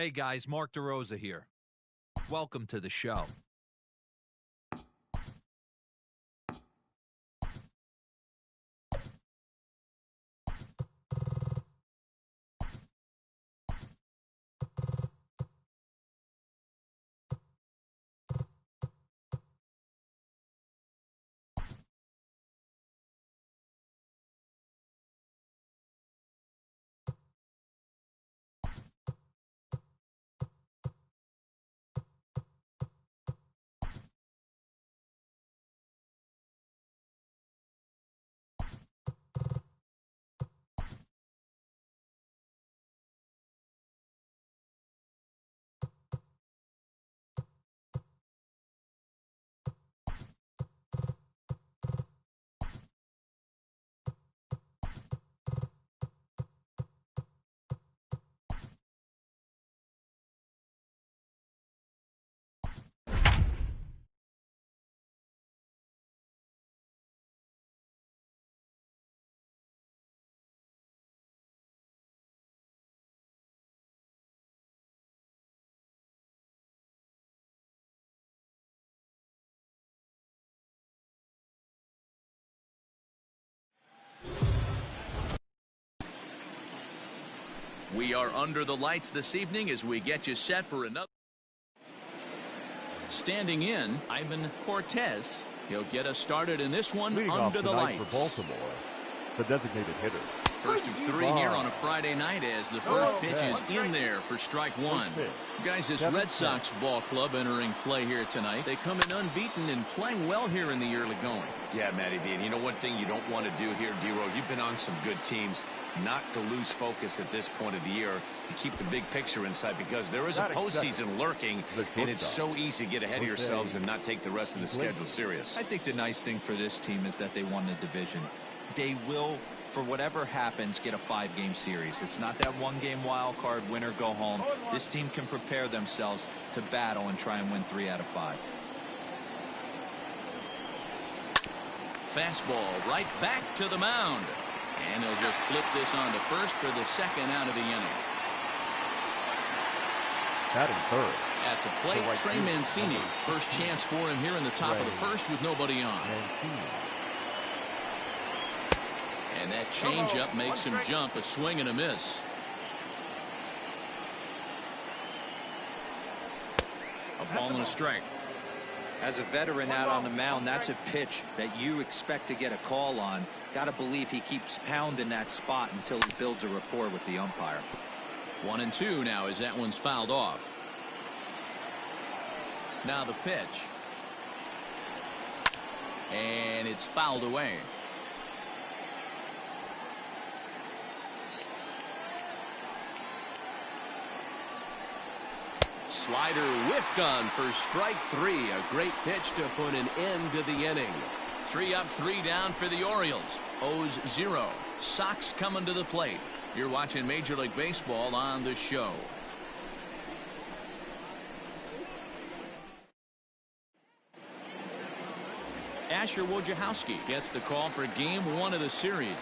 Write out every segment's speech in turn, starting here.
Hey guys, Mark DeRosa here. Welcome to the show. We are under the lights this evening as we get you set for another. Standing in, Ivan Cortez. He'll get us started in this one under the lights. For Baltimore, the designated hitter. First of three here on a Friday night as the first pitch is in there for strike one. Guys, this Red Sox ball club entering play here tonight. They come in unbeaten and playing well here in the early going. Yeah, Matty D. And you know one thing you don't want to do here, D-Row, you've been on some good teams, not to lose focus at this point of the year, to keep the big picture inside, because there is a postseason lurking, and it's so easy to get ahead of yourselves and not take the rest of the schedule serious. I think the nice thing for this team is that they won the division. They will, for whatever happens, get a 5-game series. It's not that 1-game wild card, win or go home. This team can prepare themselves to battle and try and win 3 out of 5. Fastball right back to the mound. And he'll just flip this on to first for the second out of the inning. Batting third. At the plate, Trey Mancini. First chance for him here in the top of the first with nobody on. And that changeup makes him jump, a swing and a miss. A ball and a strike. As a veteran out on the mound, that's a pitch that you expect to get a call on. Got to believe he keeps pounding that spot until he builds a rapport with the umpire. 1-2 now as that one's fouled off. Now the pitch. And it's fouled away. Slider whiffed on for strike 3. A great pitch to put an end to the inning. 3 up, 3 down for the Orioles. O's 0. Sox coming to the plate. You're watching Major League Baseball on the show. Asher Wojciechowski gets the call for game 1 of the series.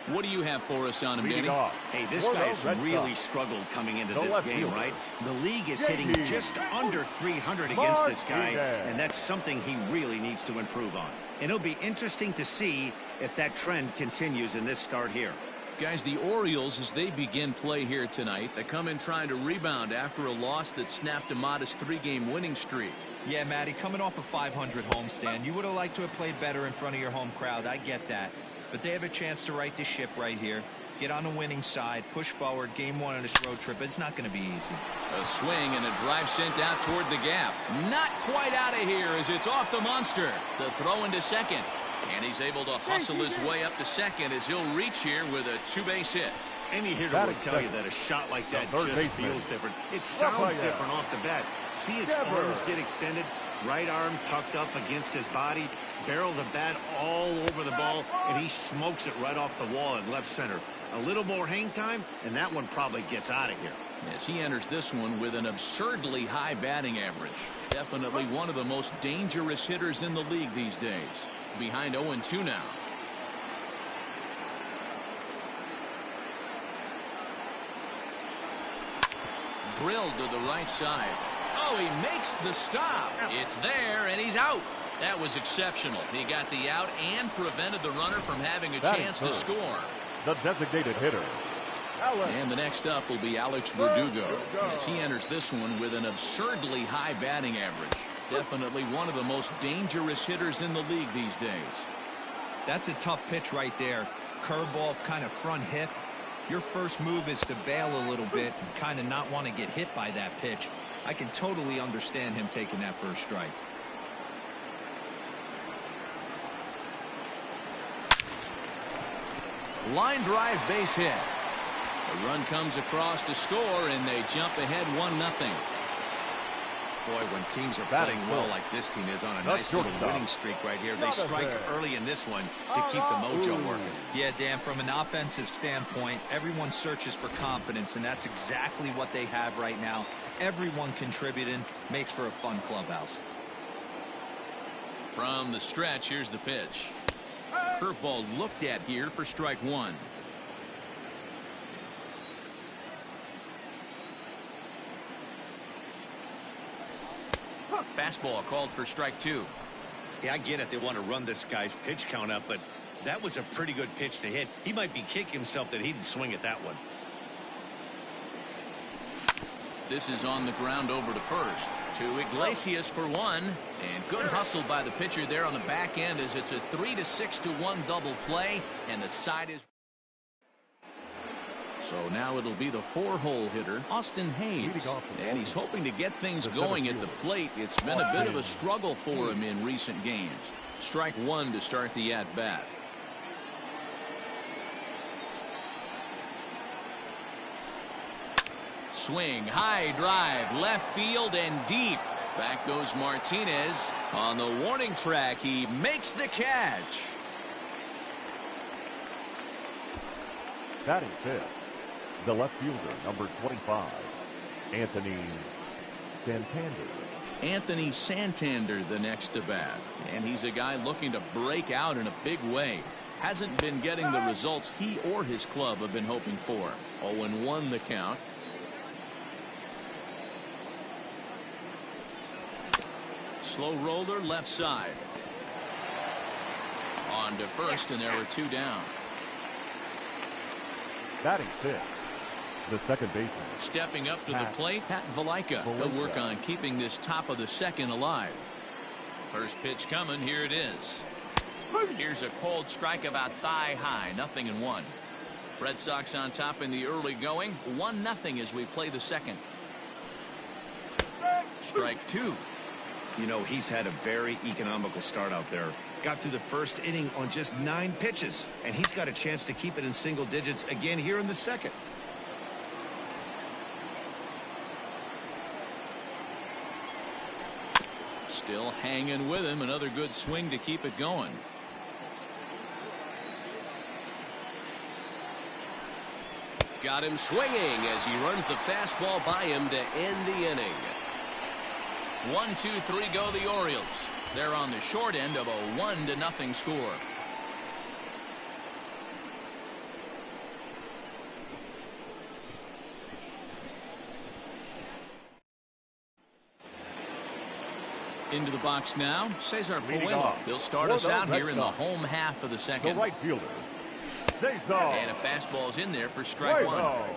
What do you have for us on him, Danny? Hey, this guy's really struggled coming into this game, right? The league is hitting just under 300 against this guy, and that's something he really needs to improve on. And it'll be interesting to see if that trend continues in this start here. Guys, the Orioles, as they begin play here tonight, they come in trying to rebound after a loss that snapped a modest 3-game winning streak. Yeah, Matty, coming off a 500 homestand, you would have liked to have played better in front of your home crowd. I get that. But they have a chance to right the ship right here. Get on the winning side, push forward, game 1 of this road trip. It's not going to be easy. A swing and a drive sent out toward the gap. Not quite out of here as it's off the monster. The throw into second. And he's able to hustle his way up to second as he'll reach here with a 2-base hit. Any hitter would tell you that a shot like that just feels different. It sounds different off the bat. See his arms get extended, right arm tucked up against his body, barrel the bat all over the ball, and he smokes it right off the wall in left center. A little more hang time, and that one probably gets out of here. Yes, he enters this one with an absurdly high batting average. Definitely one of the most dangerous hitters in the league these days. Behind 0-2 now. drilled to the right side. Oh, he makes the stop. It's there, and he's out. That was exceptional. He got the out and prevented the runner from having a chance to score. The designated hitter. And the next up will be Alex Verdugo as he enters this one with an absurdly high batting average. Definitely one of the most dangerous hitters in the league these days. That's a tough pitch right there. Curveball, kind of front hip. Your first move is to bail a little bit and kind of not want to get hit by that pitch. I can totally understand him taking that first strike. Line drive base hit. The run comes across to score, and they jump ahead 1-0. Boy, when teams are playing well like this team is on a nice little winning streak right here, they strike early in this one to keep the mojo working. Yeah, Dan, from an offensive standpoint, everyone searches for confidence, and that's exactly what they have right now. Everyone contributing makes for a fun clubhouse. From the stretch, here's the pitch. Curveball looked at here for strike one. Fastball called for strike two. Yeah, I get it. They want to run this guy's pitch count up, but that was a pretty good pitch to hit. He might be kicking himself that he didn't swing at that one. This is on the ground over to first. To Iglesias for one. And good hustle by the pitcher there on the back end as it's a 3-6-1 double play. And the side is... So now it'll be the 4-hole hitter, Austin Hayes. And he's hoping to get things going at the plate. It's been a bit of a struggle for him in recent games. Strike one to start the at-bat. Swing, high drive, left field and deep. Back goes Martinez. On the warning track, he makes the catch. Batting fifth, the left fielder, number 25, Anthony Santander. Anthony Santander, the next to bat. And he's a guy looking to break out in a big way. Hasn't been getting the results he or his club have been hoping for. 0-1 the count. Slow roller left side. On to first, and there were two down. Batting fifth, the second baseman. Stepping up to the plate, Pat Valaika. He'll work on keeping this top of the second alive. First pitch coming. Here it is. Here's a cold strike about thigh high. 0-1. Red Sox on top in the early going. 1-0 as we play the second. Strike two. You know, he's had a very economical start out there. Got through the first inning on just 9 pitches, and he's got a chance to keep it in single digits again here in the second. Still hanging with him. Another good swing to keep it going. Got him swinging as he runs the fastball by him to end the inning. 1-2-3 go the Orioles. They're on the short end of a 1-0 score. Into the box now, Cesar Puello. He'll start us out here in the home half of the second. The right fielder, Cesar. And a fastball's in there for strike one.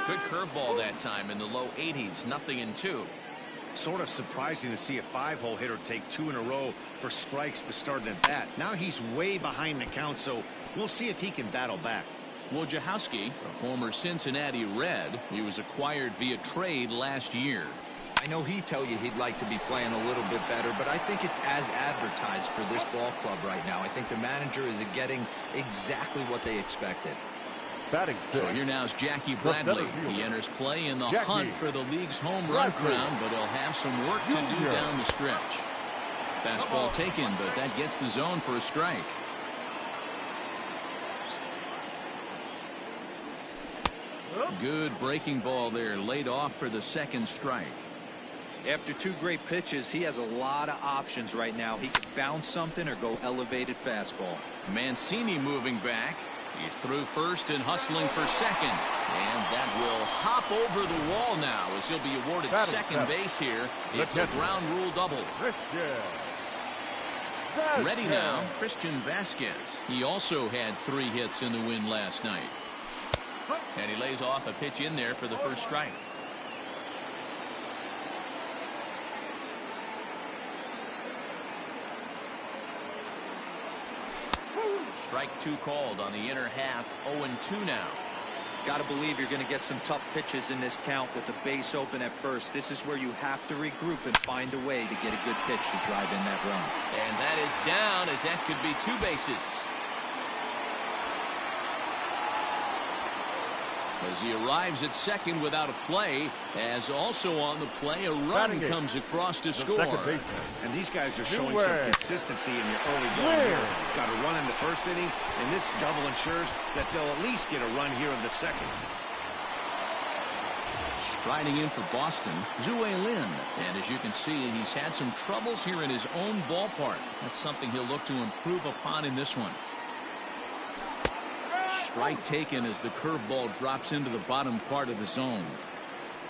Good curveball that time in the low 80s. 0-2. Sort of surprising to see a 5-hole hitter take 2 in a row for strikes to start an at-bat. Now he's way behind the count, so we'll see if he can battle back. Wojciechowski, a former Cincinnati Red, he was acquired via trade last year. I know he'd tell you he'd like to be playing a little bit better, but I think it's as advertised for this ball club right now. I think the manager is getting exactly what they expected. So here now is Jackie Bradley. He enters play in the hunt for the league's home run crown, but he'll have some work to do down the stretch. Fastball taken, but that gets the zone for a strike. Good breaking ball there, laid off for the second strike. After 2 great pitches, he has a lot of options right now. He could bounce something or go elevated fastball. Mancini moving back. He's through first and hustling for second. And that will hop over the wall now as he'll be awarded second base here. It's a ground rule double. Ready now, Christian Vasquez. He also had 3 hits in the win last night. And he lays off a pitch in there for the first strike. Strike 2 called on the inner half. 0-2 now. Got to believe you're going to get some tough pitches in this count with the base open at first. This is where you have to regroup and find a way to get a good pitch to drive in that run. And that is down, as that could be 2 bases. As he arrives at second without a play, as also on the play, a run comes across to score. And these guys are showing some consistency in the early going here. Got a run in the first inning, and this double ensures that they'll at least get a run here in the second. Striding in for Boston, Zue Lin. And as you can see, he's had some troubles here in his own ballpark. That's something he'll look to improve upon in this one. Strike taken as the curveball drops into the bottom part of the zone.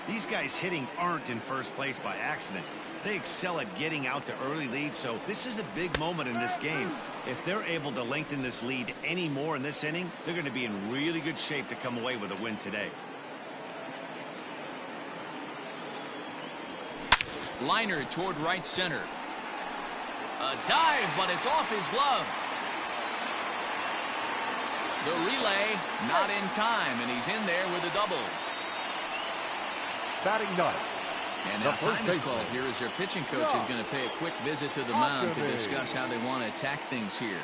These guys hitting aren't in first place by accident. They excel at getting out to early leads, so this is a big moment in this game. If they're able to lengthen this lead any more in this inning, they're going to be in really good shape to come away with a win today. Liner toward right center. A dive, but it's off his glove. The relay not in time, and he's in there with a double. Batting ninth. And now time is called here as their pitching coach is going to pay a quick visit to the mound to discuss how they want to attack things here.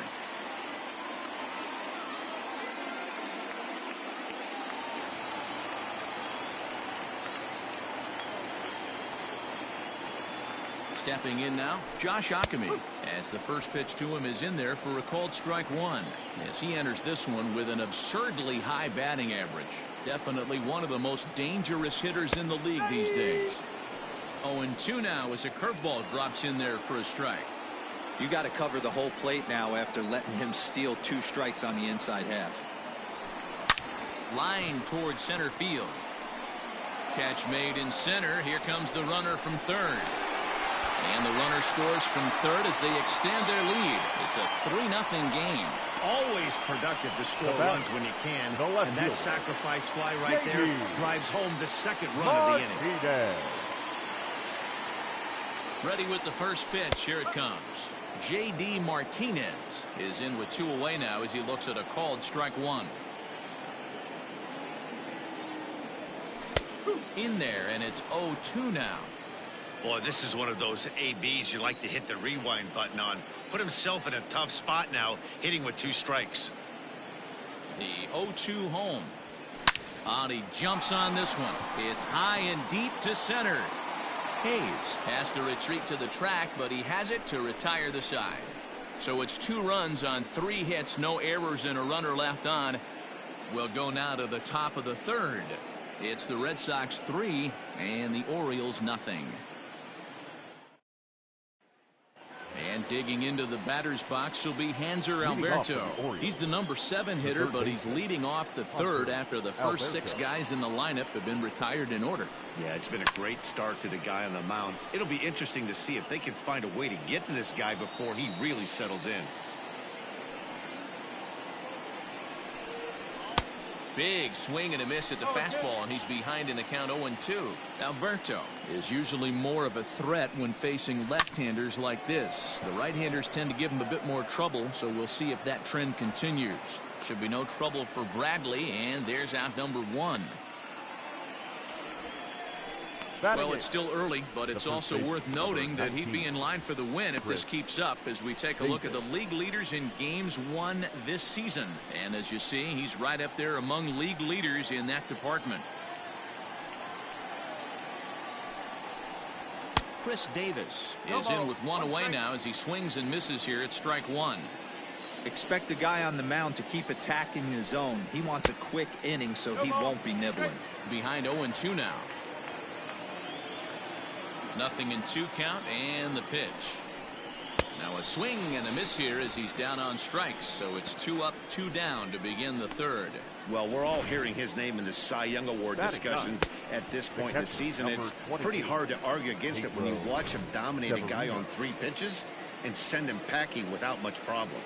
Stepping in now, Josh Ockamy, as the first pitch to him is in there for a called strike 1. As he enters this one with an absurdly high batting average. Definitely one of the most dangerous hitters in the league these days. 0-2 now as a curveball drops in there for a strike. You got to cover the whole plate now after letting him steal 2 strikes on the inside half. Line towards center field. Catch made in center. Here comes the runner from third. And the runner scores from third as they extend their lead. It's a 3-0 game. Always productive to score runs when you can. And that sacrifice fly right there drives home the second run of the inning. Ready with the first pitch. Here it comes. J.D. Martinez is in with 2 away now as he looks at a called strike 1. In there, and it's 0-2 now. Boy, this is one of those ABs you like to hit the rewind button on. Put himself in a tough spot now, hitting with 2 strikes. The 0-2 home. And he jumps on this one. It's high and deep to center. Hayes has to retreat to the track, but he has it to retire the side. So it's 2 runs on 3 hits, no errors, and a runner left on. We'll go now to the top of the third. It's the Red Sox 3 and the Orioles nothing. And digging into the batter's box will be Hanser Alberto. He's the number 7 hitter, but he's leading off the third after the first 6 guys in the lineup have been retired in order. Yeah, it's been a great start to the guy on the mound. It'll be interesting to see if they can find a way to get to this guy before he really settles in. Big swing and a miss at the fastball, and he's behind in the count 0-2. Alberto is usually more of a threat when facing left-handers like this. The right-handers tend to give him a bit more trouble, so we'll see if that trend continues. Should be no trouble for Bradley, and there's out number 1. Well, it's still early, but it's also worth noting that he'd be in line for the win if this keeps up as we take a look at the league leaders in games won this season. And as you see, he's right up there among league leaders in that department. Chris Davis is in with 1 away now as he swings and misses here at strike 1. Expect the guy on the mound to keep attacking the zone. He wants a quick inning so he won't be nibbling. Behind 0-2 now. 0-2 count and the pitch. Now a swing and a miss here as he's down on strikes. So it's 2 up, 2 down to begin the third. Well, we're all hearing his name in the Cy Young Award discussions at this point in the season. It's pretty hard to argue against it when you watch him dominate a guy on 3 pitches and send him packing without much problem.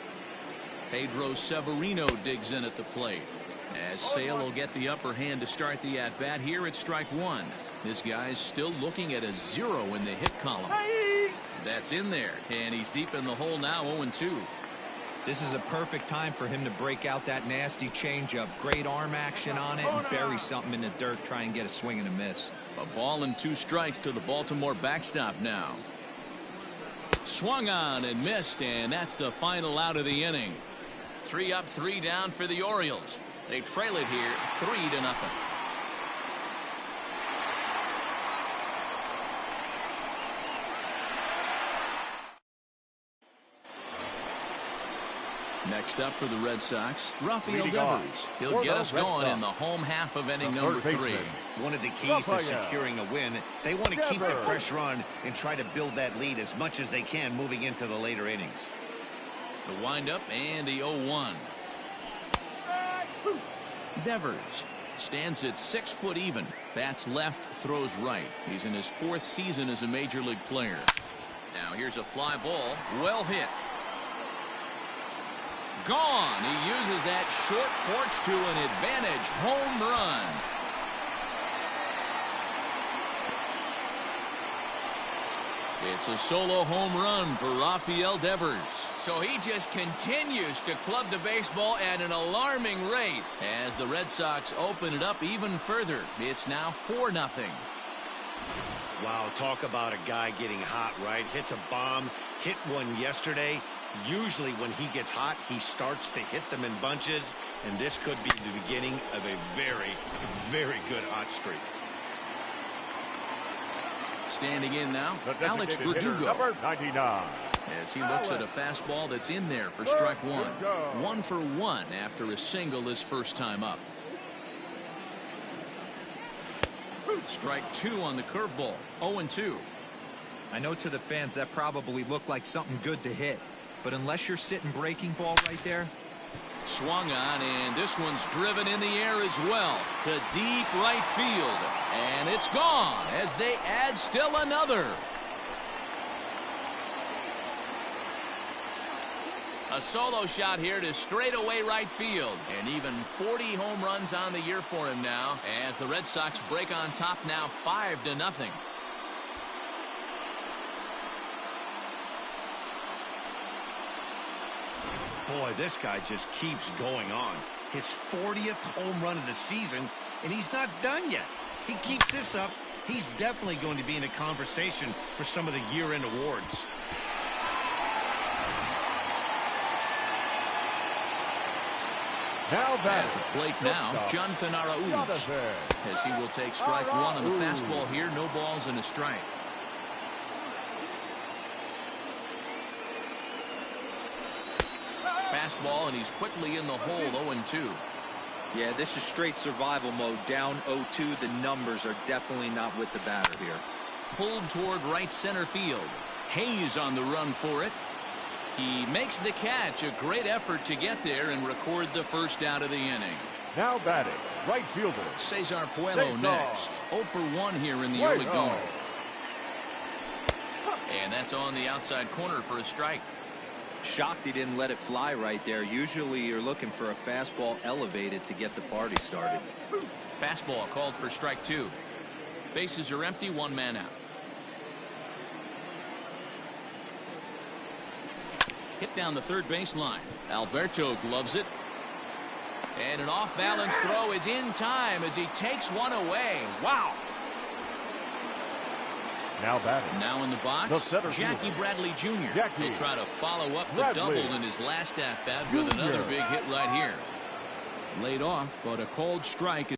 Pedro Severino digs in at the plate as Sale will get the upper hand to start the at-bat here at strike 1. This guy's still looking at a 0 in the hit column. That's in there, and he's deep in the hole now, 0-2. This is a perfect time for him to break out that nasty changeup. Great arm action on it and bury something in the dirt, try and get a swing and a miss. A ball and 2 strikes to the Baltimore backstop now. Swung on and missed, and that's the final out of the inning. 3 up, 3 down for the Orioles. They trail it here 3-0. Next up for the Red Sox, Rafael Devers. He'll get us going in the home half of inning number 3. One of the keys to securing a win, they want to keep the pressure on and try to build that lead as much as they can moving into the later innings. The windup and the 0-1. Devers stands at 6 foot even. Bats left, throws right. He's in his 4th season as a major league player. Now here's a fly ball, well hit. Gone. He uses that short porch to an advantage home run. It's a solo home run for Rafael Devers. So he just continues to club the baseball at an alarming rate as the Red Sox open it up even further. It's now 4-0. Wow, talk about a guy getting hot, right? Hits a bomb, hit one yesterday. Usually when he gets hot, he starts to hit them in bunches, and this could be the beginning of a very, very good hot streak. Standing in now, Alex Verdugo. Number 99. As he looks at a fastball that's in there for strike 1. 1 for 1 after a single his first time up. Strike 2 on the curveball. 0-2. I know to the fans that probably looked like something good to hit. But unless you're sitting breaking ball right there. Swung on, and this one's driven in the air as well to deep right field. And it's gone as they add still another. A solo shot here to straightaway right field. And even 40 home runs on the year for him now as the Red Sox break on top now 5-0. Boy, this guy just keeps going on. His 40th home run of the season, and he's not done yet. He keeps this up, he's definitely going to be in a conversation for some of the year-end awards. Now at the plate now, Jonathan Araújo, as he will take strike 1 on the fastball here. No balls and a strike. Fastball, and he's quickly in the hole. 0-2. Yeah, this is straight survival mode. Down 0-2. The numbers are definitely not with the batter here. Pulled toward right center field. Hayes on the run for it. He makes the catch. A great effort to get there and record the first out of the inning. Now batting, right fielder Cesar Puello next. 0 for 1 here in the early going. And that's on the outside corner for a strike. Shocked he didn't let it fly right there. Usually you're looking for a fastball elevated to get the party started. Fastball called for strike 2. Bases are empty, 1 man out. Hit down the third baseline. Alberto gloves it. And an off-balance throw is in time as he takes one away. Wow. Now batting. Now in the box, Jackie Bradley Jr. He'll try to follow up the double in his last at-bat with another big hit right here. Laid off, but a called strike.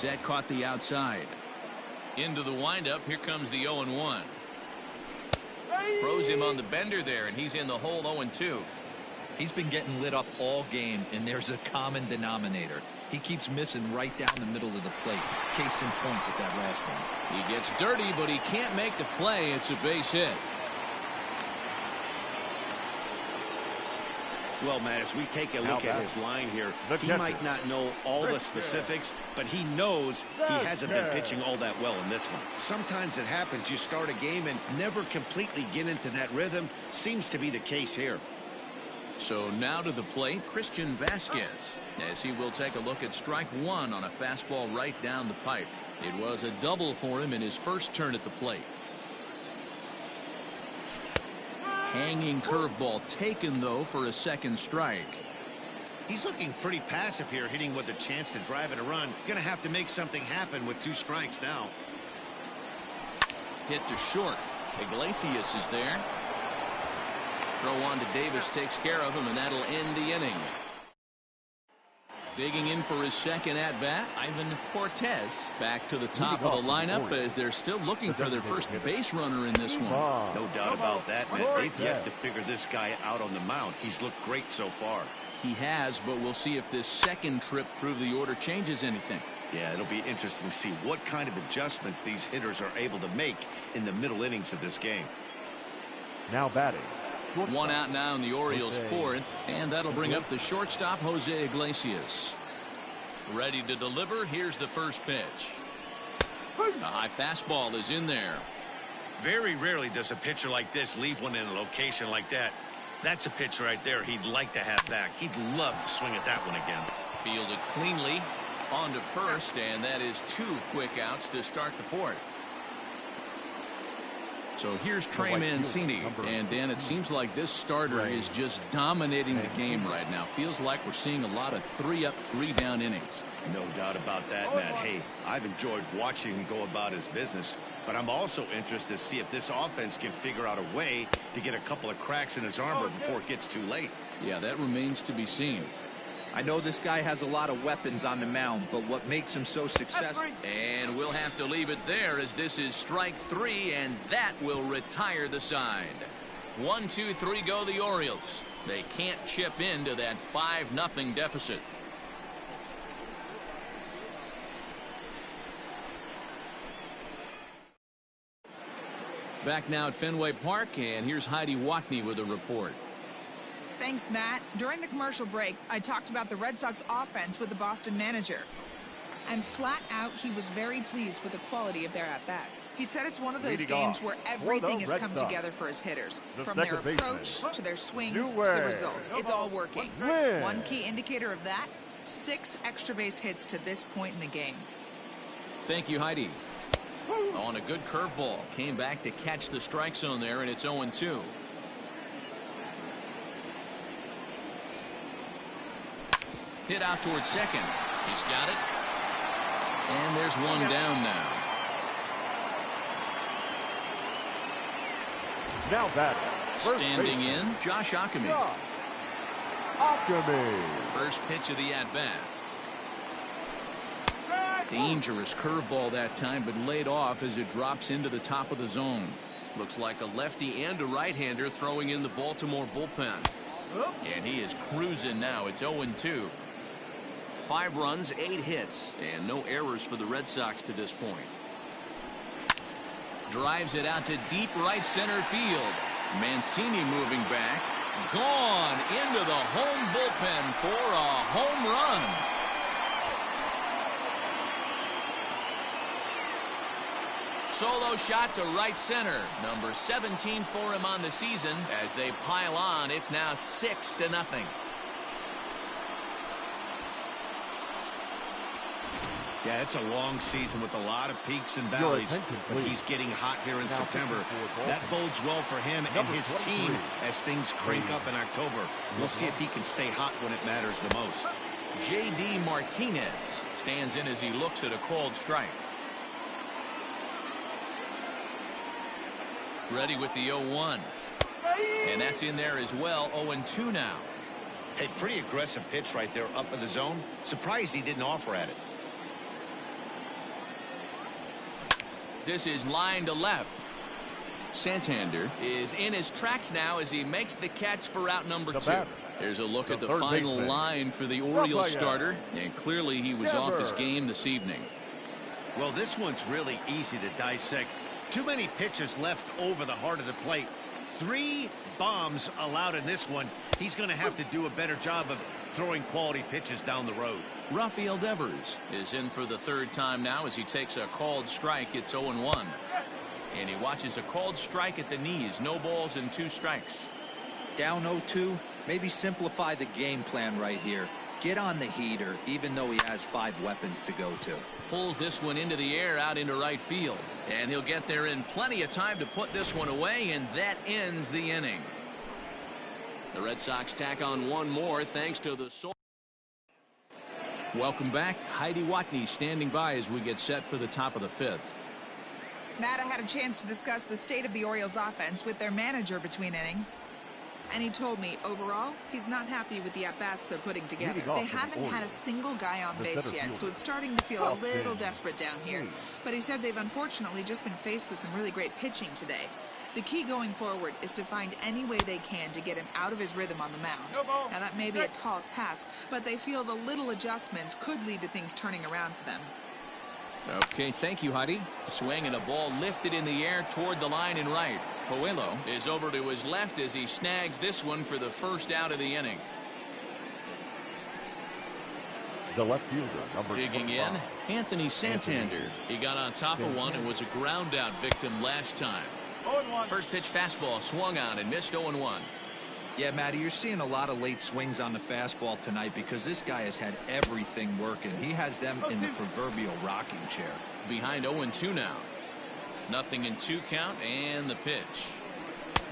That caught the outside. Into the windup. Here comes the 0-1. Froze him on the bender there, and he's in the hole 0-2. He's been getting lit up all game, and there's a common denominator. He keeps missing right down the middle of the plate. Case in point with that last one. He gets dirty, but he can't make the play. It's a base hit. Well, Matt, as we take a look at his line here, he might not know all the specifics, but he knows he hasn't been pitching all that well in this one. Sometimes it happens. You start a game and never completely get into that rhythm. Seems to be the case here. So now to the plate, Christian Vasquez, as he will take a look at strike one on a fastball right down the pipe. It was a double for him in his first turn at the plate. Hanging curveball taken, though, for a second strike. He's looking pretty passive here, hitting with a chance to drive in a run. Gonna have to make something happen with 2 strikes now. Hit to short. Iglesias is there. Throw on to Davis takes care of him, and that'll end the inning. Digging in for his second at-bat, Ivan Cortez back to the top of the lineup as they're still looking for their first base runner in this one. No doubt about that, man. They've yet to figure this guy out on the mound. He's looked great so far. He has, but we'll see if this second trip through the order changes anything. Yeah, it'll be interesting to see what kind of adjustments these hitters are able to make in the middle innings of this game. Now batting. One out now in the Orioles' fourth, and that'll bring up the shortstop, Jose Iglesias. Ready to deliver. Here's the first pitch. A high fastball is in there. Very rarely does a pitcher like this leave one in a location like that. That's a pitch right there he'd like to have back. He'd love to swing at that one again. Fielded cleanly. On to first, and that is 2 quick outs to start the fourth. So here's Trey Mancini, and Dan, it seems like this starter is just dominating the game right now. Feels like we're seeing a lot of 3-up, 3-down innings. No doubt about that, Matt. Hey, I've enjoyed watching him go about his business, but I'm also interested to see if this offense can figure out a way to get a couple of cracks in his armor before it gets too late. Yeah, that remains to be seen. I know this guy has a lot of weapons on the mound, but what makes him so successful? And we'll have to leave it there as this is strike 3, and that will retire the side. 1, 2, 3 go the Orioles. They can't chip into that 5-0 deficit. Back now at Fenway Park, and here's Heidi Watney with a report. Thanks, Matt. During the commercial break, I talked about the Red Sox offense with the Boston manager. And flat out, he was very pleased with the quality of their at-bats. He said it's one of those games where everything has come together for his hitters. From their approach to their swings to the results. It's all working. One key indicator of that, 6 extra base hits to this point in the game. Thank you, Heidi. On a good curveball. Came back to catch the strike zone there, and it's 0-2. Hit out towards second. He's got it. And there's one down now. Now batting. Standing in, Josh Ockamy. First pitch of the at-bat. Dangerous curveball that time, but laid off as it drops into the top of the zone. Looks like a lefty and a right-hander throwing in the Baltimore bullpen. And he is cruising now. It's 0-2. 5 runs, 8 hits, and no errors for the Red Sox to this point. Drives it out to deep right center field. Mancini moving back. Gone into the home bullpen for a home run. Solo shot to right center. Number 17 for him on the season. As they pile on, it's now 6-0. Yeah, it's a long season with a lot of peaks and valleys, but he's getting hot here in September. That bodes well for him and his team as things crank up in October. We'll see if he can stay hot when it matters the most. J.D. Martinez stands in as he looks at a called strike. Ready with the 0-1. And that's in there as well. 0-2 now. Hey, pretty aggressive pitch right there up in the zone. Surprised he didn't offer at it. This is line to left. Santander is in his tracks now as he makes the catch for out number 2. There's a look at the final line for the Orioles starter, and clearly he was off his game this evening. Well, this one's really easy to dissect. Too many pitches left over the heart of the plate. 3 bombs allowed in this one. He's going to have to do a better job of throwing quality pitches down the road. Rafael Devers is in for the 3rd time now as he takes a called strike. It's 0-1. And he watches a called strike at the knees. No balls and 2 strikes. Down 0-2. Maybe simplify the game plan right here. Get on the heater, even though he has 5 weapons to go to. Pulls this one into the air out into right field. And he'll get there in plenty of time to put this one away, and that ends the inning. The Red Sox tack on one more thanks to the... Welcome back. Heidi Watney standing by as we get set for the top of the 5th. Matt, I had a chance to discuss the state of the Orioles offense with their manager between innings. And he told me, overall, he's not happy with the at-bats they're putting together. They haven't had a single guy on base yet, so it's starting to feel a little desperate down here. But he said they've unfortunately just been faced with some really great pitching today. The key going forward is to find any way they can to get him out of his rhythm on the mound. Now, that may be a tall task, but they feel the little adjustments could lead to things turning around for them. Okay, thank you, Heidi. Swing and a ball lifted in the air toward the line in right. Coelho is over to his left as he snags this one for the 1st out of the inning. The left fielder, number digging 25. in, Anthony Santander. He got on top of one and was a ground out victim last time. First pitch fastball swung on and missed 0-1. Yeah, Matty, you're seeing a lot of late swings on the fastball tonight because this guy has had everything working. He has them in the proverbial rocking chair. Behind 0-2 now. Nothing in 2 count, and the pitch.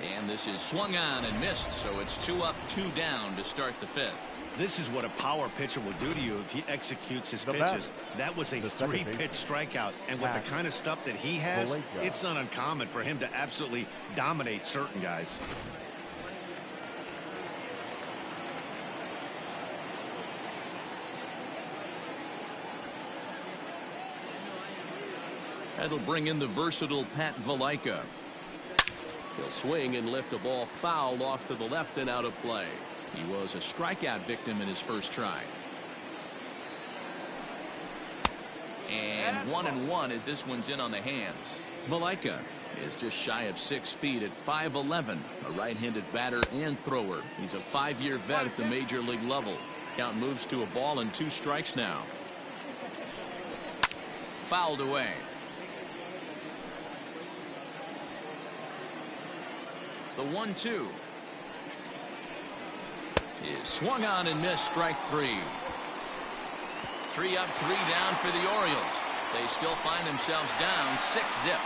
And this is swung on and missed, so it's 2 up, 2 down to start the 5th. This is what a power pitcher will do to you if he executes his pitches. That was a 3-pitch strikeout, and with the kind of stuff that he has, it's not uncommon for him to absolutely dominate certain guys. That'll bring in the versatile Pat Valaika. He'll swing and lift a ball foul off to the left and out of play. He was a strikeout victim in his first try. And 1-1 as this one's in on the hands. Valaika is just shy of 6 feet at 5'11", a right-handed batter and thrower. He's a 5-year vet at the major league level. Count moves to a ball and 2 strikes now. Fouled away. The 1-2 is swung on and missed, strike 3. 3 up, 3 down for the Orioles. They still find themselves down 6-zip.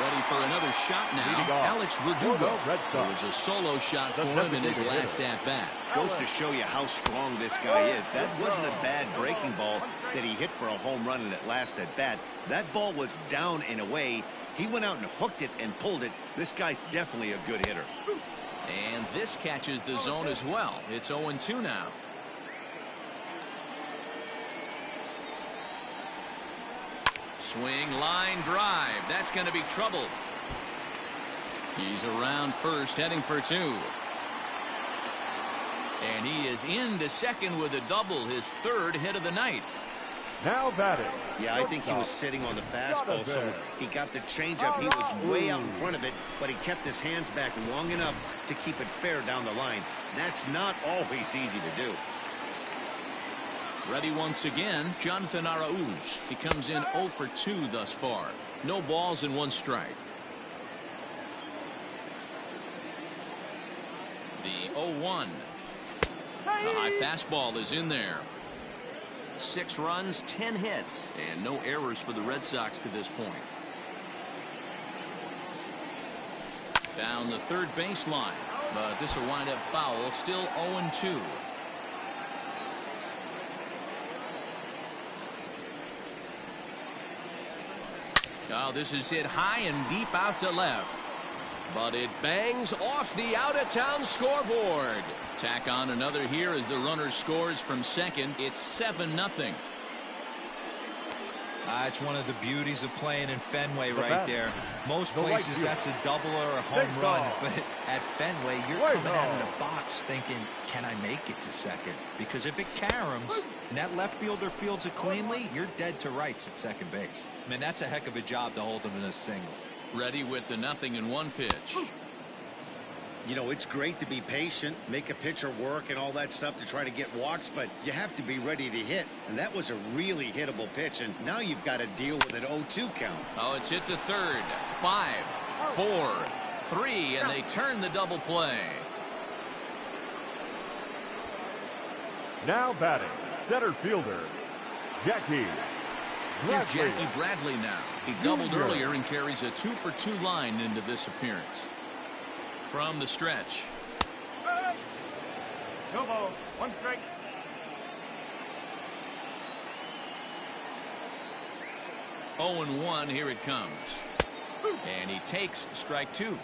Ready for another shot now. Alex Verdugo. It was a solo shot for him in his last at-bat. Goes to show you how strong this guy is. That wasn't a bad breaking ball that he hit for a home run in that last at-bat. That ball was down and away. He went out and hooked it and pulled it. This guy's definitely a good hitter. And this catches the zone as well. It's 0-2 now. Swing, line drive. That's going to be trouble. He's around first, heading for 2. And he is into second with a double, his 3rd hit of the night. Now batting. Yeah, I think he was sitting on the fastball, so he got the changeup. He was way out in front of it, but he kept his hands back long enough to keep it fair down the line. That's not always easy to do. Ready once again, Jonathan Arauz. He comes in 0 for 2 thus far. No balls and 1 strike. The 0-1. The high fastball is in there. 6 runs, 10 hits, and no errors for the Red Sox to this point. Down the third baseline, but this will wind up foul. Still 0-2. Oh, this is hit high and deep out to left. But it bangs off the out-of-town scoreboard. Tack on another here as the runner scores from second. It's 7-0. It's one of the beauties of playing in Fenway right there. Most places that's a double or a home run, but at Fenway, you're coming out of the box thinking, can I make it to second? Because if it caroms and that left fielder fields it cleanly, you're dead to rights at second base. I mean, that's a heck of a job to hold him in a single. Ready with the 0-1 pitch. You know, it's great to be patient, make a pitcher work and all that stuff to try to get walks, but you have to be ready to hit. And that was a really hittable pitch, and now you've got to deal with an 0-2 count. Oh, it's hit to third. 5, 4, 3, and they turn the double play. Now batting, center fielder, Jackie. Here's Jackie Bradley now. He doubled earlier and carries a 2-for-2 line into this appearance. From the stretch. No ball, 1 strike. Oh, 0-1, here it comes. And he takes strike 2.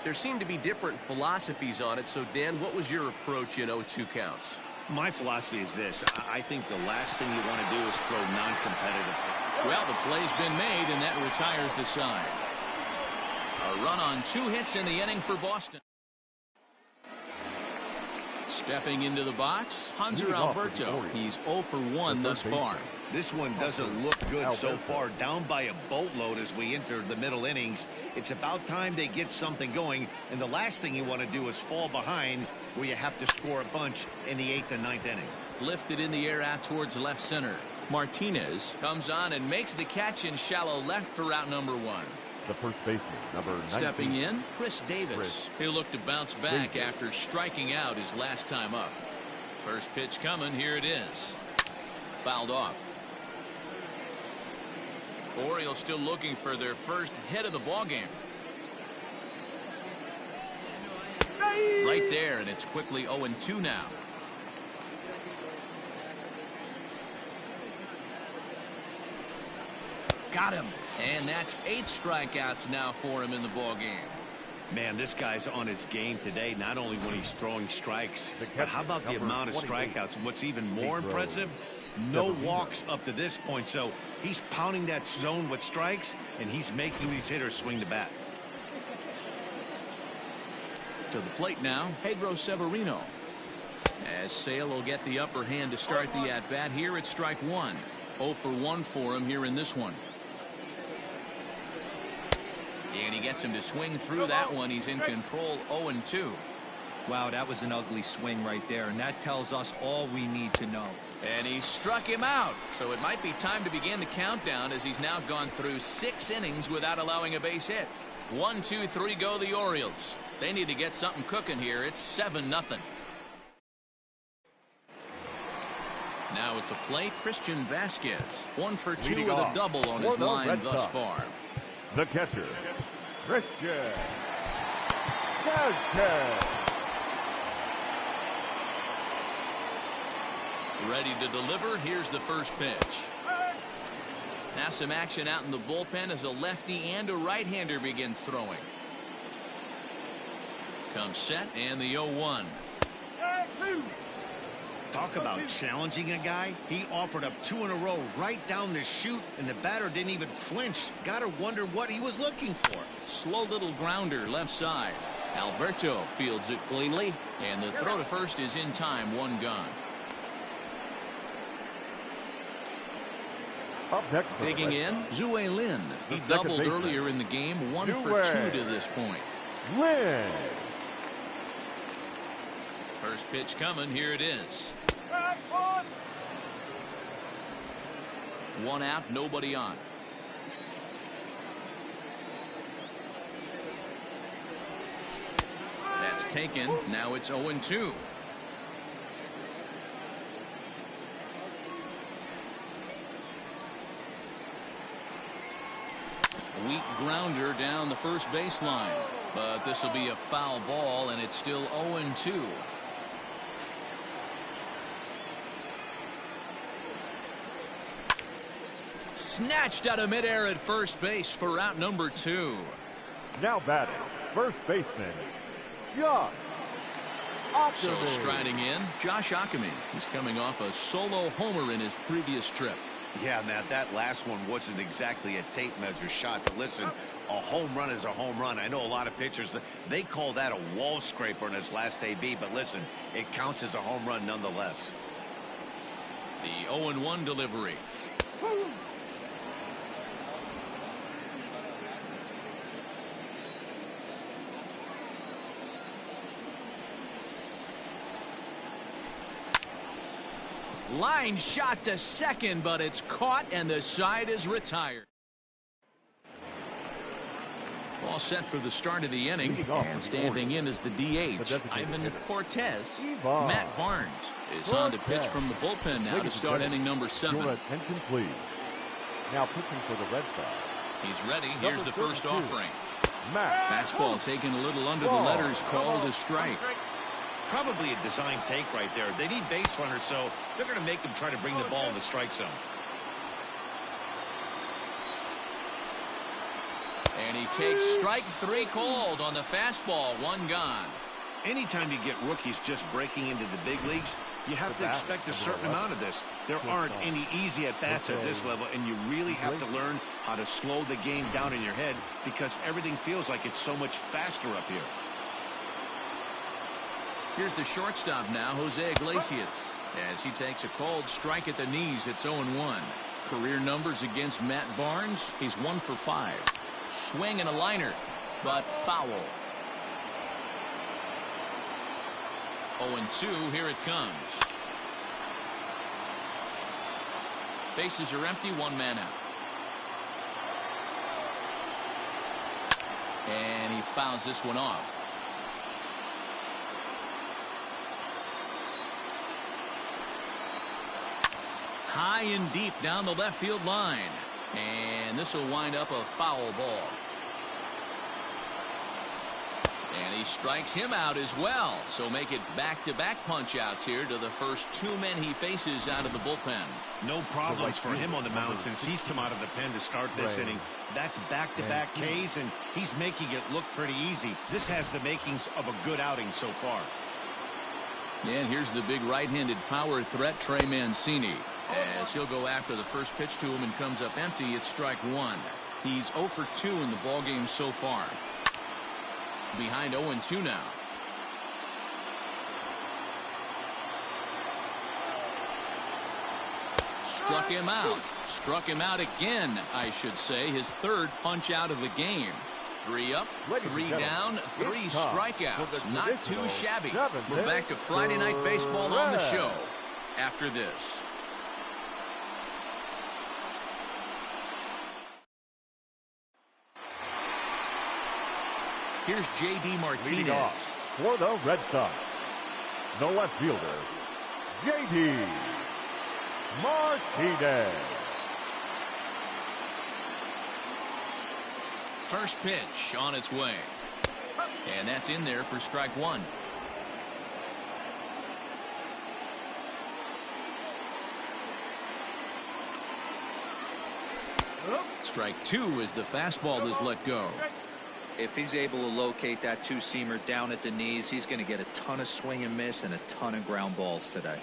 There seem to be different philosophies on it, so Dan, what was your approach in 0-2 counts? My philosophy is this. I think the last thing you want to do is throw non-competitive. Well, the play's been made, and that retires the side. A run on 2 hits in the inning for Boston. Stepping into the box, Hanser Alberto. He's 0 for 1 thus far. This one doesn't look good so far. Down by a boatload as we enter the middle innings. It's about time they get something going, and the last thing you want to do is fall behind where you have to score a bunch in the 8th and 9th inning. Lifted in the air out towards left center. Martinez comes on and makes the catch in shallow left for out number 1. The first baseman, number 19. Stepping in, Chris Davis. He'll look to bounce back after striking out his last time up. First pitch coming. Here it is. Fouled off. Orioles still looking for their first hit of the ballgame. Right there, and it's quickly 0-2 now. Got him. And that's 8 strikeouts now for him in the ball game. Man, this guy's on his game today, not only when he's throwing strikes, but how about the amount of strikeouts? And what's even more impressive, no walks up to this point. So he's pounding that zone with strikes, and he's making these hitters swing the bat. To the plate now, Pedro Severino. As Sale will get the upper hand to start the at-bat here at strike 1. 0 for 1 for him here in this one. And he gets him to swing through that one. He's in control. 0-2. Wow, that was an ugly swing right there, and that tells us all we need to know. And he struck him out. So it might be time to begin the countdown as he's now gone through 6 innings without allowing a base hit. 1, 2, 3 go the Orioles. They need to get something cooking here. It's 7-0. Now at the plate, Christian Vasquez. 1 for 2 with a double on his line thus far. The catcher, Christian Vasquez. Ready to deliver. Here's the first pitch. Now some action out in the bullpen as a lefty and a right-hander begin throwing. Comes set and the 0-1. Talk about challenging a guy. He offered up 2 in a row right down the chute, and the batter didn't even flinch. Gotta wonder what he was looking for. Slow little grounder left side. Alberto fields it cleanly, and the throw to first is in time. 1 gone. Up next, digging in, Zue Lin. He doubled earlier in the game. 1 for 2 to this point. Lin. First pitch coming. Here it is. 1 out, nobody on. That's taken. Now it's 0-2. Weak grounder down the first baseline, but this will be a foul ball, and it's still 0-2. Snatched out of midair at first base for out number 2. Now batting first baseman, Josh So Ockamy. striding in, Josh Ockamy. He's coming off a solo homer in his previous trip. Yeah, Matt, that last one wasn't exactly a tape measure shot, but listen, a home run is a home run. I know a lot of pitchers, they call that a wall scraper in his last AB, but listen, it counts as a home run nonetheless. The 0-1 delivery. Line shot to second, but it's caught and the side is retired. All set for the start of the inning, and standing in is the DH, Ivan Cortez. Matt Barnes is on to pitch from the bullpen now to start inning number 7. Your attention, please. Now pitching for the Red Sox. He's ready. Here's the first offering. Matt. Fastball taken a little under the letters, called a strike. Probably a design take right there. They need base runners, so they're going to make them try to bring the ball in the strike zone. And he takes strike 3 called on the fastball. 1 gone. Anytime you get rookies just breaking into the big leagues, you have to expect a certain amount of this. There aren't any easy at-bats at this level, and you really have to learn how to slow the game down in your head because everything feels like it's so much faster up here. Here's the shortstop now, Jose Iglesias. As he takes a called strike at the knees, it's 0-1. Career numbers against Matt Barnes, he's 1 for 5. Swing and a liner, but foul. 0-2, here it comes. Bases are empty, 1 man out. And he fouls this one off. High and deep down the left field line. And this will wind up a foul ball. And he strikes him out as well. So make it back-to-back punch-outs here to the first 2 men he faces out of the bullpen. No problems for him on the mound since he's come out of the pen to start this inning. That's back-to-back Ks, and he's making it look pretty easy. This has the makings of a good outing so far. And here's the big right-handed power threat, Trey Mancini. As he'll go after the first pitch to him and comes up empty, it's strike 1. He's 0 for 2 in the ballgame so far. Behind 0-2 now. Struck him out. Struck him out again, I should say. His 3rd punch out of the game. 3 up, 3 down, 3 strikeouts. Not too shabby. We're back to Friday Night Baseball on the show after this. Here's J.D. Martinez. Off for the Red Sox, the left fielder, J.D. Martinez. First pitch on its way. And that's in there for strike 1. Strike 2 as the fastball is let go. If he's able to locate that 2-seamer down at the knees, he's going to get a ton of swing and miss and a ton of ground balls today.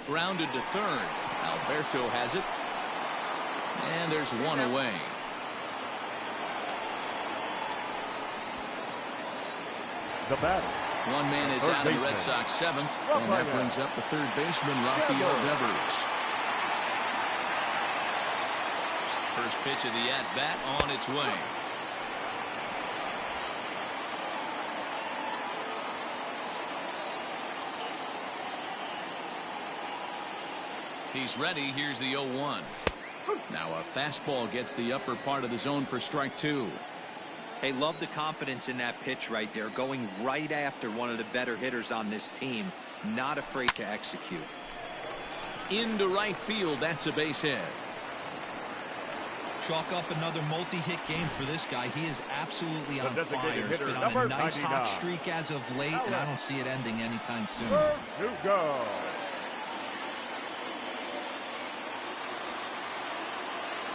Grounded to third. Alberto has it. And there's 1 away. The batter. 1 man is out of the Red Sox 7th. And that brings up the 3rd baseman, Rafael Devers. First pitch of the at-bat on its way. He's ready. Here's the 0-1. Now a fastball gets the upper part of the zone for strike 2. Hey, love the confidence in that pitch right there. Going right after one of the better hitters on this team. Not afraid to execute. Into right field. That's a base hit. Chalk up another multi-hit game for this guy. He is absolutely on designated fire. He's hitter, been on number a nice 99. hot streak as of late, and I don't see it ending anytime soon. Verdugo.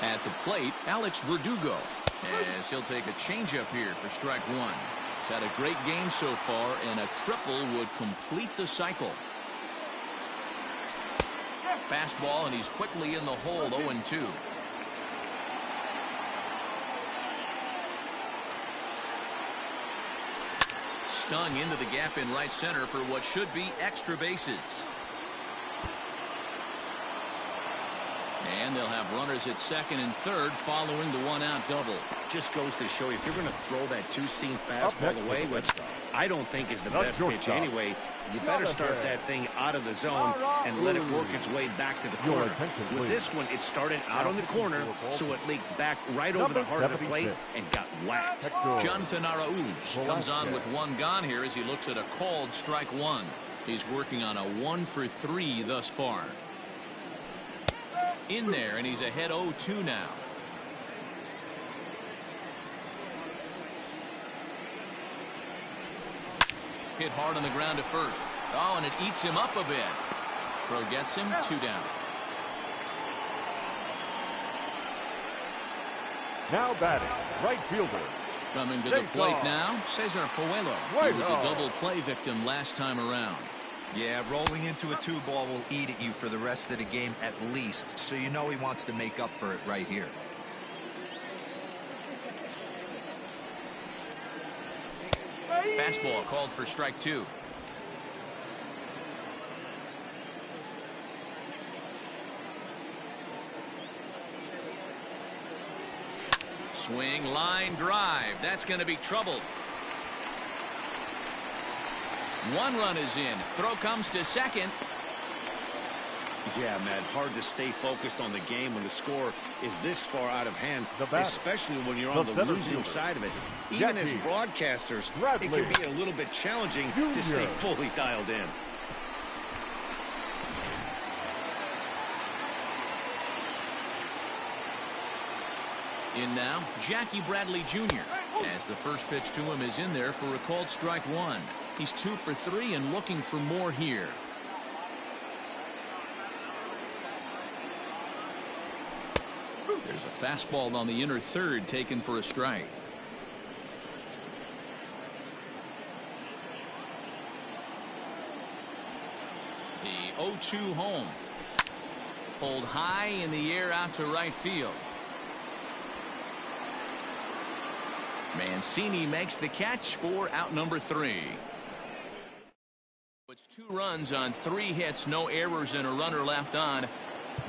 At the plate, Alex Verdugo. As he'll take a changeup here for strike one. He's had a great game so far, and a triple would complete the cycle. Fastball, and he's quickly in the hole, 0-2. Stung into the gap in right center for what should be extra bases. And they'll have runners at second and third following the one-out double. Just goes to show you, if you're going to throw that two-seam fastball away, which I don't think is the best pitch anyway, you better start that thing out of the zone and let it work its way back to the corner. With this one, it started out on the corner, so it leaked back right over the heart of the plate and got whacked. Jonathan Araújo comes on with one gone here as he looks at a called strike one. He's working on a 1-for-3 thus far. In there, and he's ahead 0-2 now. Hit hard on the ground to first. Oh, and it eats him up a bit. Throw gets him, 2 down. Now batting, right fielder. Coming to the plate now, Cesar Puello. He was a double play victim last time around. Yeah, rolling into a 2-ball will eat at you for the rest of the game at least, so you know he wants to make up for it right here. Fastball called for strike 2. Swing, line, drive. That's going to be trouble. 1 run is in. Throw comes to second. Yeah, Matt, hard to stay focused on the game when the score is this far out of hand, especially when you're on the losing side of it. Even as broadcasters, it can be a little bit challenging to stay fully dialed in. In now, Jackie Bradley Jr. as the first pitch to him is in there for a called strike one. He's 2 for 3 and looking for more here. There's a fastball on the inner third taken for a strike. The 0-2 home. Pulled high in the air out to right field. Mancini makes the catch for out number 3. It's 2 runs on 3 hits, no errors, and a runner left on.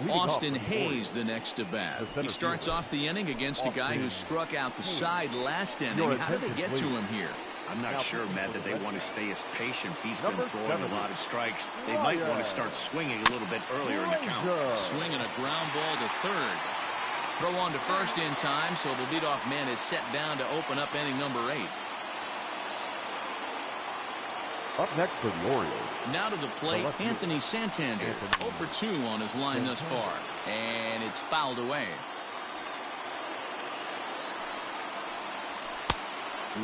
Austin Hayes the next to bat. He starts off the inning against a guy who struck out the side last inning. How did they get to him here? I'm not sure, Matt, that they want to stay as patient. He's been throwing a lot of strikes. They might want to start swinging a little bit earlier in the count. Swinging a ground ball to third. Throw on to first in time, so the leadoff man is set down to open up inning number 8. Up next for the Orioles. Now to the plate, Anthony Santander. 0 for 2 on his line thus far. And it's fouled away.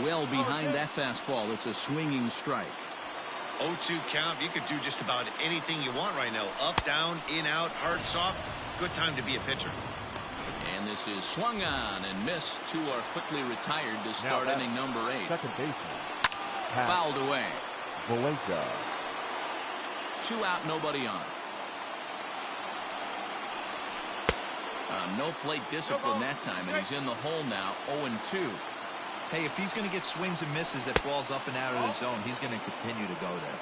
Well behind that fastball. It's a swinging strike. 0-2 count. You could do just about anything you want right now. Up, down, in, out, hard, soft. Good time to be a pitcher. And this is swung on and missed. 2 are quickly retired to start inning number 8. Second baseman. Fouled away. Valenca. 2 out, nobody on. No plate discipline that time, and he's in the hole now, 0-2. Hey, if he's going to get swings and misses at balls up and out of the zone, he's going to continue to go there.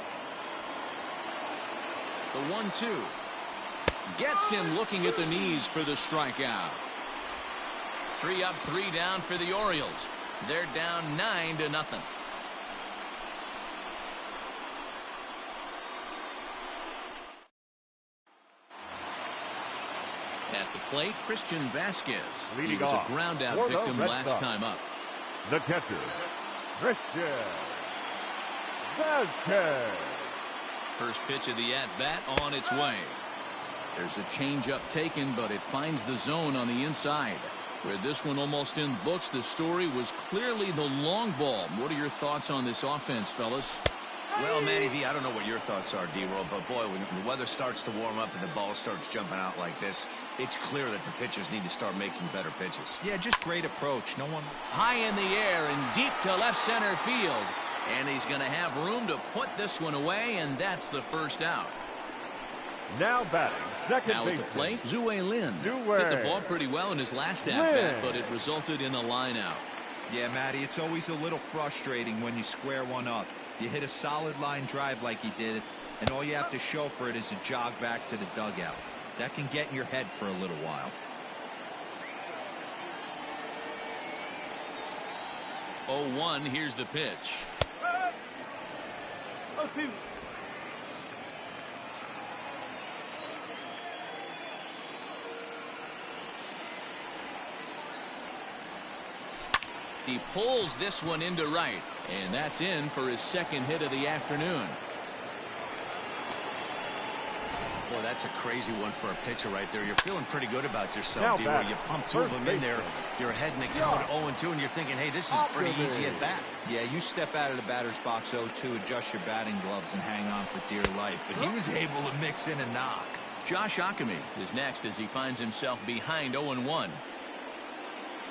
The 1-2 gets him looking at the knees for the strikeout. 3 up, 3 down for the Orioles. They're down 9-0. At the plate, Christian Vasquez. He was a ground out victim last time up. The catcher, Christian Vasquez. First pitch of the at-bat on its way. There's a changeup taken, but it finds the zone on the inside. Where this one almost in books, the story was clearly the long ball. What are your thoughts on this offense, fellas? Well, Manny V, I don't know what your thoughts are, D-Roll, but boy, when the weather starts to warm up and the ball starts jumping out like this, It's clear that the pitchers need to start making better pitches. Yeah, just great approach. No one... High in the air and deep to left center field. And he's going to have room to put this one away, and that's the first out. Now batting, second now at the plate, Zue Lin. Hit the ball pretty well in his last at-bat, but it resulted in a line out. Yeah, Matty, it's always a little frustrating when you square one up. You hit a solid line drive like he did, and all you have to show for it is a jog back to the dugout. That can get in your head for a little while. 0-1, here's the pitch. He pulls this one into right, and that's in for his second hit of the afternoon. Boy, that's a crazy one for a pitcher right there. You're feeling pretty good about yourself, D, where you pump two of them in there. You're heading the count 0-2, and you're thinking, hey, this is pretty easy at bat. Yeah, you step out of the batter's box 0-2, adjust your batting gloves, and hang on for dear life. But he was able to mix in a knock. Josh Ockamy is next as he finds himself behind 0-1.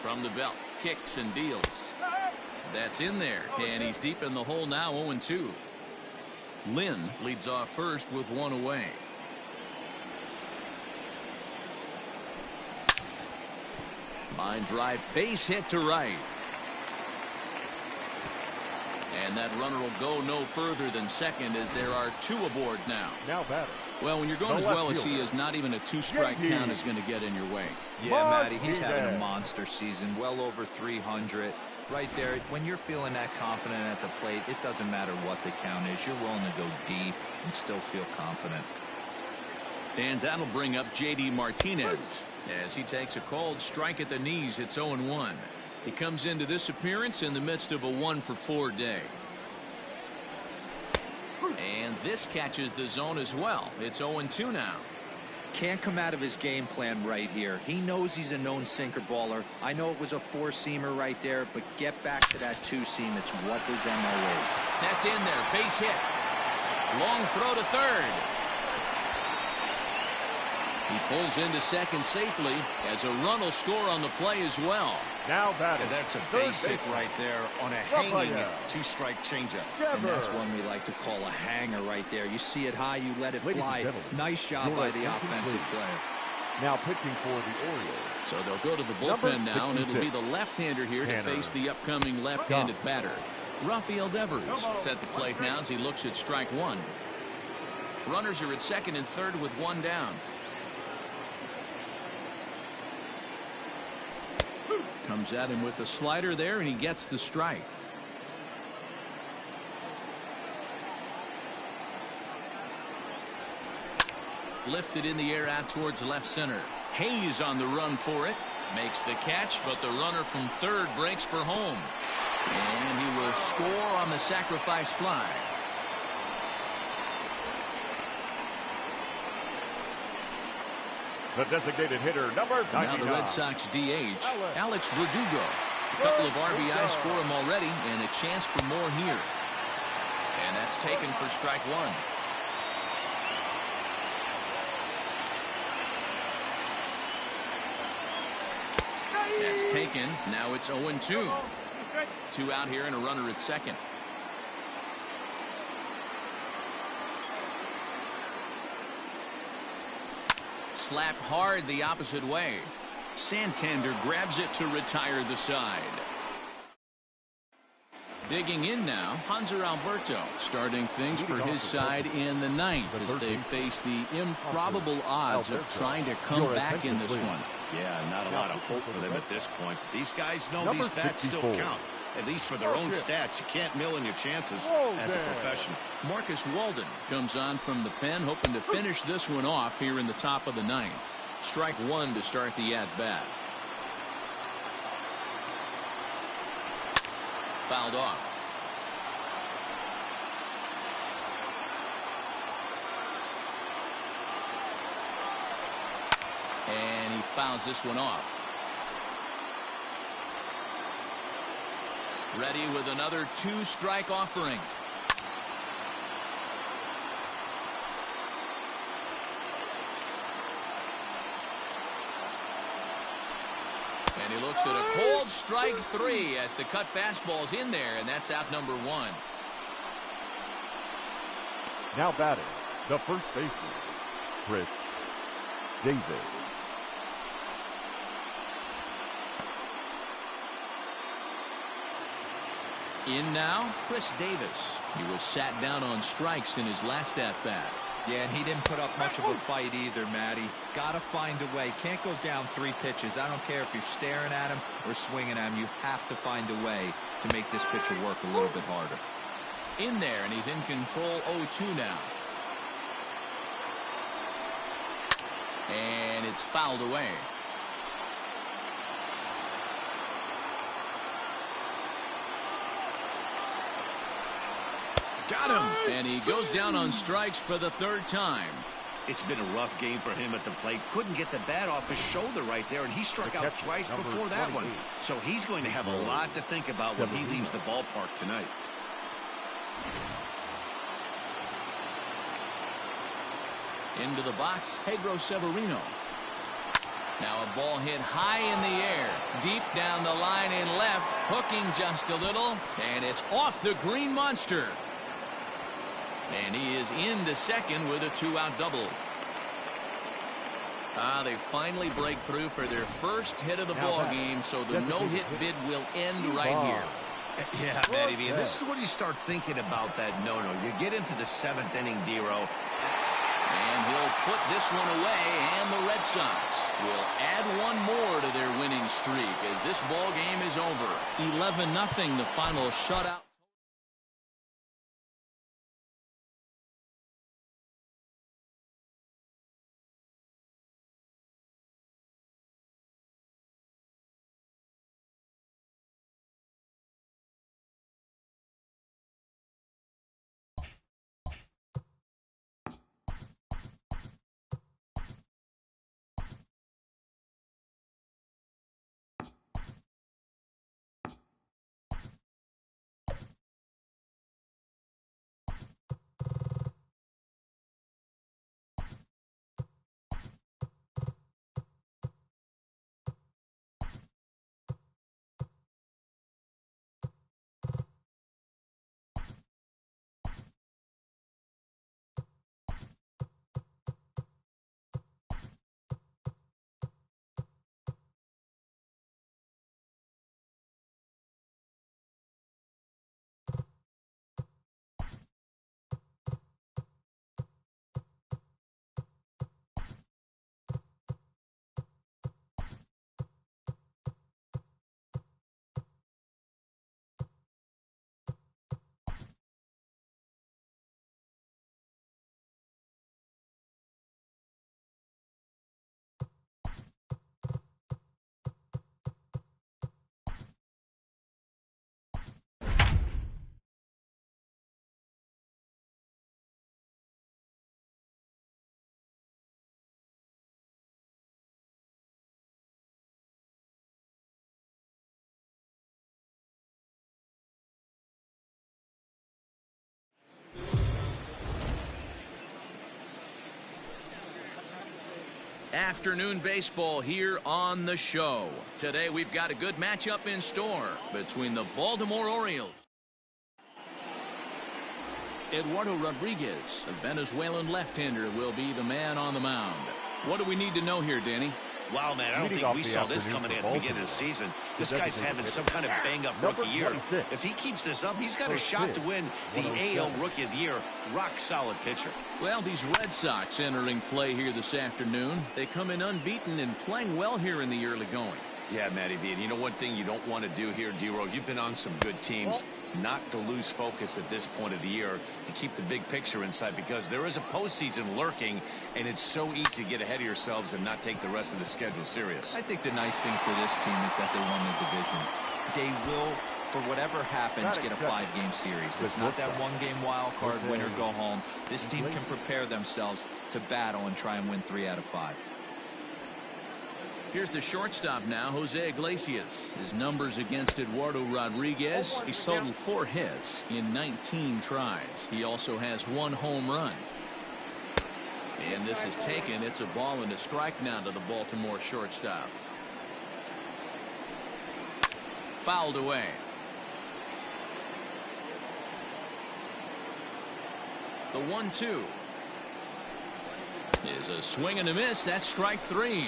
From the belt, kicks and deals. That's in there, and he's deep in the hole now, 0-2. Lin leads off first with one away. Line drive, base hit to right. And that runner will go no further than second as there are two aboard now. Now batter. Well, when you're going as well as he is, not even a two-strike count is going to get in your way. Yeah, Matty, he's having a monster season, well over 300. Right there, when you're feeling that confident at the plate, it doesn't matter what the count is. You're willing to go deep and still feel confident. And that'll bring up J.D. Martinez as he takes a called strike at the knees. It's 0-1. He comes into this appearance in the midst of a 1-for-4 day. And this catches the zone as well. It's 0-2 now. Can't come out of his game plan right here. He knows he's a known sinker baller. I know it was a four-seamer right there, but get back to that two-seam. It's what his MO is. That's in there. Base hit. Long throw to third. He pulls into second safely as a run will score on the play as well. Now batting. Yeah, that's a base hit right there on a hanging two-strike changeup. And that's one we like to call a hanger right there. You see it high, you let it fly. Nice job by the offensive player. Now pitching for the Orioles. So they'll go to the bullpen now, and it'll be the left-hander here to face the upcoming left-handed batter. Rafael Devers is at the plate now as he looks at strike one. Runners are at second and third with one down. Comes at him with the slider there, and he gets the strike. Lifted in the air out towards left center. Hayes on the run for it. Makes the catch, but the runner from third breaks for home. And he will score on the sacrifice fly. The designated hitter, number 99. Now the Red Sox DH, Alex Verdugo. A couple of RBIs for him already, and a chance for more here. And that's taken for strike one. That's taken. Now it's 0-2. Two out here and a runner at second. Slapped hard the opposite way. Santander grabs it to retire the side. Digging in now, Hanser Alberto starting things for his side in the ninth as they face the improbable odds of trying to come back in this one. Yeah, not a lot of hope for them at this point. These guys know these bats still count. At least for their own stats, you can't mill in your chances as a professional. Marcus Walden comes on from the pen, hoping to finish this one off here in the top of the ninth. Strike one to start the at-bat. Fouled off. And he fouls this one off. Ready with another two-strike offering. And he looks at a cold strike 3 as the cut fastball's in there, and that's out number 1. Now batting, the first baseman, Chris Davis. In now, Chris Davis. He was sat down on strikes in his last at-bat. Yeah, and he didn't put up much of a fight either, Matty. Got to find a way. Can't go down 3 pitches. I don't care if you're staring at him or swinging at him. You have to find a way to make this pitcher work a little bit harder. In there, and he's in control 0-2 now. And it's fouled away. Got him. And he goes down on strikes for the 3rd time. It's been a rough game for him at the plate. Couldn't get the bat off his shoulder right there, and he struck out twice before that one. So he's going to have a lot to think about when he leaves the ballpark tonight. Into the box, Pedro Severino. Now a ball hit high in the air, deep down the line in left, hooking just a little, and it's off the green monster. And he is into second with a 2-out double. They finally break through for their first hit of the ball game, so the no-hit bid will end right here. Yeah, Matty V, this is when you start thinking about that no-no. You get into the 7th inning, D-Row. And he'll put this one away, and the Red Sox will add one more to their winning streak as this ball game is over. 11-0, the final shutout. Afternoon baseball here on the show. Today we've got a good matchup in store between the Baltimore Orioles. Eduardo Rodriguez, a Venezuelan left-hander, will be the man on the mound. What do we need to know here, Danny? Wow, man, I don't think we saw this coming at the beginning of the season. This guy's having some kind of bang-up rookie year. If he keeps this up, he's got a shot to win the AL Rookie of the Year. Rock-solid pitcher. Well, these Red Sox entering play here this afternoon. They come in unbeaten and playing well here in the early going. Yeah, Matty V, and you know one thing you don't want to do here, D-Row, you've been on some good teams, not to lose focus at this point of the year, to keep the big picture in sight, because there is a postseason lurking, and it's so easy to get ahead of yourselves and not take the rest of the schedule serious. I think the nice thing for this team is that they won the division. They will, for whatever happens, get a 5-game series. It's not that 1-game wild card, win or go home. This team can prepare themselves to battle and try and win 3 out of 5. Here's the shortstop now, Jose Iglesias. His numbers against Eduardo Rodriguez. He's totaled 4 hits in 19 tries. He also has 1 home run. And this is taken. It's a ball and a strike now to the Baltimore shortstop. Fouled away. The 1-2 is a swing and a miss. That's strike 3.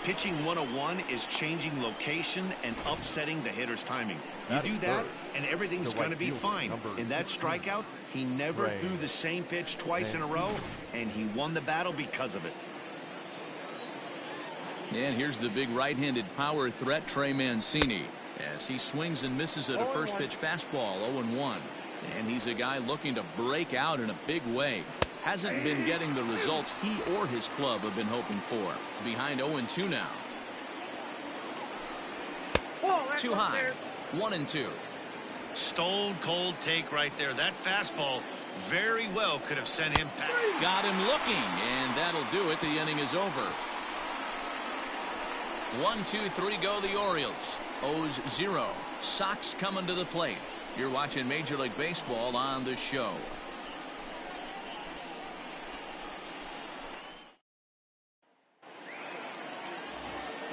Pitching 101 is changing location and upsetting the hitter's timing. You do that, and everything's going to be fine. In that strikeout, he never threw the same pitch twice in a row, and he won the battle because of it. And here's the big right-handed power threat, Trey Mancini, as he swings and misses at a first pitch fastball, 0-1. And he's a guy looking to break out in a big way. Hasn't been getting the results he or his club have been hoping for. Behind 0-2 now. Too high. 1-2. Stone cold take right there. That fastball very well could have sent him back. Got him looking, and that'll do it. The inning is over. 1-2-3 go the Orioles. O's 0. Sox coming to the plate. You're watching Major League Baseball on the show.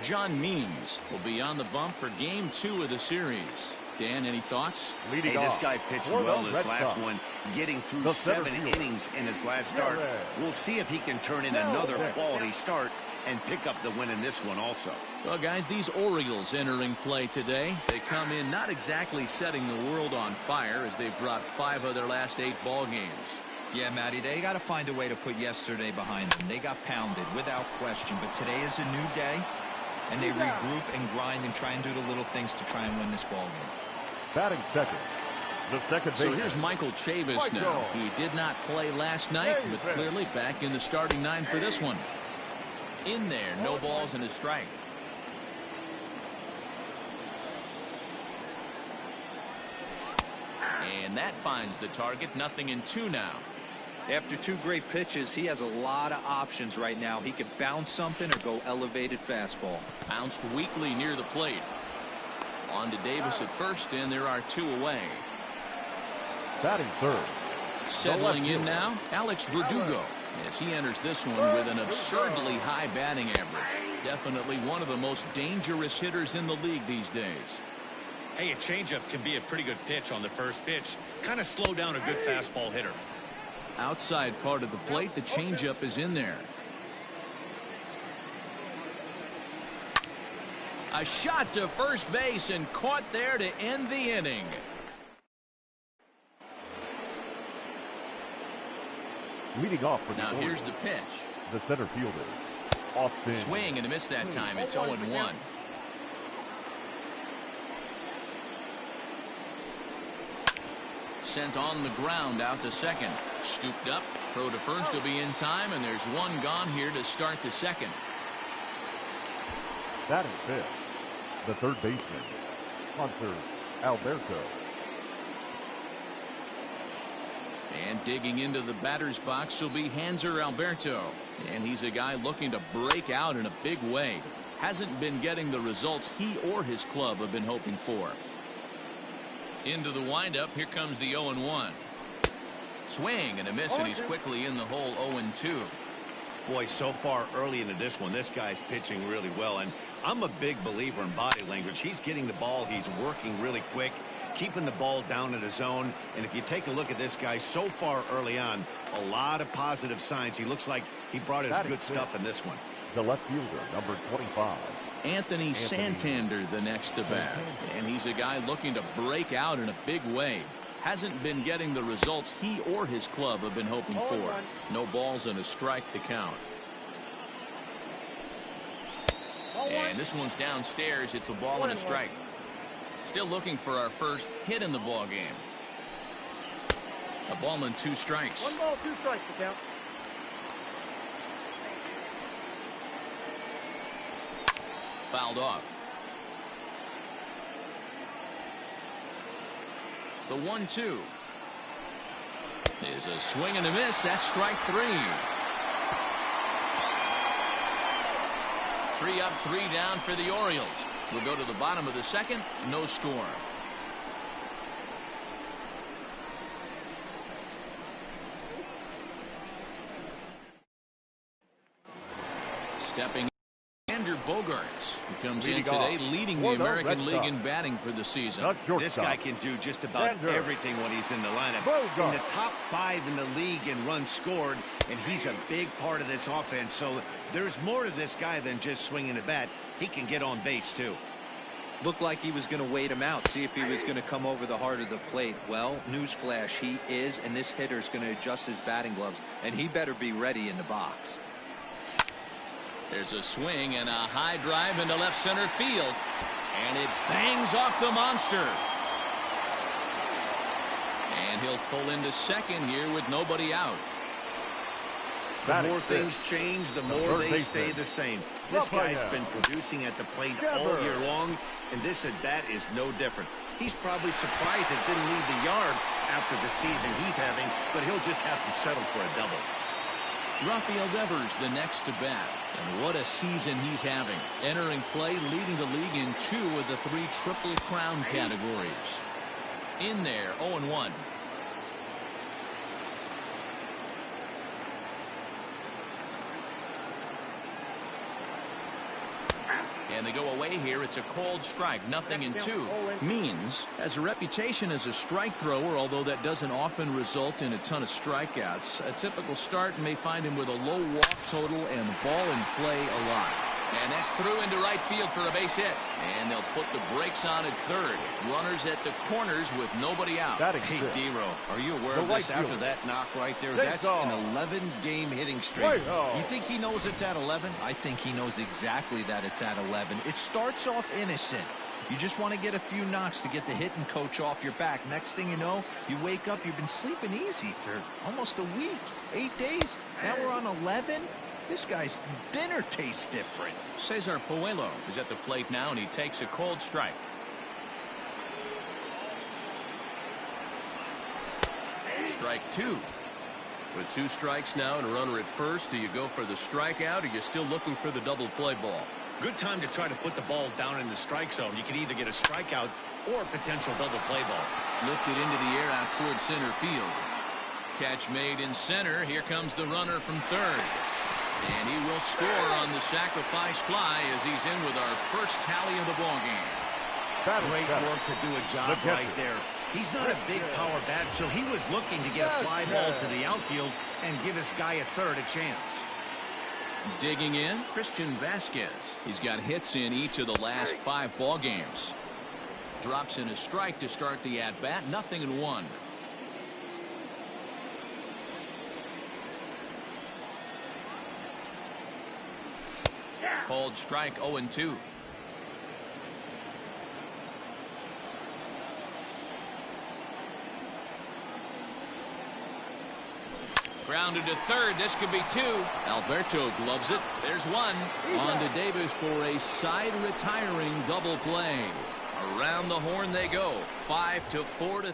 John Means will be on the bump for game 2 of the series. Dan, any thoughts? Hey, this guy pitched well this last one, getting through 7 innings in his last start. We'll see if he can turn in another quality start and pick up the win in this one also. Well, guys, these Orioles entering play today, they come in not exactly setting the world on fire as they've dropped 5 of their last 8 ball games. Yeah, Matty, they got to find a way to put yesterday behind them. They got pounded without question, but today is a new day, and they regroup and grind and try and do the little things to try and win this ball game. Batting second, the second baseman. So here's Michael Chavis now. He did not play last night, but clearly back in the starting 9 for this one. In there, no balls and a strike. And that finds the target. 0-2 now. After 2 great pitches, he has a lot of options right now. He could bounce something or go elevated fastball. Bounced weakly near the plate. On to Davis at first, and there are 2 away. Batting third. Settling in now, Alex Verdugo, as he enters this one with an absurdly high batting average. Definitely one of the most dangerous hitters in the league these days. Hey, a changeup can be a pretty good pitch on the first pitch. Kind of slow down a good fastball hitter. Outside part of the plate, the changeup is in there. A shot to first base and caught there to end the inning. Leading off for the Now Orioles, here's the pitch. the center fielder, Austin. Swing and a miss that time. It's 0-1. Sent on the ground out to second. Scooped up. Throw to first will be in time, and there's 1 gone here to start the second. Batting fifth, the third baseman, Hunter Alberto. And digging into the batter's box will be Hanser Alberto. And he's a guy looking to break out in a big way. Hasn't been getting the results he or his club have been hoping for. Into the windup. Here comes the 0-1. Swing and a miss, and he's quickly in the hole. 0-2. Boy, so far early into this one, this guy's pitching really well, and I'm a big believer in body language. He's getting the ball, he's working really quick, keeping the ball down in the zone. And if you take a look at this guy so far early on, a lot of positive signs. He looks like he brought his good stuff in this one. The left fielder, number 25. Anthony Santander the next to bat, and he's a guy looking to break out in a big way. Hasn't been getting the results he or his club have been hoping for. No balls and a strike to count. And this one's downstairs. It's a ball and a strike. Still looking for our first hit in the ball game. A ball and 2 strikes. 1 ball, 2 strikes to count. Fouled off. The 1-2 is a swing and a miss. That's strike 3. 3 up, 3 down for the Orioles. We'll go to the bottom of the second. No score. Stepping in, Bogaerts, who comes in today leading the American League in batting for the season. This guy can do just about everything when he's in the lineup. In the top 5 in the league in runs scored, and he's a big part of this offense. So there's more to this guy than just swinging the bat. He can get on base, too. Looked like he was going to wait him out, see if he was going to come over the heart of the plate. Well, newsflash, he is, and this hitter's going to adjust his batting gloves, and he better be ready in the box. There's a swing and a high drive into left center field, and it bangs off the monster. And he'll pull into second here with nobody out. The more things change, the more they stay the same. This guy's been producing at the plate all year long, and this at-bat is no different. He's probably surprised it didn't leave the yard after the season he's having, but he'll just have to settle for a double. Rafael Devers the next to bat, and what a season he's having. Entering play, leading the league in 2 of the 3 Triple Crown categories. In there, 0-1. And they go away here. It's a cold strike. Nothing in 2. Means has a reputation as a strike thrower, although that doesn't often result in a ton of strikeouts. A typical start may find him with a low walk total and ball in play a lot. And that's through into right field for a base hit. And they'll put the brakes on at third. Runners at the corners with nobody out. Hey, D-Row, are you aware of this after that knock right there? That's an 11-game hitting streak. You think he knows it's at 11? I think he knows exactly that it's at 11. It starts off innocent. You just want to get a few knocks to get the hitting coach off your back. Next thing you know, you wake up, you've been sleeping easy for almost a week, 8 days. Now we're on 11. This guy's dinner tastes different. Cesar Puello is at the plate now, and he takes a cold strike. Strike 2. With 2 strikes now and a runner at first, do you go for the strikeout, or you're still looking for the double play ball? Good time to try to put the ball down in the strike zone. You can either get a strikeout or potential double play ball. Lifted into the air out towards center field. Catch made in center. Here comes the runner from third. And he will score on the sacrifice fly as he's in with our first tally of the ball game. Great work to do a job right there. He's not a big power bat, so he was looking to get a fly ball to the outfield and give his guy at third a chance. Digging in, Christian Vasquez. He's got hits in each of the last 5 ball games. Drops in a strike to start the at-bat. 0-1. Called strike 0-2. Grounded to third. This could be 2. Alberto gloves it. There's 1. On to Davis for a side retiring double play. Around the horn they go. 5-4-3.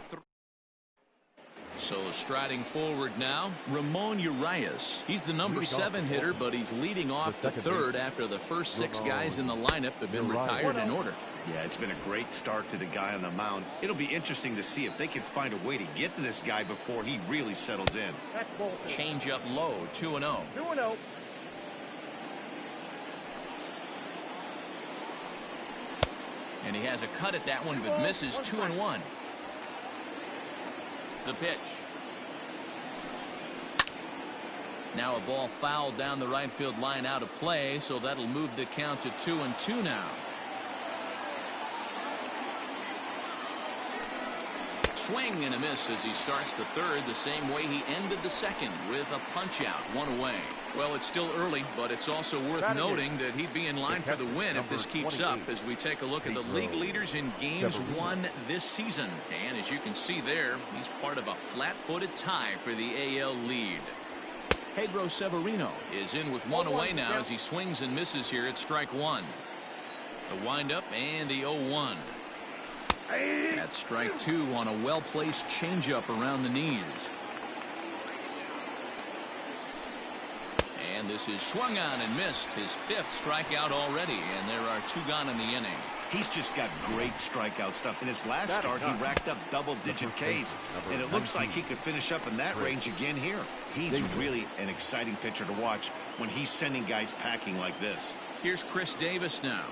So striding forward now, Ramon Urias. He's the number 7 hitter, but he's leading off the third after the first 6 guys in the lineup have been retired in order. Yeah, it's been a great start to the guy on the mound. It'll be interesting to see if they can find a way to get to this guy before he really settles in. Change up low, 2-0. 2-0. And he has a cut at that one, but misses. 2-1. The pitch. Now a ball fouled down the right field line out of play, so that'll move the count to 2-2 now. Swing and a miss as he starts the third the same way he ended the second, with a punch out, 1 away. Well, it's still early, but it's also worth noting that he'd be in line for the win if this keeps up as we take a look at the league leaders in games won this season. And as you can see there, he's part of a flat-footed tie for the AL lead. Pedro Severino is in with 1 away now as he swings and misses here at strike 1. The windup and the 0-1. That's strike 2 on a well-placed changeup around the knees. And this is swung on and missed, his 5th strikeout already, and there are 2 gone in the inning. He's just got great strikeout stuff. In his last start, he racked up double-digit Ks, and it looks like he could finish up in that range again here. He's really an exciting pitcher to watch when he's sending guys packing like this. Here's Chris Davis now,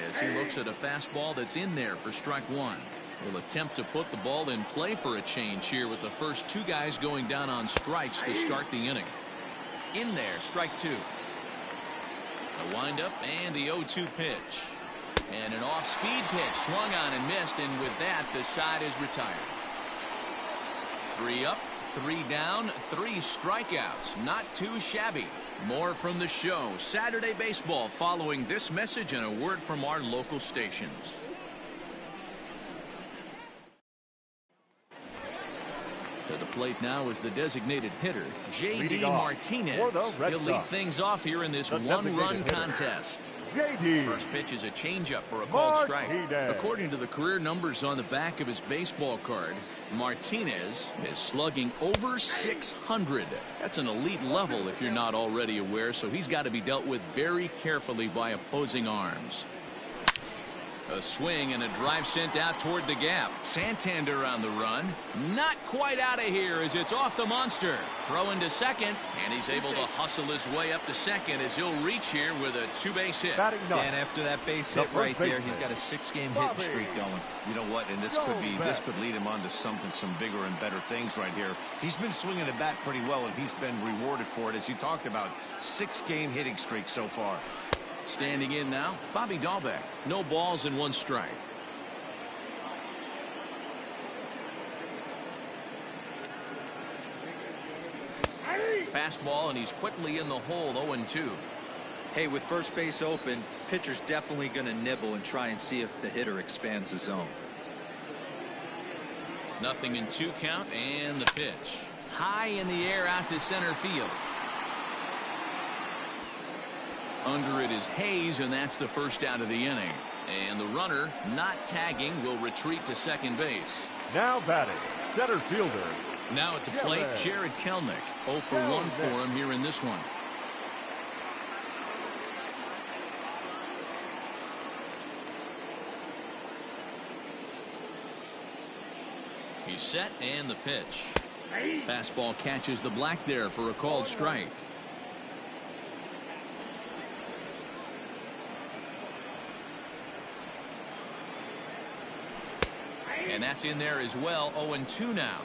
as he looks at a fastball that's in there for strike one. He'll attempt to put the ball in play for a change here with the first two guys going down on strikes to start the inning. In there, strike two. The windup and the 0-2 pitch. And an off-speed pitch swung on and missed, and with that, the side is retired. 3 up, 3 down, 3 strikeouts. Not too shabby. More from the show. Saturday Baseball following this message and a word from our local stations. To the plate now is the designated hitter, J.D. Martinez. He'll lead things off here in this one-run contest. First pitch is a changeup for a called strike. According to the career numbers on the back of his baseball card, Martinez is slugging over 600. That's an elite level if you're not already aware, so he's got to be dealt with very carefully by opposing arms. A swing and a drive sent out toward the gap. Santander on the run. Not quite out of here as it's off the monster. Throw into second, and he's able to hustle his way up to second as he'll reach here with a 2-base hit. And after that base hit right there, he's got a 6-game hitting streak going. You know what? And this could lead him on to some bigger and better things right here. He's been swinging the bat pretty well, and he's been rewarded for it, as you talked about. 6-game hitting streak so far. Standing in now, Bobby Dahlbeck. No balls and 1 strike. Fastball, and he's quickly in the hole, 0-2. Hey, with first base open, pitcher's definitely going to nibble and try and see if the hitter expands the zone. 0-2 count, and the pitch. High in the air out to center field. Under it is Hayes, and that's the first out of the inning. And the runner, not tagging, will retreat to second base. Now batting, center fielder. Now at the plate, Jared Kelnick. 0 for 1 for him here in this one. He's set, and the pitch. Fastball catches the black there for a called strike. And that's in there as well. 0-2 now.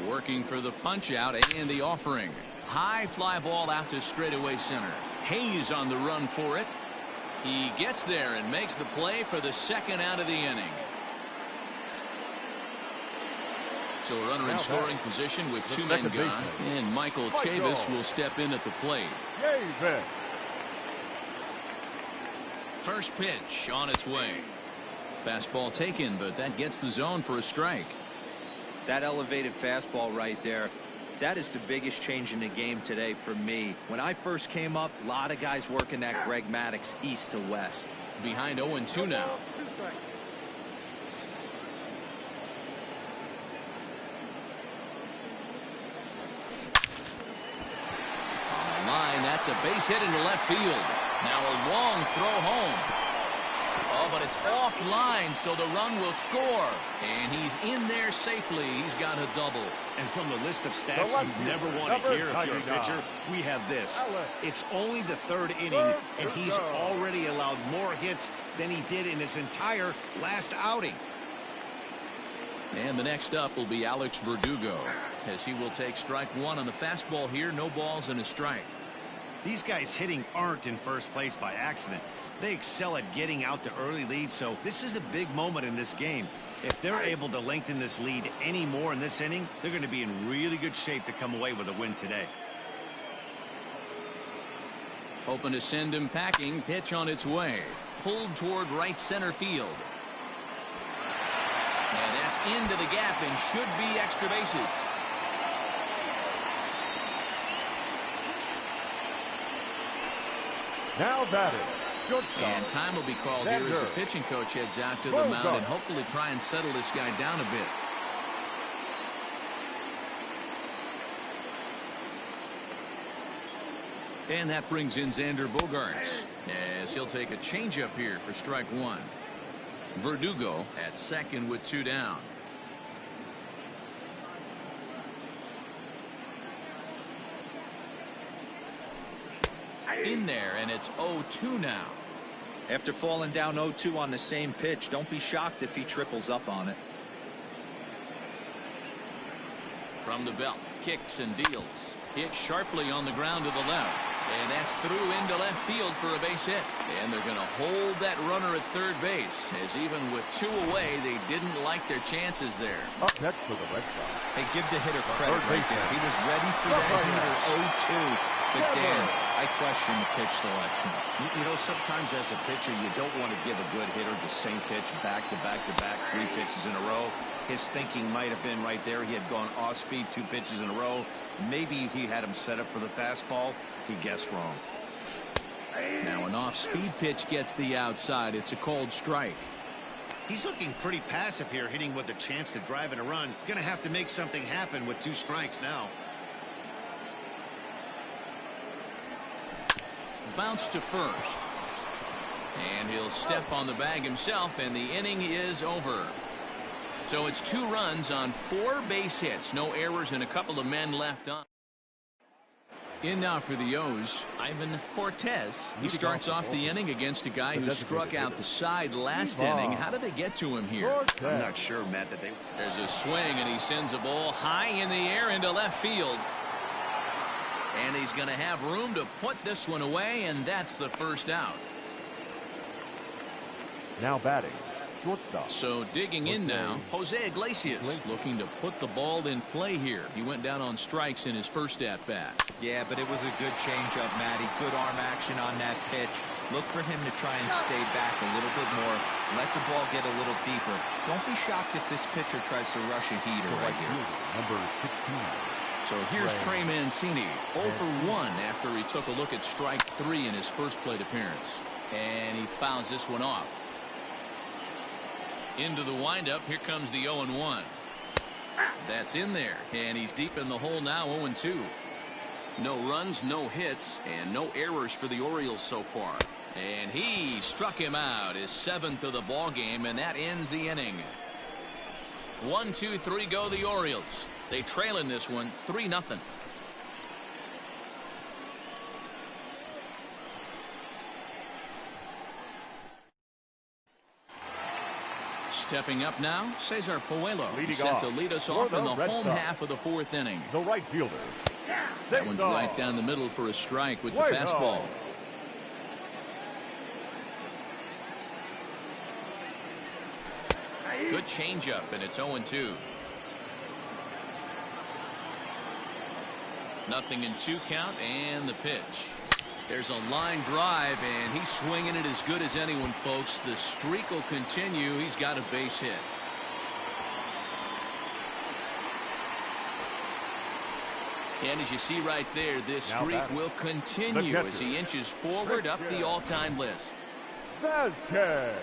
Working for the punch out and the offering. High fly ball out to straightaway center. Hayes on the run for it. He gets there and makes the play for the second out of the inning. So a runner in scoring position with 2 men gone, and Michael Chavis will step in at the plate. First pitch on its way. Fastball taken, but that gets the zone for a strike. That elevated fastball right there, that is the biggest change in the game today for me. When I first came up, a lot of guys working that Greg Maddux east to west. Behind 0-2 now. That's a base hit into left field. Now a long throw home. Oh, but it's offline, so the run will score. And he's in there safely. He's got a double. And from the list of stats you never want to hear if you're a pitcher, we have this. It's only the 3rd inning, and he's already allowed more hits than he did in his entire last outing. And the next up will be Alex Verdugo, as he will take strike 1 on the fastball here. No balls and a strike. These guys hitting aren't in first place by accident. They excel at getting out to early leads, so this is a big moment in this game. If they're able to lengthen this lead any more in this inning, they're going to be in really good shape to come away with a win today. Hoping to send him packing. Pitch on its way. Pulled toward right center field. And that's into the gap and should be extra bases. Now batting. And time will be called here as the pitching coach heads out to the mound and hopefully try and settle this guy down a bit. And that brings in Xander Bogaerts, as he'll take a changeup here for strike 1. Verdugo at second with 2 down. in there, and it's 0-2 now. After falling down 0-2 on the same pitch, don't be shocked if he triples up on it. From the belt, kicks and deals. Hit sharply on the ground to the left. And that's through into left field for a base hit. And they're going to hold that runner at third base, as even with 2 away, they didn't like their chances there. Up next for the Red Sox. Hey, give the hitter credit right there. He was ready for that hitter 0-2. But Dan, I question the pitch selection. You know, sometimes as a pitcher, you don't want to give a good hitter the same pitch back to back to back, 3 pitches in a row. His thinking might have been right there. He had gone off speed 2 pitches in a row. Maybe he had him set up for the fastball. He guessed wrong. Now an off-speed pitch gets the outside. It's a called strike. He's looking pretty passive here, hitting with a chance to drive in a run. Going to have to make something happen with 2 strikes now. Bounce to first. And he'll step on the bag himself, and the inning is over. So it's 2 runs on 4 base hits. No errors and a couple of men left on. In now for the O's, Ivan Cortez. He starts off the inning against a guy who struck out the side last inning. How did they get to him here? I'm not sure, Matt, that they... There's a swing, and he sends a ball high in the air into left field. And he's going to have room to put this one away, and that's the first out. Now batting, shortstop. So digging in now, Jose Iglesias looking to put the ball in play here. He went down on strikes in his first at-bat. Yeah, but it was a good changeup, Matty. Good arm action on that pitch. Look for him to try and stay back a little bit more. Let the ball get a little deeper. Don't be shocked if this pitcher tries to rush a heater right here. Number 16. So here's Trey Mancini, 0 for 1 after he took a look at strike 3 in his first plate appearance. And he fouls this one off. Into the windup, here comes the 0-1. That's in there, and he's deep in the hole now, 0-2. No runs, no hits, and no errors for the Orioles so far. And he struck him out, his 7th of the ball game, and that ends the inning. 1, 2, 3 go the Orioles. They trail in this one 3-0. Stepping up now, Cesar Puello, set to lead us off in the home half of the 4th inning. The right fielder. That one's right down the middle for a strike with the fastball. Good changeup, and it's 0-2. Nothing in 2 count, and the pitch. There's a line drive, and he's swinging it as good as anyone, folks. The streak will continue. He's got a base hit. And as you see right there, this streak will continue as he inches forward up the all-time list. Vasquez.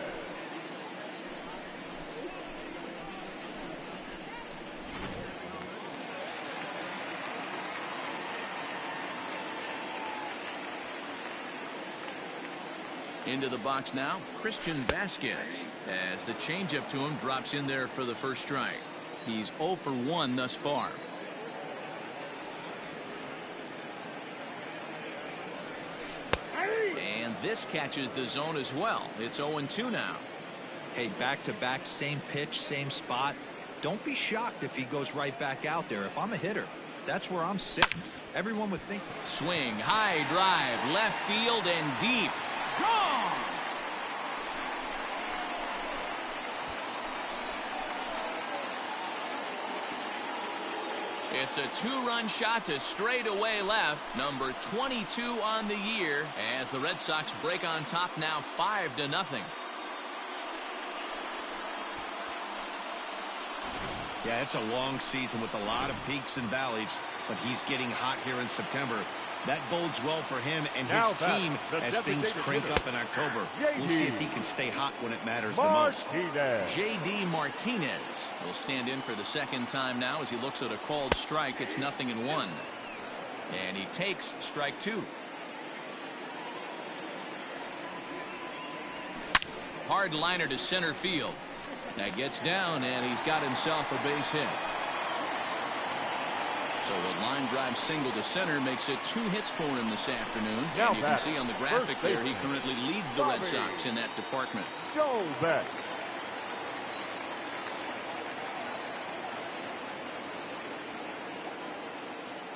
Into the box now, Christian Vasquez, as the changeup to him drops in there for the first strike. He's 0 for 1 thus far. And this catches the zone as well. It's 0-2 now. Hey, back-to-back, same pitch, same spot. Don't be shocked if he goes right back out there. If I'm a hitter, that's where I'm sitting. Everyone would think. Swing, high drive, left field and deep. Gone! It's a 2-run shot to straightaway left, number 22 on the year, as the Red Sox break on top now 5-0. Yeah, it's a long season with a lot of peaks and valleys, but he's getting hot here in September. That bodes well for him and his team as things crank up in October. We'll see if he can stay hot when it matters the most. J.D. Martinez will stand in for the 2nd time now as he looks at a called strike. It's 0-1. And he takes strike 2. Hard liner to center field. That gets down, and he's got himself a base hit. So a line drive single to center makes it 2 hits for him this afternoon. Now And you can see on the graphic there, he currently leads the Red Sox in that department. Go back.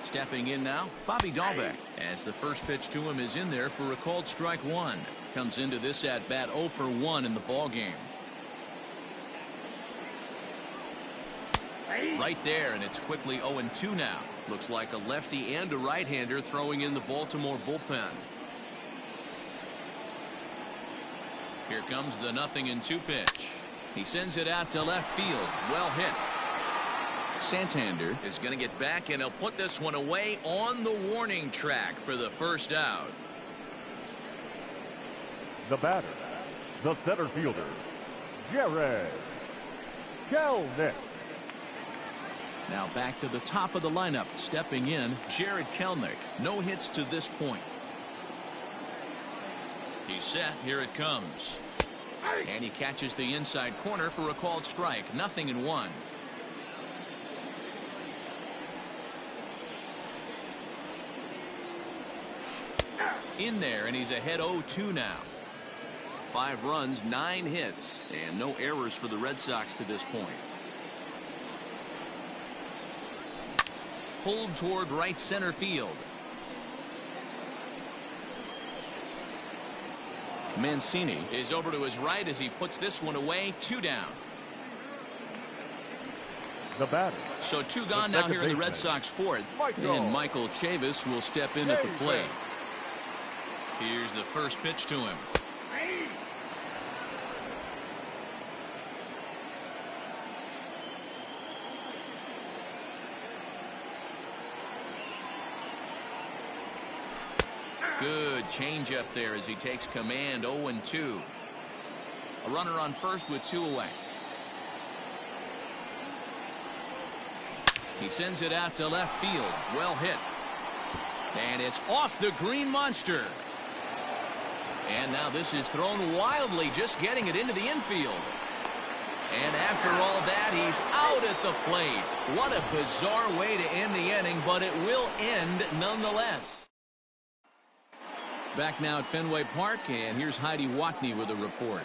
Stepping in now, Bobby Dahlbeck, as the first pitch to him is in there for a called strike 1. Comes into this at bat 0 for 1 in the ball game. Right there, and it's quickly 0-2 now. Looks like a lefty and a right-hander throwing in the Baltimore bullpen. Here comes the 0-2 pitch. He sends it out to left field. Well hit. Santander is going to get back, and he'll put this one away on the warning track for the first out. The batter, the center fielder, Jared Kelnick. Now back to the top of the lineup. Stepping in, Jared Kelnick. No hits to this point. He's set. Here it comes. And he catches the inside corner for a called strike. 0-1. In there, and he's ahead 0-2 now. 5 runs, 9 hits, and no errors for the Red Sox to this point. Pulled toward right center field. Mancini is over to his right as he puts this one away. 2 down. The batter. So 2 gone now here in the Red Sox 4th. And Michael Chavis will step in at the plate. Here's the first pitch to him. Good changeup there as he takes command. 0-2. A runner on first with 2 away. He sends it out to left field. Well hit. And it's off the green monster. And now this is thrown wildly, just getting it into the infield. And after all that, he's out at the plate. What a bizarre way to end the inning, but it will end nonetheless. Back now at Fenway Park, and here's Heidi Watney with a report.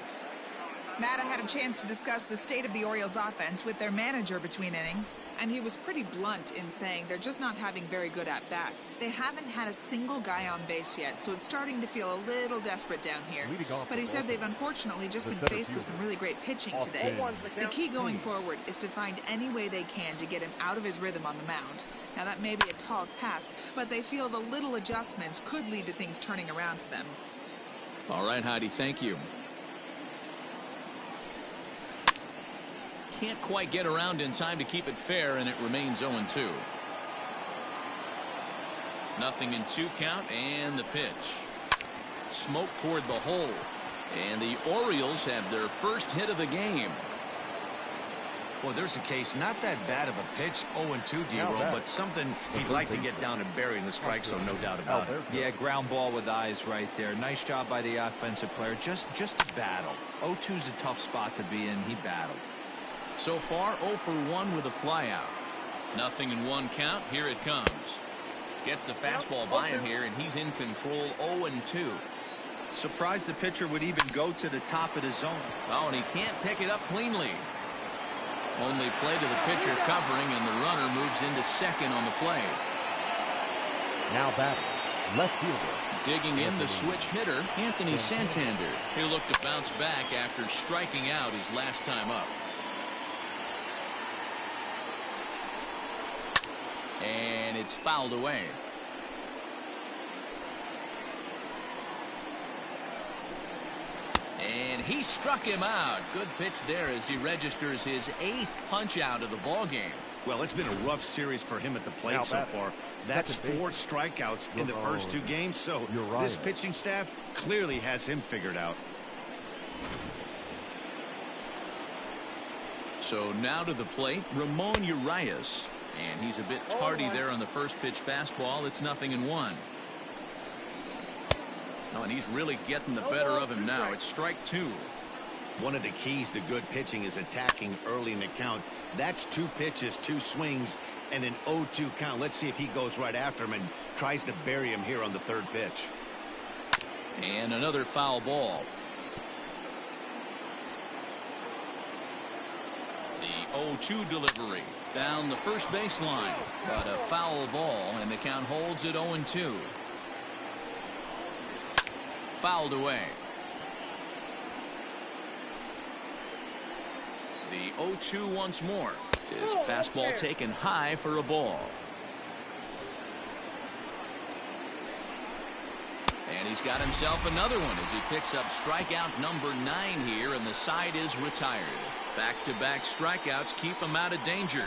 Matt, I had a chance to discuss the state of the Orioles offense with their manager between innings, and he was pretty blunt in saying they're just not having very good at-bats. They haven't had a single guy on base yet, so it's starting to feel a little desperate down here. But he said they've unfortunately just been faced with some really great pitching today. The key going forward is to find any way they can to get him out of his rhythm on the mound. Now, that may be a tall task, but they feel the little adjustments could lead to things turning around for them. All right, Heidi, thank you. Can't quite get around in time to keep it fair, and it remains 0-2. 0-2 count, and the pitch. Smoke toward the hole. And the Orioles have their first hit of the game. Well, there's a case, not that bad of a pitch, 0-2, D-Roll, but something he'd like to get down and bury in the strike zone, no doubt about it. Yeah, ground ball with eyes right there. Nice job by the offensive player. Just to battle. 0-2's a tough spot to be in. He battled. So far, 0 for 1 with a flyout. 0-1 count. Here it comes. Gets the fastball by him here, and he's in control. 0-2. Surprised the pitcher would even go to the top of the zone. Oh, and he can't pick it up cleanly. Only play to the pitcher covering, and the runner moves into second on the play. Now batting, left fielder. Digging in the switch hitter, Anthony Santander. He'll look to bounce back after striking out his last time up. And it's fouled away. And he struck him out. Good pitch there as he registers his 8th punch out of the ball game. Well, it's been a rough series for him at the plate so far. That's 4 strikeouts in the first 2 games, so this pitching staff clearly has him figured out. So now to the plate, Ramon Urias. And he's a bit tardy there on the first pitch fastball. It's 0-1. Oh, and he's really getting the better of him now. It's strike 2. One of the keys to good pitching is attacking early in the count. That's 2 pitches, 2 swings, and an 0-2 count. Let's see if he goes right after him and tries to bury him here on the 3rd pitch. And another foul ball. The 0-2 delivery down the first baseline, but a foul ball, and the count holds at 0-2. Fouled away. The 0-2 once more. His fastball taken high for a ball. And he's got himself another one as he picks up strikeout number 9 here, and the side is retired. Back-to-back strikeouts keep him out of danger.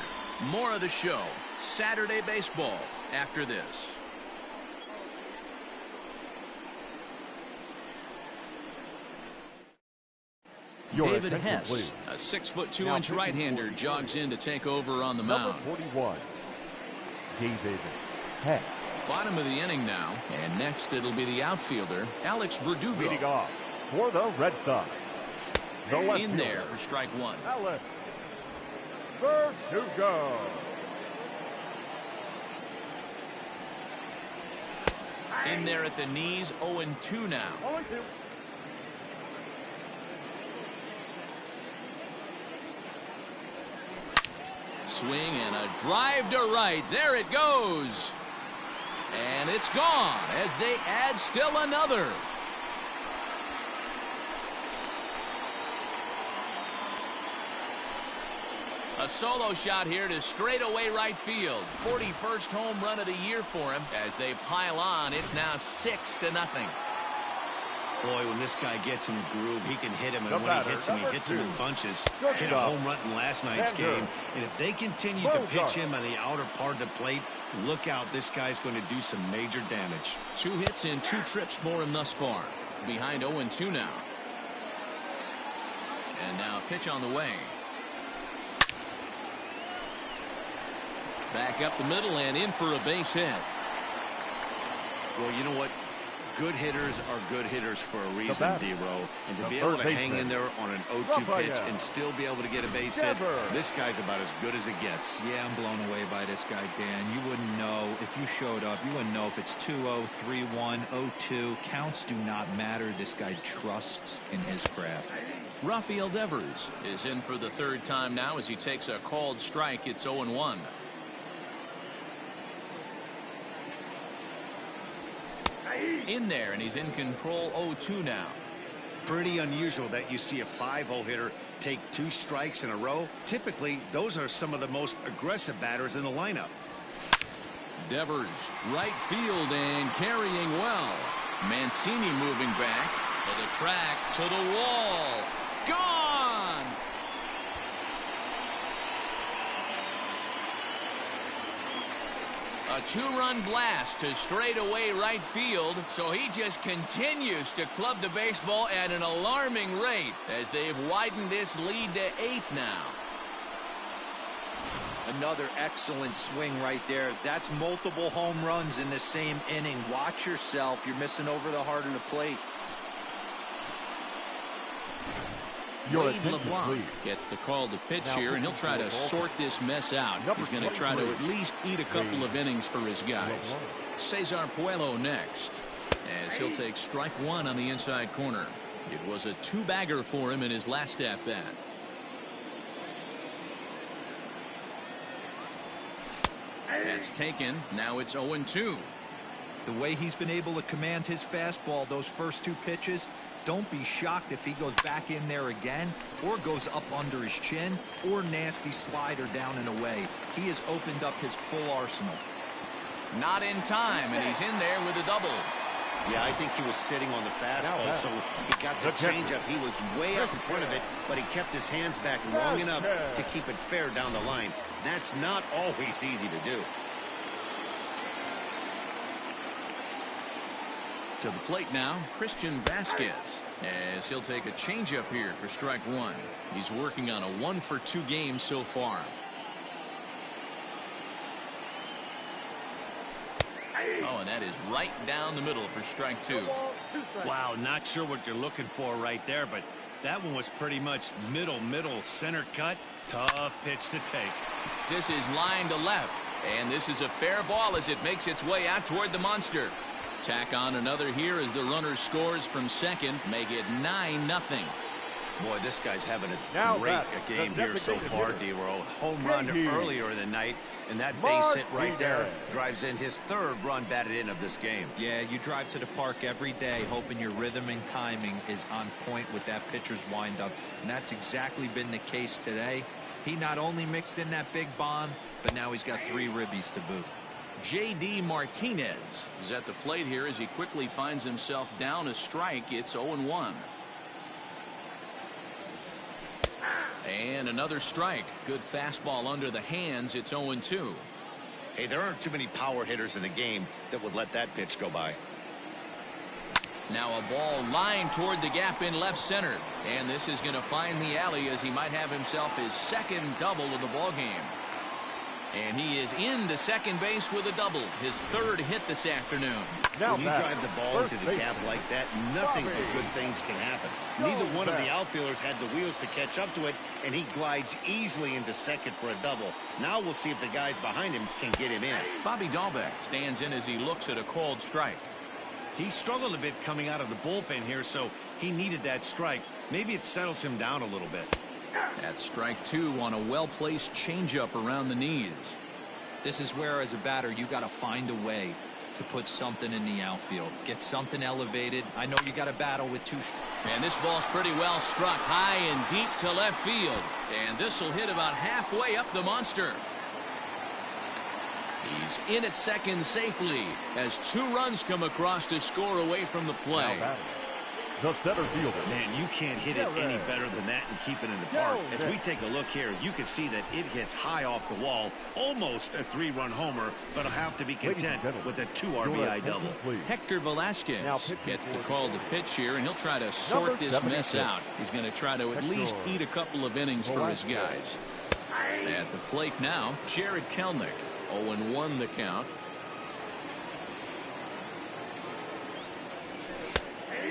More of the show, Saturday baseball, after this. David Hess, a 6'2" right-hander, jogs in to take over on the mound. Number 41, David Hess. Bottom of the inning now, and next it'll be the outfielder, Alex Verdugo. Leading off for the Red Sox. The left in there for strike 1. Alex Verdugo. In there at the knees, 0-2 now. 0-2. Swing and a drive to right. There it goes. And it's gone as they add still another. A solo shot here to straightaway right field. 41st home run of the year for him. As they pile on, it's now 6-0. Boy, when this guy gets in the groove, he can hit him, and when he hits him in bunches. Hit a home run in last night's game. And if they continue to pitch him on the outer part of the plate, look out, this guy's going to do some major damage. 2 hits and 2 trips for him thus far. Behind 0-2 now. And now pitch on the way. Back up the middle and in for a base hit. Well, you know what? Good hitters are good hitters for a reason, D-Row. And to be able to hang in there on an 0-2 pitch and still be able to get a base hit, this guy's about as good as it gets. Yeah, I'm blown away by this guy, Dan. You wouldn't know if you showed up. You wouldn't know if it's 2-0, 3-1, 0-2. Counts do not matter. This guy trusts in his craft. Rafael Devers is in for the 3rd time now as he takes a called strike. It's 0-1. In there, and he's in control. 0-2 now. Pretty unusual that you see a 5-0 hitter take 2 strikes in a row. Typically, those are some of the most aggressive batters in the lineup. Devers, right field and carrying well. Mancini moving back to the track, to the wall. Gone! A 2-run blast to straightaway right field, so he just continues to club the baseball at an alarming rate as they've widened this lead to 8 now. Another excellent swing right there. That's multiple home runs in the same inning. Watch yourself. You're missing over the heart of the plate. Wade LeBlanc gets the call to pitch here, and he'll try to sort this mess out. He's going to try to at least eat a couple of innings for his guys. Cesar Puello next, as he'll take strike 1 on the inside corner. It was a 2-bagger for him in his last at-bat. That's taken. Now it's 0-2. The way he's been able to command his fastball those first 2 pitches, don't be shocked if he goes back in there again or goes up under his chin or nasty slider down and away. He has opened up his full arsenal. Not in time, and he's in there with a double. Yeah, I think he was sitting on the fastball, so he got the changeup. He was way up in front of it, but he kept his hands back long enough to keep it fair down the line. That's not always easy to do. To the plate now, Christian Vasquez, as he'll take a changeup here for strike 1. He's working on a 1-for-2 game so far. Oh, and that is right down the middle for strike 2. Wow, not sure what you're looking for right there, but That one was pretty much middle, center cut. Tough pitch to take. This is line to left, and this is a fair ball as it makes its way out toward the monster. Tack on another here as the runner scores from second, make it 9-0. Boy, this guy's having a great game here so far, D-Roll. Home run earlier in the night, and that base hit right there drives in his third run batted in of this game. Yeah, you drive to the park every day hoping your rhythm and timing is on point with that pitcher's windup, and that's exactly been the case today. He not only mixed in that big bomb, but now he's got 3 ribbies to boot. J.D. Martinez is at the plate here as he quickly finds himself down a strike. It's 0-1. And another strike. Good fastball under the hands. It's 0-2. Hey, there aren't too many power hitters in the game that would let that pitch go by. Now a ball lined toward the gap in left center. And this is going to find the alley as he might have himself his second double of the ball game. And he is into second base with a double. His 3rd hit this afternoon. When you drive the ball into the gap like that, nothing but good things can happen. Neither one of the outfielders had the wheels to catch up to it, and he glides easily into second for a double. Now we'll see if the guys behind him can get him in. Bobby Dahlbeck stands in as he looks at a called strike. He struggled a bit coming out of the bullpen here, so he needed that strike. Maybe it settles him down a little bit. That's strike 2 on a well-placed changeup around the knees. This is where, as a batter, you got to find a way to put something in the outfield. Get something elevated. I know you got to battle with 2. And this ball's pretty well struck high and deep to left field. And this will hit about halfway up the monster. He's in at second safely as 2 runs come across to score away from the play. The center fielder. Man, you can't hit it any better than that and keep it in the park. As we take a look here, you can see that it hits high off the wall. Almost a 3-run homer, but he'll have to be content with a 2 RBI double. Hector Velasquez gets the call to pitch here, and he'll try to sort this mess out. He's going to try to at least eat a couple of innings for his guys. At the plate now, Jared Kelenic. 0-1 the count.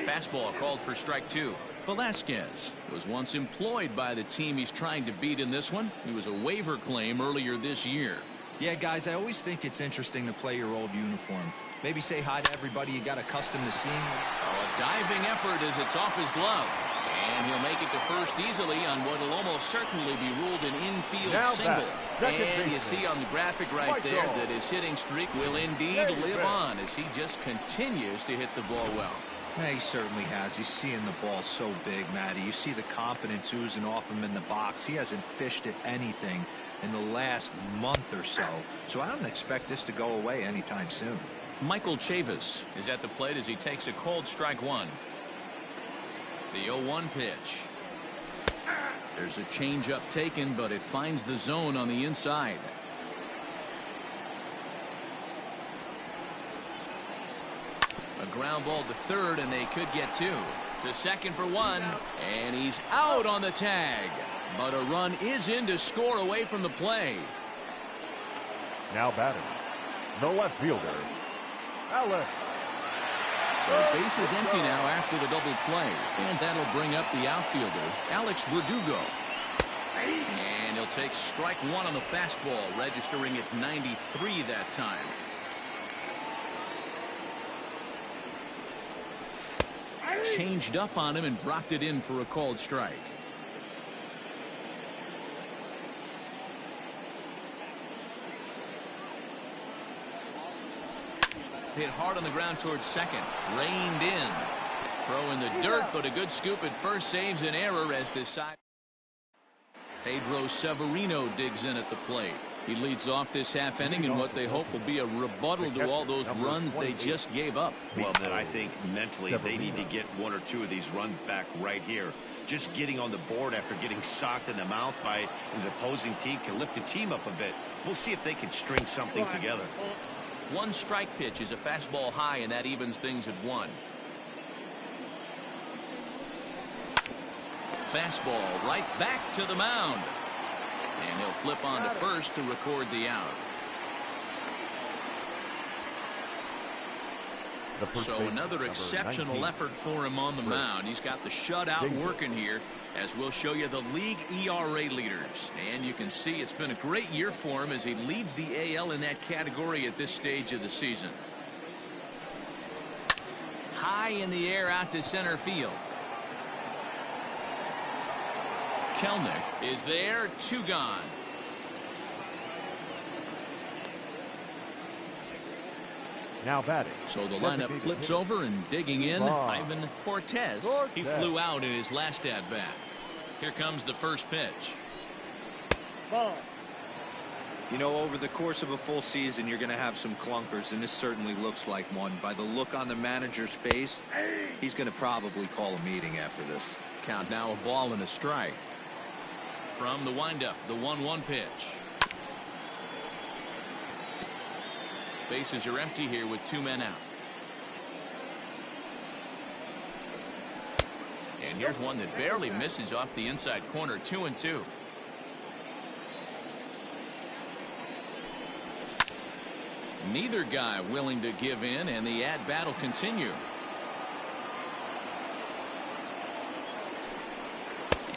Fastball called for strike 2. Velasquez was once employed by the team he's trying to beat in this one. He was a waiver claim earlier this year. Yeah, guys, I always think it's interesting to play your old uniform. Maybe say hi to everybody you got accustomed to seeing. A diving effort as it's off his glove. And he'll make it to first easily on what will almost certainly be ruled an infield single. And you see on the graphic right there that his hitting streak will indeed live on as he just continues to hit the ball well. Yeah, he certainly has. He's seeing the ball so big, Matty. You see the confidence oozing off him in the box. He hasn't fished at anything in the last month or so. So I don't expect this to go away anytime soon. Michael Chavis is at the plate as he takes a called strike 1. The 0-1 pitch. There's a changeup taken, but it finds the zone on the inside. A ground ball to third, and they could get 2. To second for 1, and he's out on the tag. But a run is in to score away from the play. Now batting, the left fielder, Alex. So base is empty now after the double play, and that'll bring up the outfielder, Alex Verdugo. And he'll take strike 1 on the fastball, registering at 93 that time. Changed up on him and dropped it in for a called strike. Hit hard on the ground towards second. Reined in. Throw in the dirt, but a good scoop at first saves an error as this side. Pedro Severino digs in at the plate. He leads off this half inning in what they hope will be a rebuttal to all those runs they just gave up. Well, man, I think mentally they need to get 1 or 2 of these runs back right here. Just getting on the board after getting socked in the mouth by an opposing team can lift the team up a bit. We'll see if they can string something together. 1 strike pitch is a fastball high, and that evens things at 1. Fastball right back to the mound. And he'll flip on to first to record the out. So another exceptional 19, effort for him on the mound. He's got the shutout working here, as we'll show you the league ERA leaders. And you can see it's been a great year for him as he leads the AL in that category at this stage of the season. High in the air out to center field. Kelnick is there, 2 gone. now batting. So the lineup flips over and digging in, Ivan Cortez. He flew out in his last at bat. Here comes the first pitch. Ball. You know, over the course of a full season, you're going to have some clunkers, and this certainly looks like one. By the look on the manager's face, he's going to probably call a meeting after this. Count now, a ball and a strike. From the windup, the 1-1 pitch. Bases are empty here with 2 men out. And here's one that barely misses off the inside corner. 2-2. Neither guy willing to give in, and the at-bat will continue.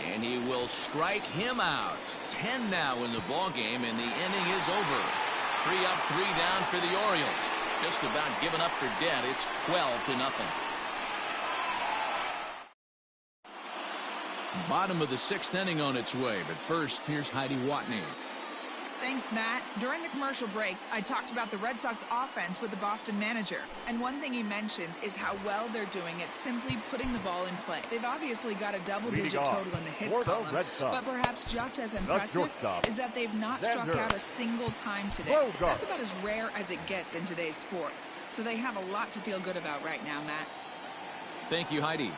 And he will strike him out. 10 now in the ball game, and the inning is over. 3 up, 3 down for the Orioles. Just about given up for dead. It's 12-0. Bottom of the 6th inning on its way, but first, here's Heidi Watney. Thanks, Matt. During the commercial break, I talked about the Red Sox offense with the Boston manager. And one thing he mentioned is how well they're doing at simply putting the ball in play. They've obviously got a double-digit total in the hits column, but perhaps just as impressive is that they've not struck out a single time today. That's about as rare as it gets in today's sport. So they have a lot to feel good about right now, Matt. Thank you, Heidi.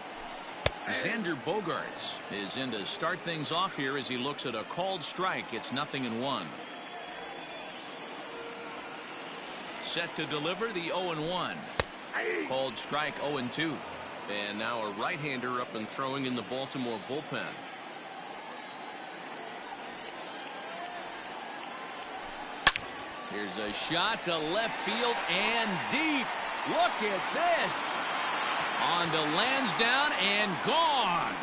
Xander Bogaerts is in to start things off here as he looks at a called strike. It's 0-1. Set to deliver the 0-1. Called strike 0-2. And now a right-hander up and throwing in the Baltimore bullpen. Here's a shot to left field and deep. Look at this. On to Lansdowne and gone.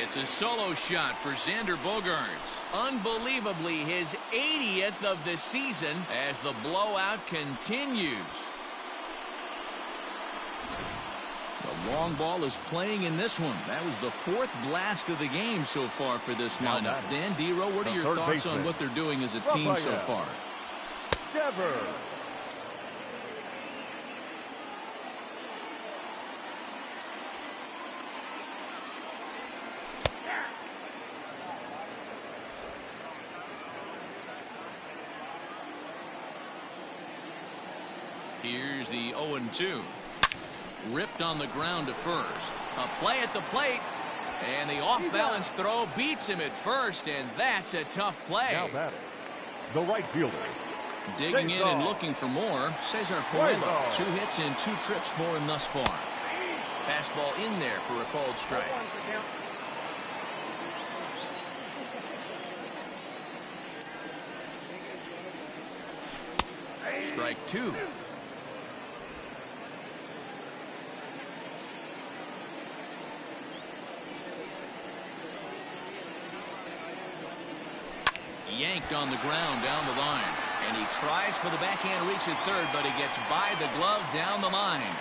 It's a solo shot for Xander Bogaerts. Unbelievably, his 80th of the season as the blowout continues. The long ball is playing in this one. That was the 4th blast of the game so far for this lineup. Dan Dero, what are your thoughts on what they're doing as a team so far? Devers. Here's the 0-2. Ripped on the ground to first. A play at the plate. And the off-balance throw beats him at first, and that's a tough play. Now batting, the right fielder. Digging in and looking for more, Cesar Puello. 2 hits and 2 trips for him thus far. Fastball in there for a called strike. Strike 2. Yanked on the ground down the line. And he tries for the backhand reach at third, but he gets by the glove down the line.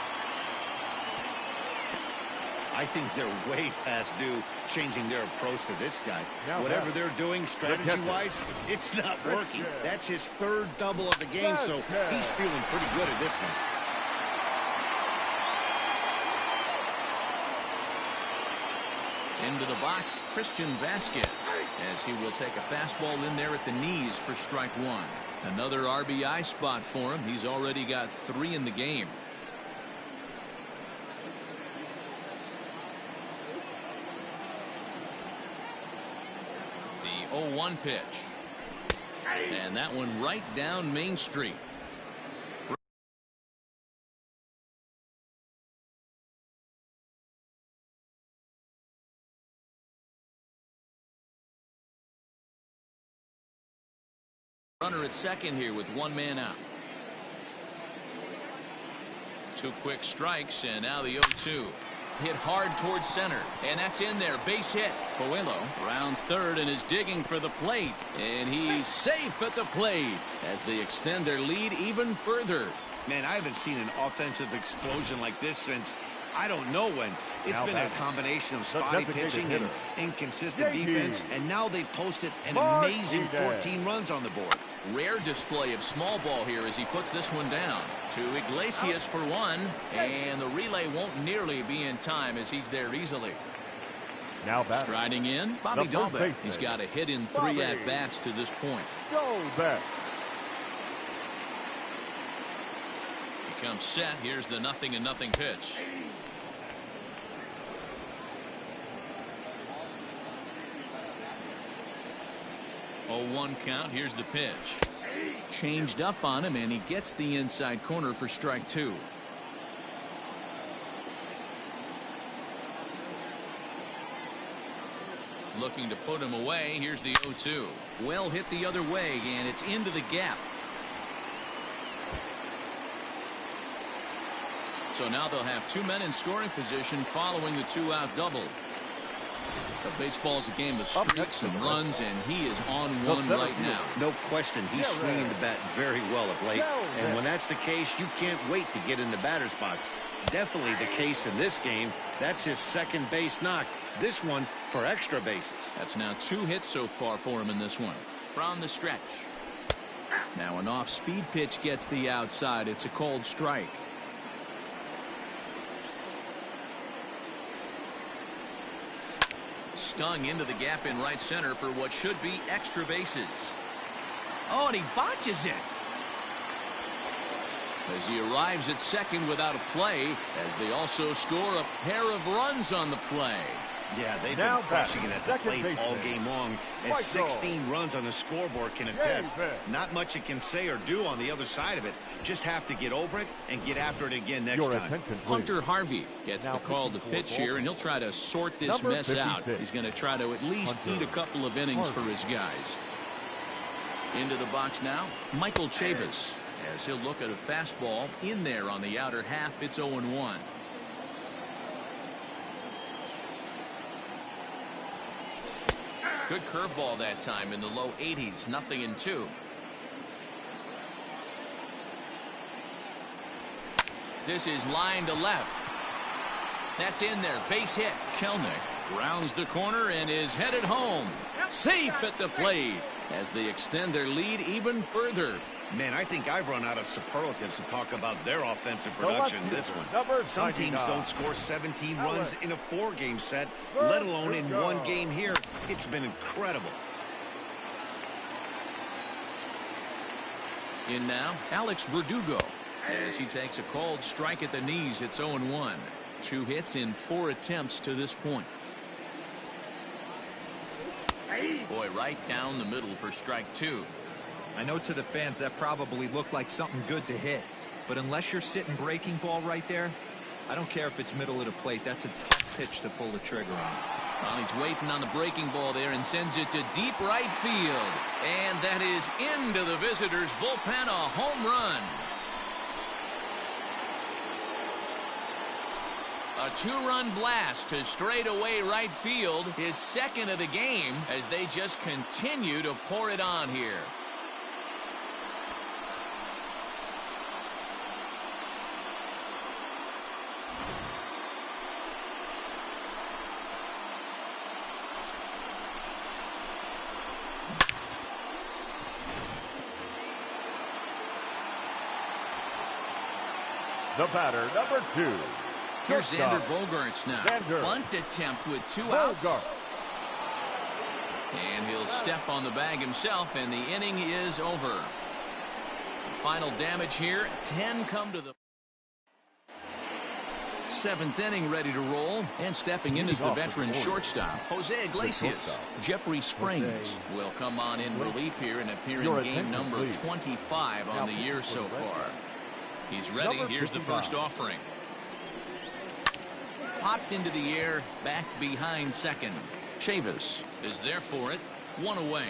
I think they're way past due changing their approach to this guy. Whatever they're doing strategy-wise, it's not working. That's his 3rd double of the game, so he's feeling pretty good at this one. Into the box, Christian Vasquez, as he will take a fastball in there at the knees for strike 1. Another RBI spot for him. He's already got 3 in the game. The 0-1 pitch. And that one right down Main Street. Runner at second here with one man out. 2 quick strikes, and now the 0-2. Hit hard towards center, and that's in there. Base hit. Coelho rounds third and is digging for the plate, and he's safe at the plate as they extend their lead even further. Man, I haven't seen an offensive explosion like this since I don't know when. It's been a combination of spotty pitching and inconsistent defense, and now they've posted an amazing 14 runs on the board. Rare display of small ball here as he puts this one down to Iglesias for one, and the relay won't nearly be in time as he's there easily. Now striding in, Bobby Dahlbeck. He's got a hit in 3 at-bats to this point. He comes set. Here's the 0-0 pitch. Oh, 1 count. Here's the pitch. Changed up on him, and he gets the inside corner for strike 2. Looking to put him away. Here's the 0-2. Well hit the other way, and it's into the gap. So now they'll have 2 men in scoring position following the 2-out double. But baseball's a game of streaks and runs, and he is on one right now. No question, he's swinging the bat very well of late. And when that's the case, you can't wait to get in the batter's box. Definitely the case in this game. That's his second base knock. This one for extra bases. That's now 2 hits so far for him in this one. From the stretch. Now an off-speed pitch gets the outside. It's a cold strike. Stung into the gap in right center for what should be extra bases. Oh, and he botches it as he arrives at second without a play, as they also score a pair of runs on the play. Yeah, they've been crushing it at the plate all game long, as 16 runs on the scoreboard can attest. Not much you can say or do on the other side of it. Just have to get over it and get after it again next time. Hunter Harvey gets the call to pitch here, and he'll try to sort this mess out. He's going to try to at least eat a couple of innings for his guys. Into the box now, Michael Chavis, as he'll look at a fastball in there on the outer half. It's 0-1. Good curveball that time in the low 80s. 0-2. This is line to left. That's in there. Base hit. Kelnick rounds the corner and is headed home. Safe at the plate as they extend their lead even further. Man, I think I've run out of superlatives to talk about their offensive production in this one. Some teams don't score 17 runs in a 4-game set, let alone in 1 game here. It's been incredible. In now, Alex Verdugo, as he takes a called strike at the knees. It's 0-1. 2 hits in 4 attempts to this point. Boy, right down the middle for strike 2. I know to the fans that probably looked like something good to hit, but unless you're sitting breaking ball right there, I don't care if it's middle of the plate. That's a tough pitch to pull the trigger on. Well, he's waiting on the breaking ball there and sends it to deep right field, and that is into the visitors' bullpen. A home run. A 2-run blast to straightaway right field, his second of the game, as they just continue to pour it on here. The batter, number 2. Here's Xander Bogaerts now. Bunt attempt with 2 outs. And he'll step on the bag himself, and the inning is over. Final damage here. 10 come to the 7th inning, ready to roll. And stepping in is the veteran shortstop, Jose Iglesias. Jeffrey Springs will come on in relief here and appear in game number 25 on the year so far. He's ready. Here's the first offering. Popped into the air, back behind second. Chavis is there for it. 1 away.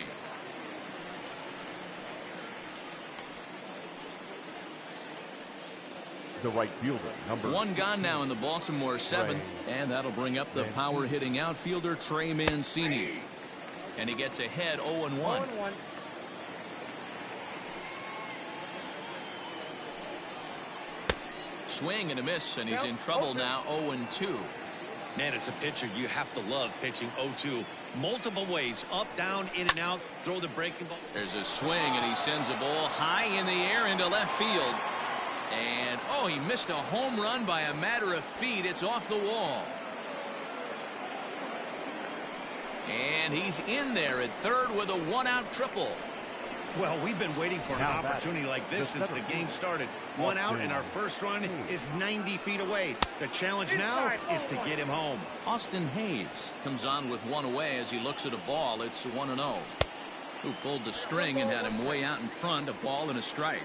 The right fielder, number One gone now in the Baltimore seventh, and that'll bring up the power hitting outfielder Trey Mancini. And he gets ahead 0-1. Swing and a miss, and he's in trouble now, 0-2. Man, as a pitcher, you have to love pitching 0-2. Multiple ways, up, down, in and out, throw the breaking ball. There's a swing, and he sends a ball high in the air into left field. And, oh, he missed a home run by a matter of feet. It's off the wall. And he's in there at third with a one-out triple. Well, we've been waiting for an opportunity like this since the game started. One out, and our first run is 90 feet away. The challenge now is to get him home. Austin Hayes comes on with one away as he looks at a ball. It's 1-0. Who pulled the string and had him way out in front, a ball and a strike.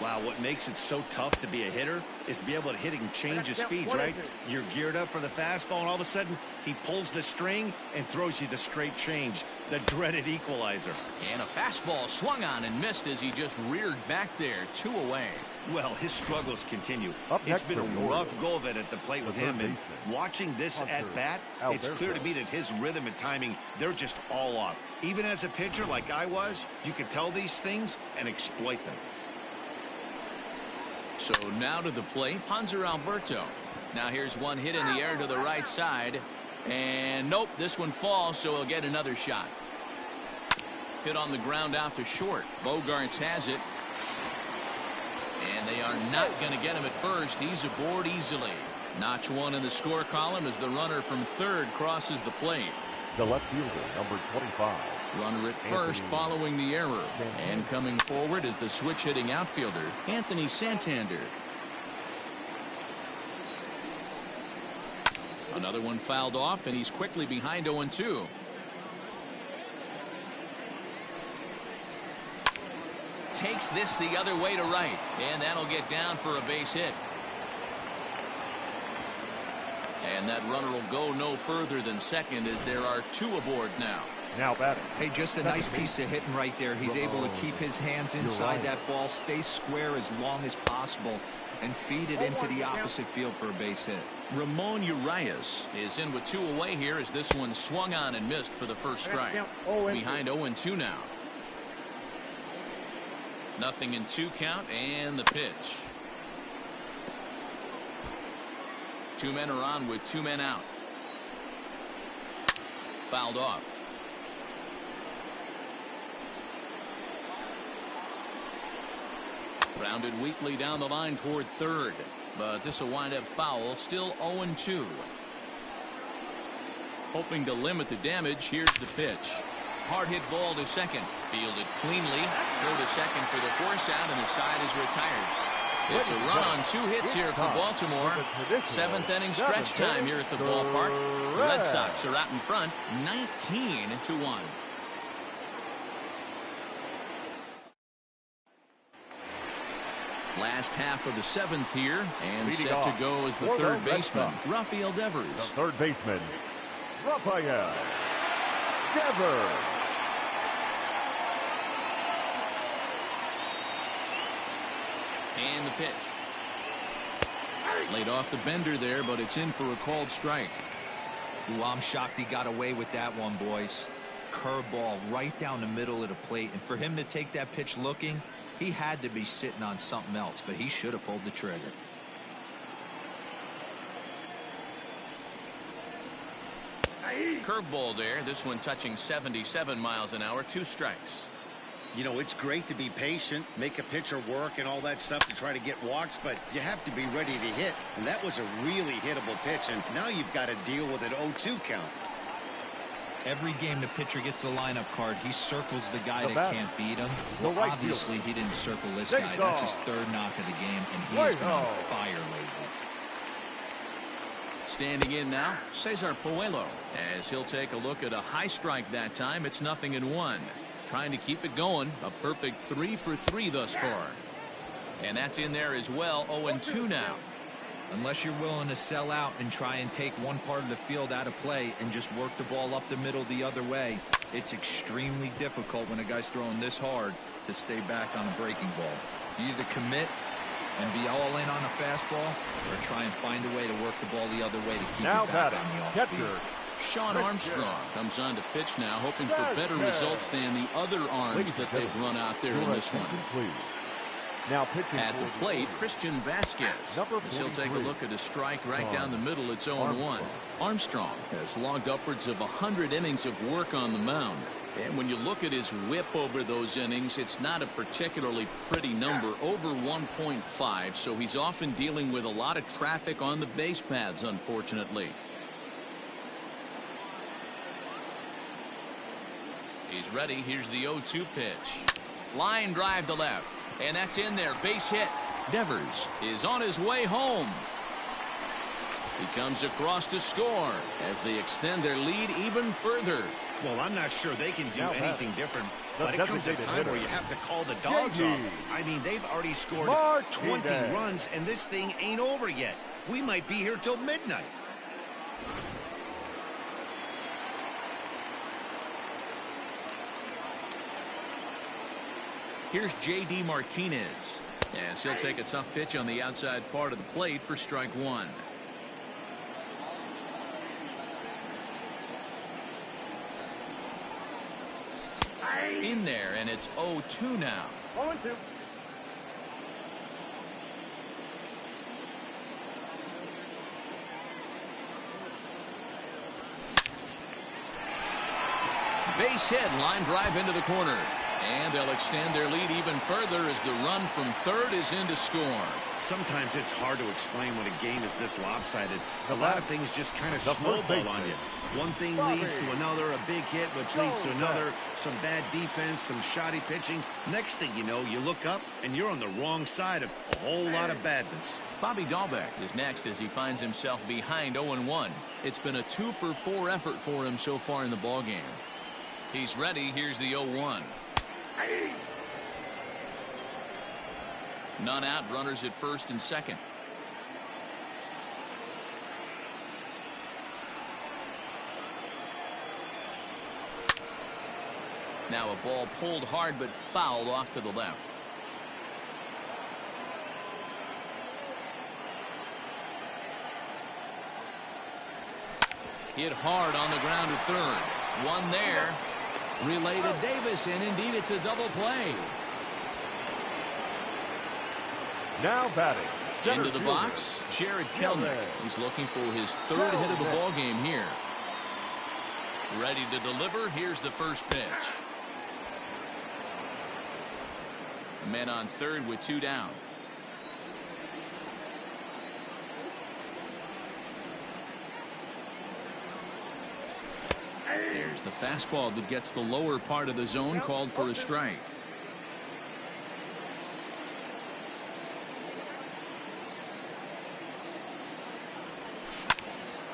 Wow, what makes it so tough to be a hitter is to be able to hit and change his speeds, right? You're geared up for the fastball, and all of a sudden, he pulls the string and throws you the straight change, the dreaded equalizer. And a fastball swung on and missed as he just reared back there, 2 away. Well, his struggles continue. It's been a rough go of it at the plate with him, and watching this at-bat, it's clear to me that his rhythm and timing, they're just all off. Even as a pitcher like I was, you can tell these things and exploit them. So now to the plate, Hanser Alberto. Now here's one hit in the air to the right side. And nope, this one falls, so he'll get another shot. Hit on the ground out to short. Bogarts has it. And they are not going to get him at first. He's aboard easily. Notch one in the score column as the runner from third crosses the plate. the left fielder, number 25. Runner at first following the error. And coming forward is the switch-hitting outfielder, Anthony Santander. Another one fouled off, and he's quickly behind 0-2. Takes this the other way to right, and that'll get down for a base hit. And that runner will go no further than second as there are two aboard now. Now batting. Hey, just a nice piece of hitting right there. He's able to keep his hands inside that ball, stay square as long as possible, and feed it into the opposite field for a base hit. Ramon Urias is in with two away here as this one swung on and missed for the first strike. Behind 0-2 now. 0-2 count and the pitch. Two men are on with two men out. Fouled off. Grounded weakly down the line toward third, but this will wind up foul. Still 0-2. Hoping to limit the damage. Here's the pitch. Hard hit ball to second. Fielded cleanly. Go to second for the force out, and the side is retired. It's a run on two hits here for Baltimore. Seventh inning stretch time here at the ballpark. The Red Sox are out in front, 19-1. Last half of the seventh here, and set to go as the third baseman, Rafael Devers. The third baseman, Rafael Devers. And the pitch. Laid off the bender there, but it's in for a called strike. Ooh, I'm shocked he got away with that one, boys. Curveball right down the middle of the plate, and for him to take that pitch looking, he had to be sitting on something else, but he should have pulled the trigger. Curveball there. This one touching 77 miles an hour. 2 strikes. You know, it's great to be patient, make a pitcher work and all that stuff to try to get walks, but you have to be ready to hit. And that was a really hittable pitch, and now you've got to deal with an 0-2 count. Every game the pitcher gets the lineup card, he circles the guy that can't beat him. Well, obviously, he didn't circle this guy. That's his third knock of the game, and he has been on fire lately. Standing in now, Cesar Puello, as he'll take a look at a high strike that time. It's 0-1. Trying to keep it going. A perfect 3 for 3 thus far. And that's in there as well. 0-2 now. Unless you're willing to sell out and try and take one part of the field out of play and just work the ball up the middle the other way, it's extremely difficult when a guy's throwing this hard to stay back on a breaking ball. You either commit and be all in on a fastball, or try and find a way to work the ball the other way to keep Now it back on the off-speed. Sean Armstrong comes on to pitch now, hoping for better results than the other arms that they've run out there in this one. Now pitching at the plate, Christian Vasquez. As he'll take a look at a strike right down the middle. It's 0-1. Armstrong has logged upwards of 100 innings of work on the mound. And when you look at his whip over those innings, it's not a particularly pretty number, over 1.5. So he's often dealing with a lot of traffic on the base paths, unfortunately. He's ready. Here's the 0-2 pitch. Line drive to left. And that's in there. Base hit. Devers is on his way home. He comes across to score as they extend their lead even further. Well, I'm not sure they can do anything different, but it comes a time where you have to call the dogs off. I mean, they've already scored 20 runs, and this thing ain't over yet. We might be here till midnight. Here's J.D. Martinez, as he'll take a tough pitch on the outside part of the plate for strike one. In there, and it's 0-2 now. 0-2. Base hit, line drive into the corner. And they'll extend their lead even further as the run from third is in to score. Sometimes it's hard to explain when a game is this lopsided. A lot of things just kind of snowball on you. One thing leads to another, a big hit, which leads to another, some bad defense, some shoddy pitching. Next thing you know, you look up and you're on the wrong side of a whole lot of badness. Bobby Dahlbeck is next as he finds himself behind 0-1. It's been a 2-for-4 effort for him so far in the ballgame. He's ready. Here's the 0-1. None out, runners at first and second. Now a ball pulled hard but fouled off to the left. Hit hard on the ground at third. One there. Relay to Davis, and indeed it's a double play. Now batting. Into the box, Jared Kelnick. He's looking for his third hit of the ball game here. Ready to deliver. Here's the first pitch. Men on third with two down. There's the fastball that gets the lower part of the zone, called for a strike.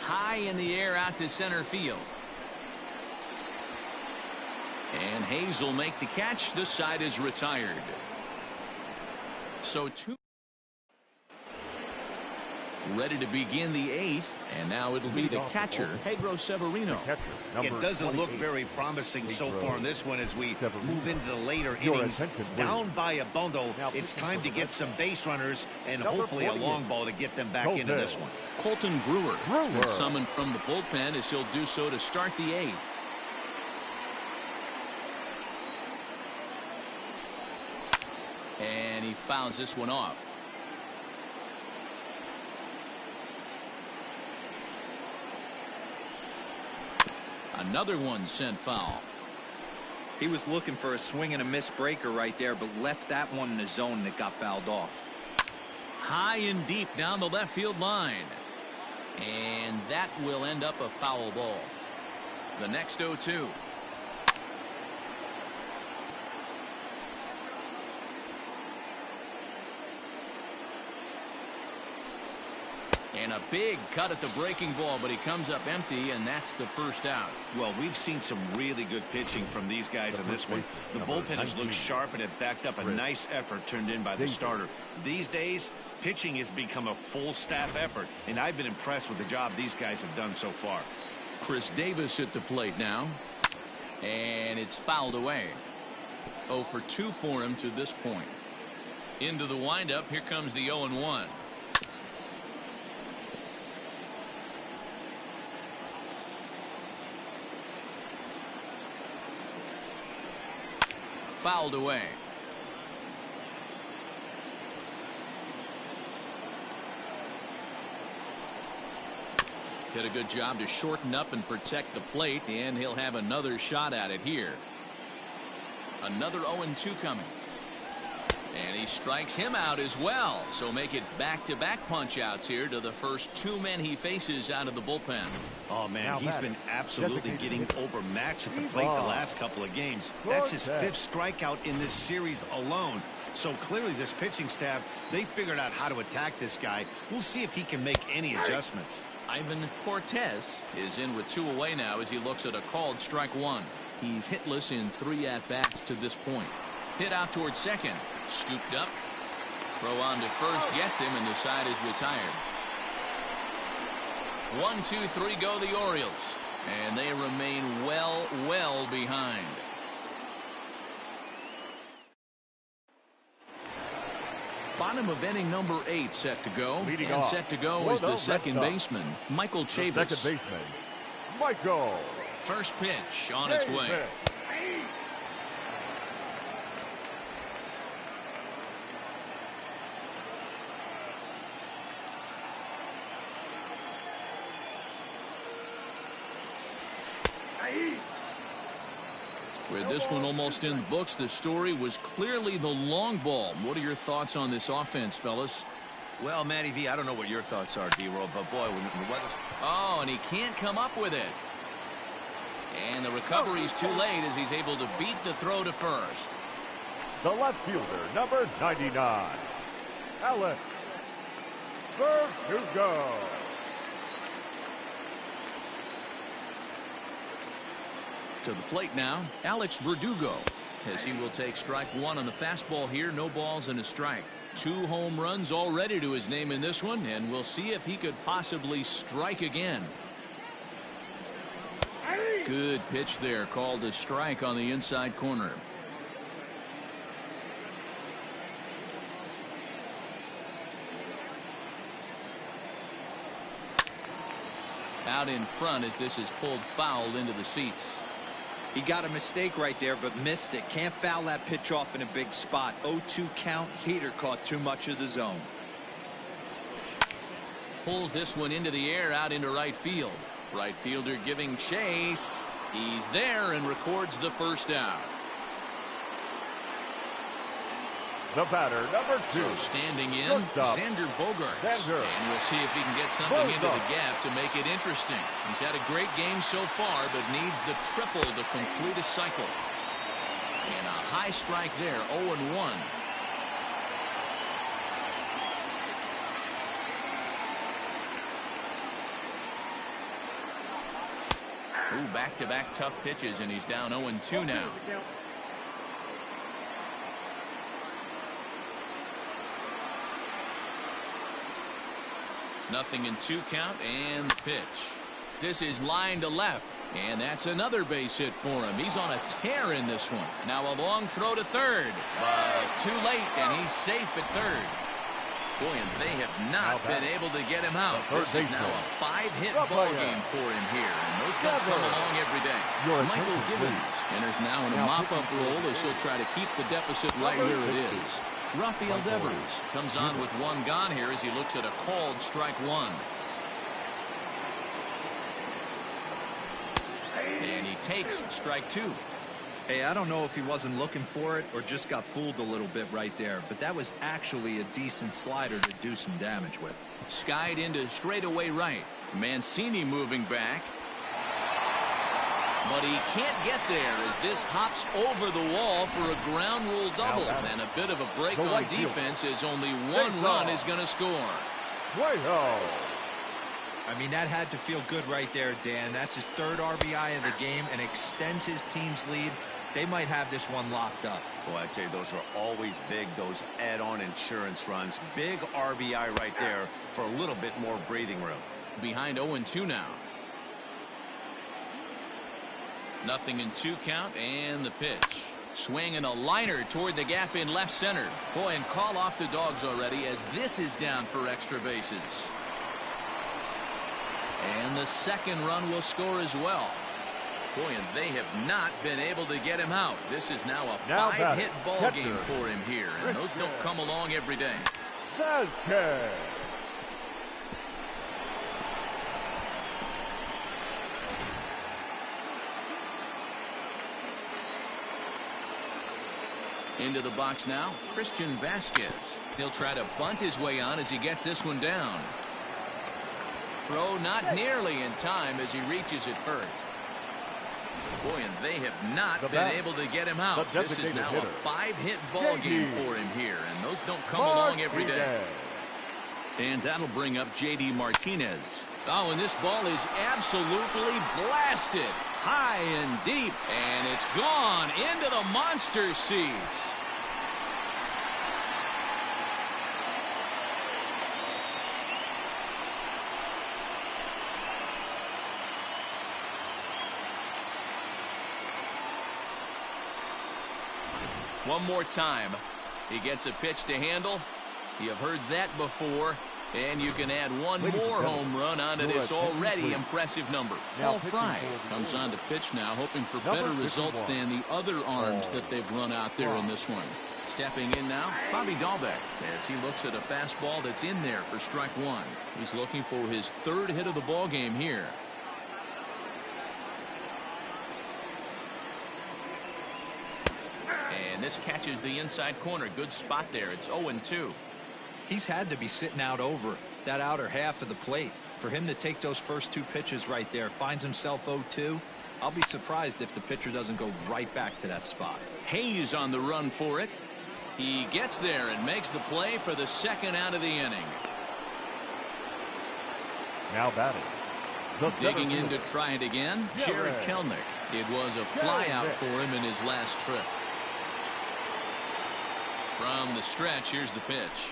High in the air out to center field. And Hayes will make the catch. This side is retired. So two. Ready to begin the eighth, and now it'll be the catcher, Pedro Severino. It doesn't look very promising so far in this one as we move into the later innings. Down by a bundle, it's time to get some base runners and hopefully a long ball to get them back into this one. Colton Brewer has been summoned from the bullpen as he'll do so to start the eighth. And he fouls this one off. Another one sent foul. He was looking for a swing and a miss breaker right there, but left that one in the zone that got fouled off. High and deep down the left field line. And that will end up a foul ball. The next 0-2. And a big cut at the breaking ball, but he comes up empty, and that's the first out. Well, we've seen some really good pitching from these guys in this one. The bullpen has looked sharp, and it backed up a nice effort turned in by the starter. These days, pitching has become a full staff effort, and I've been impressed with the job these guys have done so far. Chris Davis at the plate now, and it's fouled away. 0 for 2 for him to this point. Into the windup. Here comes the 0-1. Fouled away. Did a good job to shorten up and protect the plate, and he'll have another shot at it here. Another 0-2 coming. And he strikes him out as well. So make it back-to-back punch-outs here to the first two men he faces out of the bullpen. Oh, man, he's been absolutely getting overmatched at the plate the last couple of games. That's his 5th strikeout in this series alone. So clearly this pitching staff, they figured out how to attack this guy. We'll see if he can make any adjustments. Ivan Cortez is in with 2 away now as he looks at a called strike 1. He's hitless in 3 at-bats to this point. Hit out towards second. Scooped up. Throw on to first. Gets him, and the side is retired. 1, 2, 3 go the Orioles. And they remain well behind. Bottom of inning number 8 set to go. Leading and off set to go is the second baseman, Michael Chavis. Second baseman, Michael. First pitch on its way. With this one almost in the books, the story was clearly the long ball. What are your thoughts on this offense, fellas? Well, Matty V, I don't know what your thoughts are, D-Roll, but boy, when the weather... Oh, and he can't come up with it. And the recovery's too late as he's able to beat the throw to first. The left fielder, number 99, Alex Verdugo. To the plate now, Alex Verdugo, as he will take strike 1 on the fastball here. No balls and a strike. 2 home runs already to his name in this one, and we'll see if he could possibly strike again. Good pitch there, called a strike on the inside corner. Out in front as this is pulled foul into the seats. He got a mistake right there, but missed it. Can't foul that pitch off in a big spot. 0-2 count. Heater caught too much of the zone. Pulls this one into the air out into right field. Right fielder giving chase. He's there and records the first out. The batter, number 2. So standing in, Xander Bogaerts. And we'll see if he can get something into the gap to make it interesting. He's had a great game so far, but needs the triple to complete a cycle. And a high strike there, 0-1. Ooh, back-to-back tough pitches, and he's down 0-2 now. Nothing in 2 count, and the pitch. This is line to left, and that's another base hit for him. He's on a tear in this one. Now a long throw to third, but too late, and he's safe at third. Boy, and they have not been able to get him out. This is now a 5-hit ball game for him here, and those don't come along every day. Michael Gibbons enters now in a mop-up role as he'll try to keep the deficit right where it is. Rafael Devers comes on with 1 gone here as he looks at a called strike 1. And he takes strike 2. Hey, I don't know if he wasn't looking for it or just got fooled a little bit right there, but that was actually a decent slider to do some damage with. Skied into straightaway right. Mancini moving back. But he can't get there as this hops over the wall for a ground rule double. And a bit of a break on defense as only 1 run is going to score. I mean, that had to feel good right there, Dan. That's his 3rd RBI of the game and extends his team's lead. They might have this one locked up. Boy, I tell you, those are always big, those add-on insurance runs. Big RBI right there for a little bit more breathing room. Behind 0-2 now. Nothing in 2 count, and the pitch. Swinging a liner toward the gap in left center. Boy, and call off the Dogs already as this is down for extra bases. And the second run will score as well. Boy, and they have not been able to get him out. This is now a 5-hit ball game for him here, and those don't come along every day. Into the box now, Christian Vasquez. He'll try to bunt his way on as he gets this one down. Throw not nearly in time as he reaches it first. Boy, and they have not been able to get him out. This is now a 5-hit ball game for him here, and those don't come along every day. And that'll bring up J.D. Martinez. Oh, and this ball is absolutely blasted. High and deep, and it's gone into the monster seats. One more time. He gets a pitch to handle. You have heard that before. And you can add one more home run onto this already impressive number. Paul Fry comes on to pitch now, hoping for better results than the other arms that they've run out there in this one. Stepping in now, Bobby Dahlbeck, as he looks at a fastball that's in there for strike one. He's looking for his third hit of the ball game here. And this catches the inside corner. Good spot there. It's 0-2. He's had to be sitting out over that outer half of the plate. For him to take those first two pitches right there, finds himself 0-2. I'll be surprised if the pitcher doesn't go right back to that spot. Hayes on the run for it. He gets there and makes the play for the second out of the inning. Now batting. Digging in to try it again, Jared Kelenic. It was a fly out for him in his last trip. From the stretch, here's the pitch.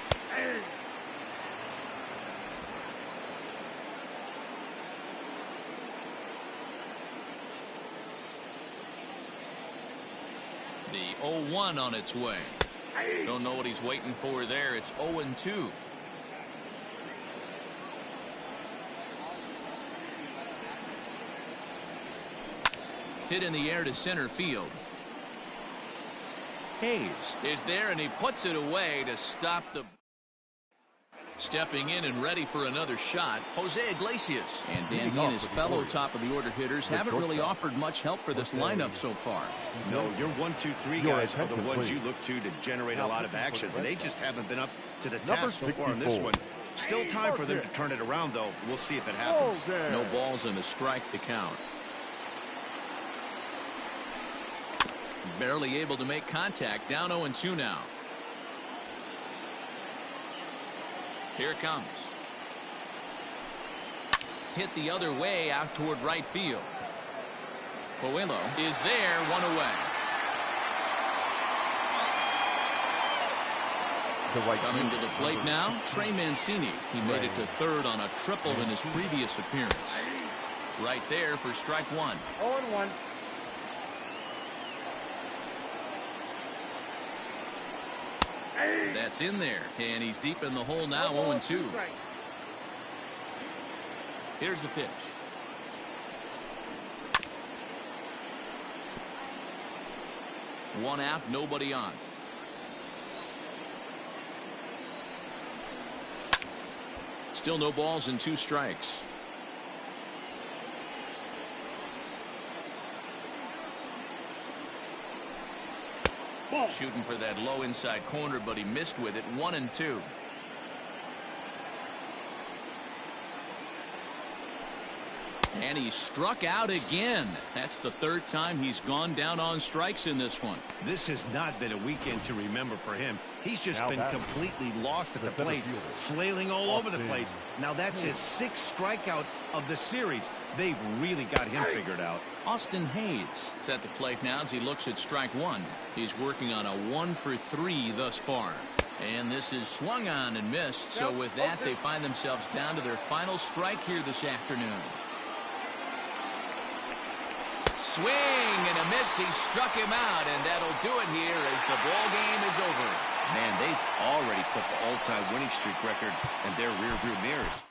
The 0-1 on its way. Don't know what he's waiting for there. It's 0-2. Hit in the air to center field. Hayes is there, and he puts it away to stop the... Stepping in and ready for another shot, Jose Iglesias. And Dan, he and his fellow top-of-the-order hitters haven't really offered much help for this lineup so far. No, your 1, 2, 3 guys are the ones you look to generate a lot of action, and they just haven't been up to the task so far in this one. Still time for them to turn it around, though. We'll see if it happens. No balls and a strike to count. Barely able to make contact. Down 0-2 now. Here it comes. Hit the other way out toward right field. Puello is there, one away. Coming to the plate now, Trey Mancini. He made it to third on a triple in his previous appearance. Right there for strike one. 0-1. That's in there, and he's deep in the hole now. 0-2. Here's the pitch. One out, nobody on. Still no balls and 2 strikes. Shooting for that low inside corner, but he missed with it. 1-2. And he struck out again. That's the third time he's gone down on strikes in this one. This has not been a weekend to remember for him. He's just been completely lost at the plate, flailing all over the place. Now that's his 6th strikeout of the series. They've really got him figured out. Austin Hayes is at the plate now as he looks at strike one. He's working on a 1 for 3 thus far. And this is swung on and missed. So with that, they find themselves down to their final strike here this afternoon. swing and a miss. He struck him out, and that'll do it here as the ball game is over. Man, they've already put the all-time winning streak record in their rearview mirrors.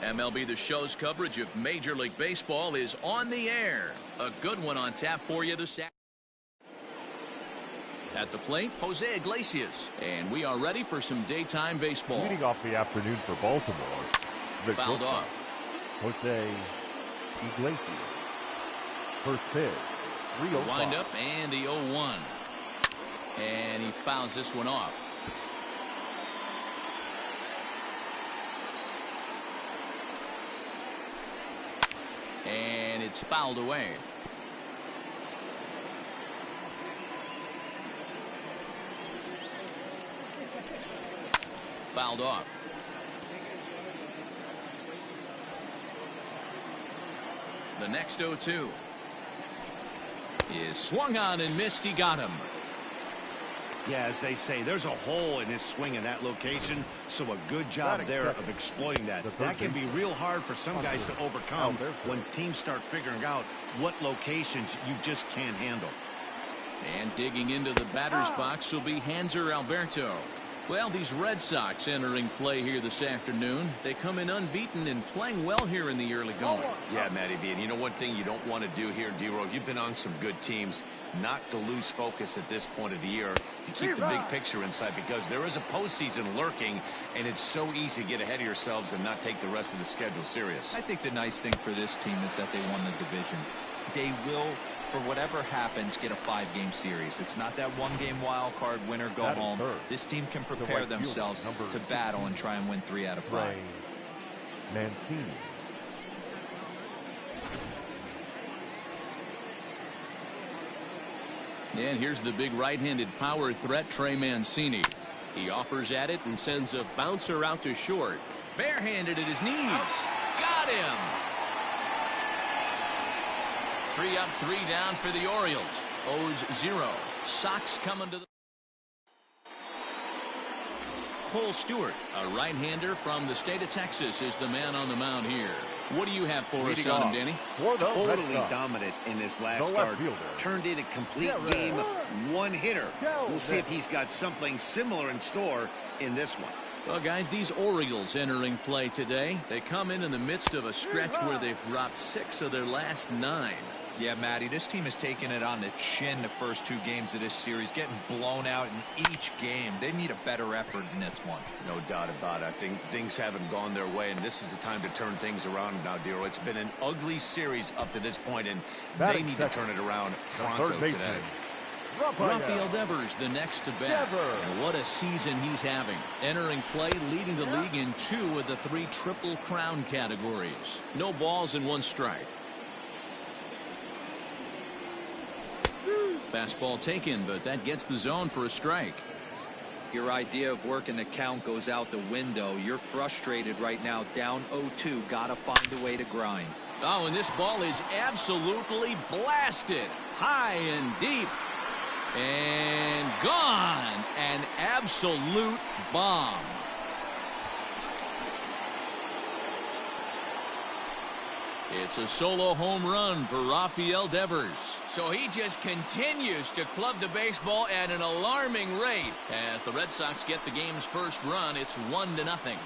MLB The Show's coverage of Major League Baseball is on the air. A good one on tap for you this afternoon. At the plate, Jose Iglesias. And we are ready for some daytime baseball. Leading off the afternoon for Baltimore. Fouled off. Jose Iglesias. First pitch. 3-0. Wind up and the 0-1. And he fouls this one off. And it's fouled away. Fouled off. The next 0-2 is swung on and missed. He got him. Yeah, as they say, there's a hole in his swing in that location, so a good job there of exploiting that. That can be real hard for some guys to overcome when teams start figuring out what locations you just can't handle. And digging into the batter's box will be Hanser Alberto. Well, these Red Sox entering play here this afternoon. They come in unbeaten and playing well here in the early going. Yeah, Matty V. And you know one thing you don't want to do here, D-Row, you've been on some good teams, not to lose focus at this point of the year. You keep the big picture inside because there is a postseason lurking, and it's so easy to get ahead of yourselves and not take the rest of the schedule serious. I think the nice thing for this team is that they won the division. They will, for whatever happens, get a 5-game series. It's not that 1-game wild card winner go home. This team can prepare themselves to battle and try and win 3 out of 5. Mancini. And here's the big right-handed power threat, Trey Mancini. He offers at it and sends a bouncer out to short. Barehanded at his knees. Got him. 3 up, 3 down for the Orioles. O's 0. Sox coming to the... Cole Stewart, a right-hander from the state of Texas, is the man on the mound here. What do you have for us on him, Danny? Totally dominant in his last start. Turned in a complete game, 1 hitter. We'll see if he's got something similar in store in this one. Well, guys, these Orioles entering play today. They come in the midst of a stretch where they've dropped 6 of their last 9. Yeah, Matty, this team has taken it on the chin the first 2 games of this series, getting blown out in each game. They need a better effort in this one. No doubt about it. I think things haven't gone their way, and this is the time to turn things around now, Dero. It's been an ugly series up to this point, and they need to turn it around pronto today. Rafael Devers, the next to bat. And what a season he's having. Entering play, leading the league in 2 of the 3 Triple Crown categories. No balls and 1 strike. Fastball taken, but that gets the zone for a strike. Your idea of working the count goes out the window. You're frustrated right now, down 0-2. Gotta find a way to grind. Oh, and this ball is absolutely blasted. High and deep. And gone. An absolute bomb. It's a solo home run for Rafael Devers. So he just continues to club the baseball at an alarming rate. As the Red Sox get the game's first run, it's 1-0.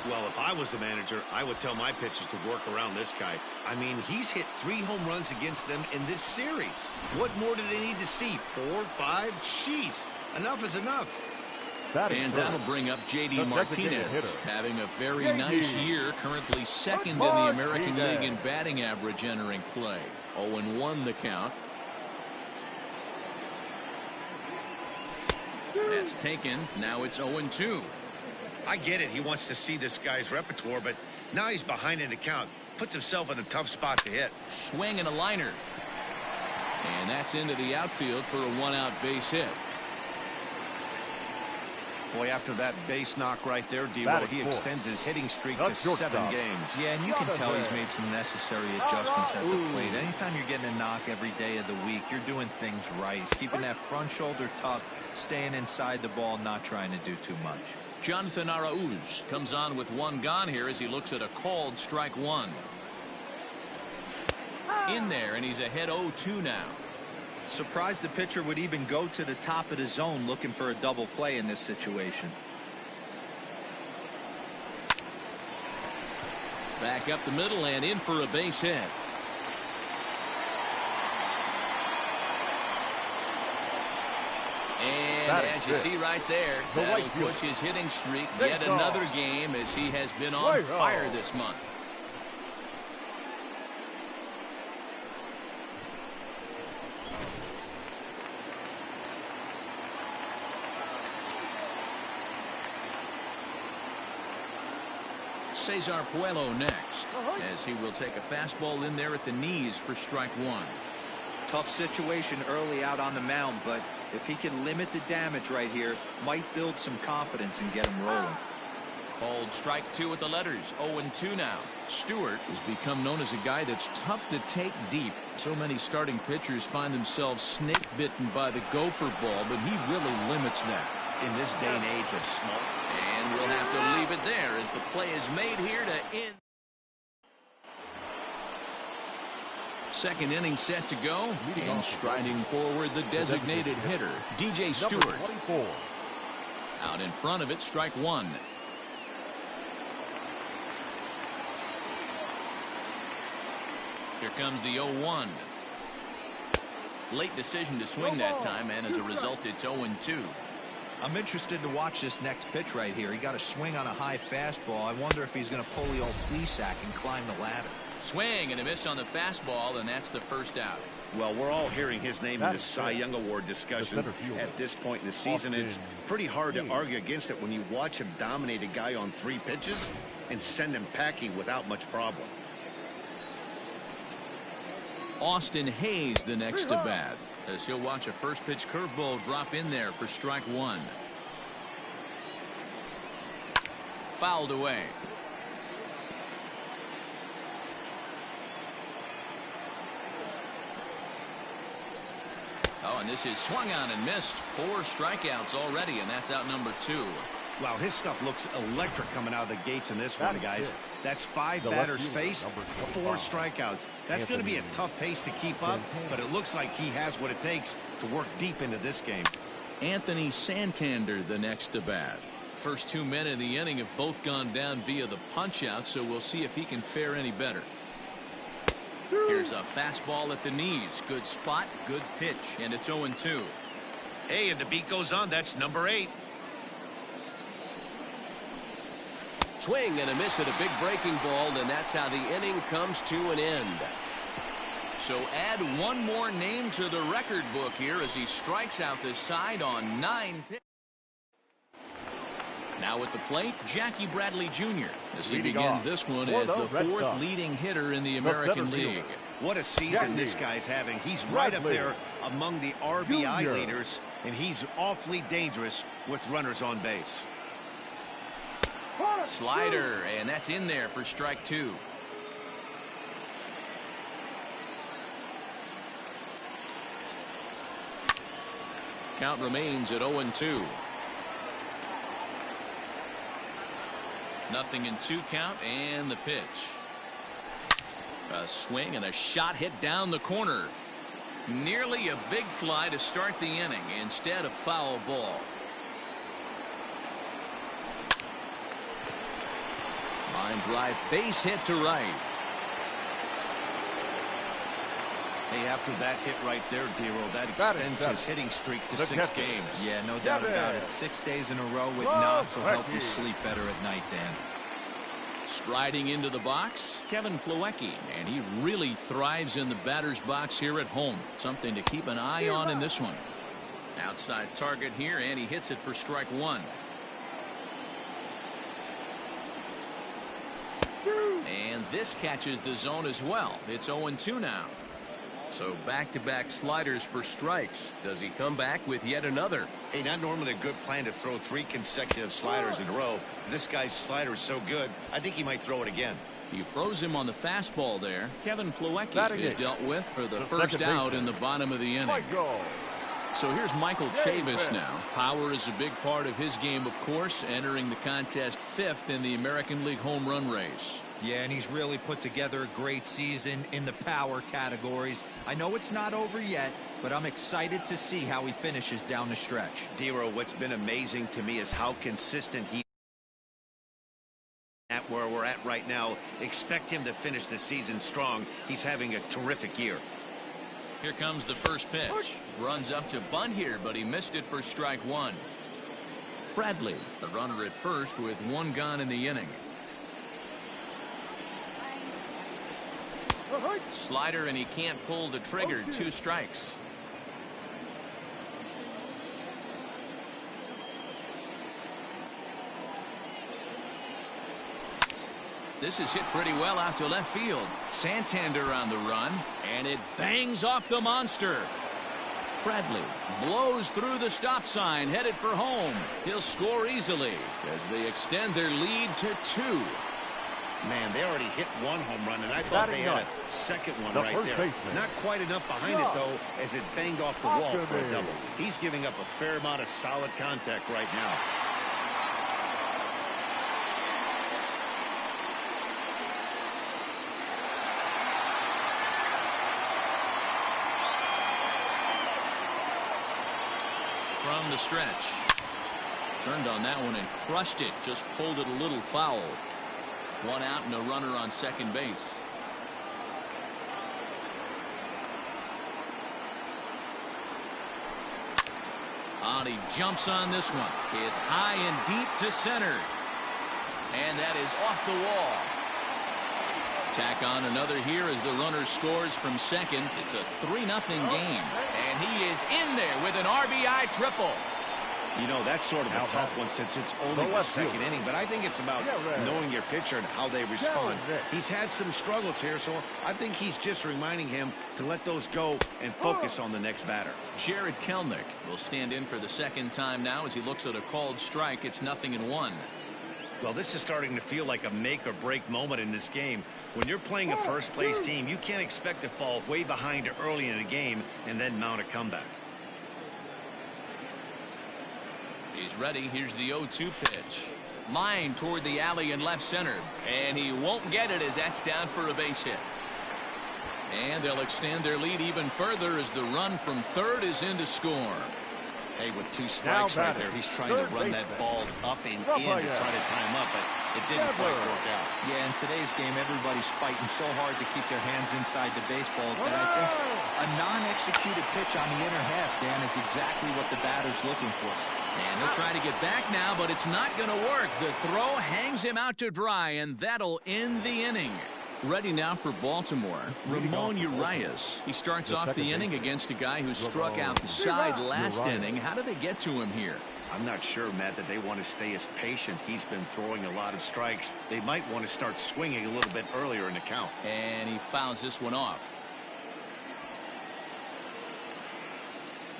Well, if I was the manager, I would tell my pitchers to work around this guy. I mean, he's hit 3 home runs against them in this series. What more do they need to see? 4, 5? Jeez, enough is enough. And that'll bring up J.D. Martinez, having a very nice year, currently second in the American League in batting average entering play. 0-1 the count. That's taken. Now it's 0-2. I get it. He wants to see this guy's repertoire, but now he's behind in the count. Puts himself in a tough spot to hit. Swing and a liner. And that's into the outfield for a 1-out base hit. Boy, after that base knock right there, D-Roll, he extends his hitting streak to 7 games. Yeah, and you can tell he's made some necessary adjustments at the plate. Anytime you're getting a knock every day of the week, you're doing things right. He's keeping that front shoulder tucked, staying inside the ball, not trying to do too much. Jonathan Arauz comes on with 1 gone here as he looks at a called strike 1. In there, and he's ahead 0-2 now. Surprised the pitcher would even go to the top of the zone looking for a double play in this situation. Back up the middle and in for a base hit. And as you see right there, that'll push his hitting streak yet another game as he has been on fire this month. Cesar Puello next, as he will take a fastball in there at the knees for strike 1. Tough situation early out on the mound, but if he can limit the damage right here, might build some confidence and get him rolling. Called strike 2 with the letters. 0-2 now. Stewart has become known as a guy that's tough to take deep. So many starting pitchers find themselves snake bitten by the gopher ball, but he really limits that. In this day and age of small. And we'll have to leave it there as the play is made here to end. Second inning set to go. And striding forward, the designated hitter, DJ Stewart. Out in front of it, strike 1. Here comes the 0-1. Late decision to swing that time, and as a result, it's 0-2. I'm interested to watch this next pitch right here. He got a swing on a high fastball. I wonder if he's going to pull the old Plesac and climb the ladder. Swing and a miss on the fastball, and that's the first out. Well, we're all hearing his name in the Cy Young Award discussion at this point in the season. It's pretty hard to argue against it when you watch him dominate a guy on 3 pitches and send him packing without much problem. Austin Hayes the next to bat, as he'll watch a first pitch curveball drop in there for strike 1. Fouled away. Oh, and this is swung on and missed. 4 strikeouts already, and that's out number 2. Wow, his stuff looks electric coming out of the gates in this one, guys. That's 5 batters faced, 4 strikeouts. That's going to be a tough pace to keep up, but it looks like he has what it takes to work deep into this game. Anthony Santander the next to bat. First 2 men in the inning have both gone down via the punch-out, so we'll see if he can fare any better. Here's a fastball at the knees. Good spot, good pitch, and it's 0-2. Hey, and the beat goes on. That's number 8. Swing and a miss at a big breaking ball, and that's how the inning comes to an end. So add one more name to the record book here as he strikes out the side on 9 pitches. Now at the plate, Jackie Bradley Jr. as he Leading begins off this one for as the the Red fourth Sox, leading hitter in the the American center League. fielder. What a season Jackie this guy's having. He's right up Bradley there among the RBI Jr. leaders, and he's awfully dangerous with runners on base. Slider, and that's in there for strike 2. Count remains at 0-2. Nothing in 2 count, and the pitch. A swing and a shot hit down the corner. Nearly a big fly to start the inning instead of foul ball. Line drive, base hit to right. Hey, after that hit right there, Dero, that extends his hitting streak to 6 games. Yeah, no doubt about it. 6 days in a row with knocks will help you sleep better at night, Dan. Striding into the box, Kevin Plawecki, and he really thrives in the batter's box here at home. Something to keep an eye on in this one. Outside target here, and he hits it for strike 1. And this catches the zone as well. It's 0-2 now. So back-to-back sliders for strikes. Does he come back with yet another? Hey, not normally a good plan to throw 3 consecutive sliders in a row. This guy's slider is so good, I think he might throw it again. He froze him on the fastball there. Kevin Plawecki is dealt with for the first out in the bottom of the inning. So here's Michael Chavis now. Power is a big part of his game, of course, entering the contest 5th in the American League home run race. Yeah, and he's really put together a great season in the power categories. I know it's not over yet, but I'm excited to see how he finishes down the stretch. Dero, what's been amazing to me is how consistent he at where we're at right now. Expect him to finish the season strong. He's having a terrific year. Here comes the first pitch. Runs up to bunt here, but he missed it for strike 1. Bradley, the runner at first with 1 gone in the inning. Slider, and he can't pull the trigger. 2 strikes. This is hit pretty well out to left field. Santander on the run, and it bangs off the monster. Bradley blows through the stop sign, headed for home. He'll score easily as they extend their lead to 2. Man, they already hit 1 home run, and I thought they had a second one right there. Not quite enough behind it, though, as it banged off the wall for a double. He's giving up a fair amount of solid contact right now. From the stretch. Turned on that one and crushed it. Just pulled it a little foul. 1 out and a runner on second base. He jumps on this one. It's high and deep to center. And that is off the wall. Tack on another here as the runner scores from second. It's a 3-0 game. And he is in there with an RBI triple. You know, that's sort of a tough one since it's only the second inning, but I think it's about knowing your pitcher and how they respond. He's had some struggles here, so I think he's just reminding him to let those go and focus on the next batter. Jared Kelnick will stand in for the second time now as he looks at a called strike. It's 0-1. Well, this is starting to feel like a make-or-break moment in this game. When you're playing a first-place team, you can't expect to fall way behind early in the game and then mount a comeback. He's ready. Here's the 0-2 pitch. Line toward the alley in left center. And he won't get it as that's down for a base hit. And they'll extend their lead even further as the run from third is in to score. Hey, with 2 strikes right there, he's trying to run that ball up and in to try to tie him up, but it didn't quite work out. Yeah, in today's game, everybody's fighting so hard to keep their hands inside the baseball that I think a non-executed pitch on the inner half, Dan, is exactly what the batter's looking for. And he'll try to get back now, but it's not going to work. The throw hangs him out to dry, and that'll end the inning. Ready now for Baltimore, Ramon Urias. He starts off the inning against a guy who struck out the side last inning. How did they get to him here? I'm not sure, Matt, that they want to stay as patient. He's been throwing a lot of strikes. They might want to start swinging a little bit earlier in the count. And he fouls this one off.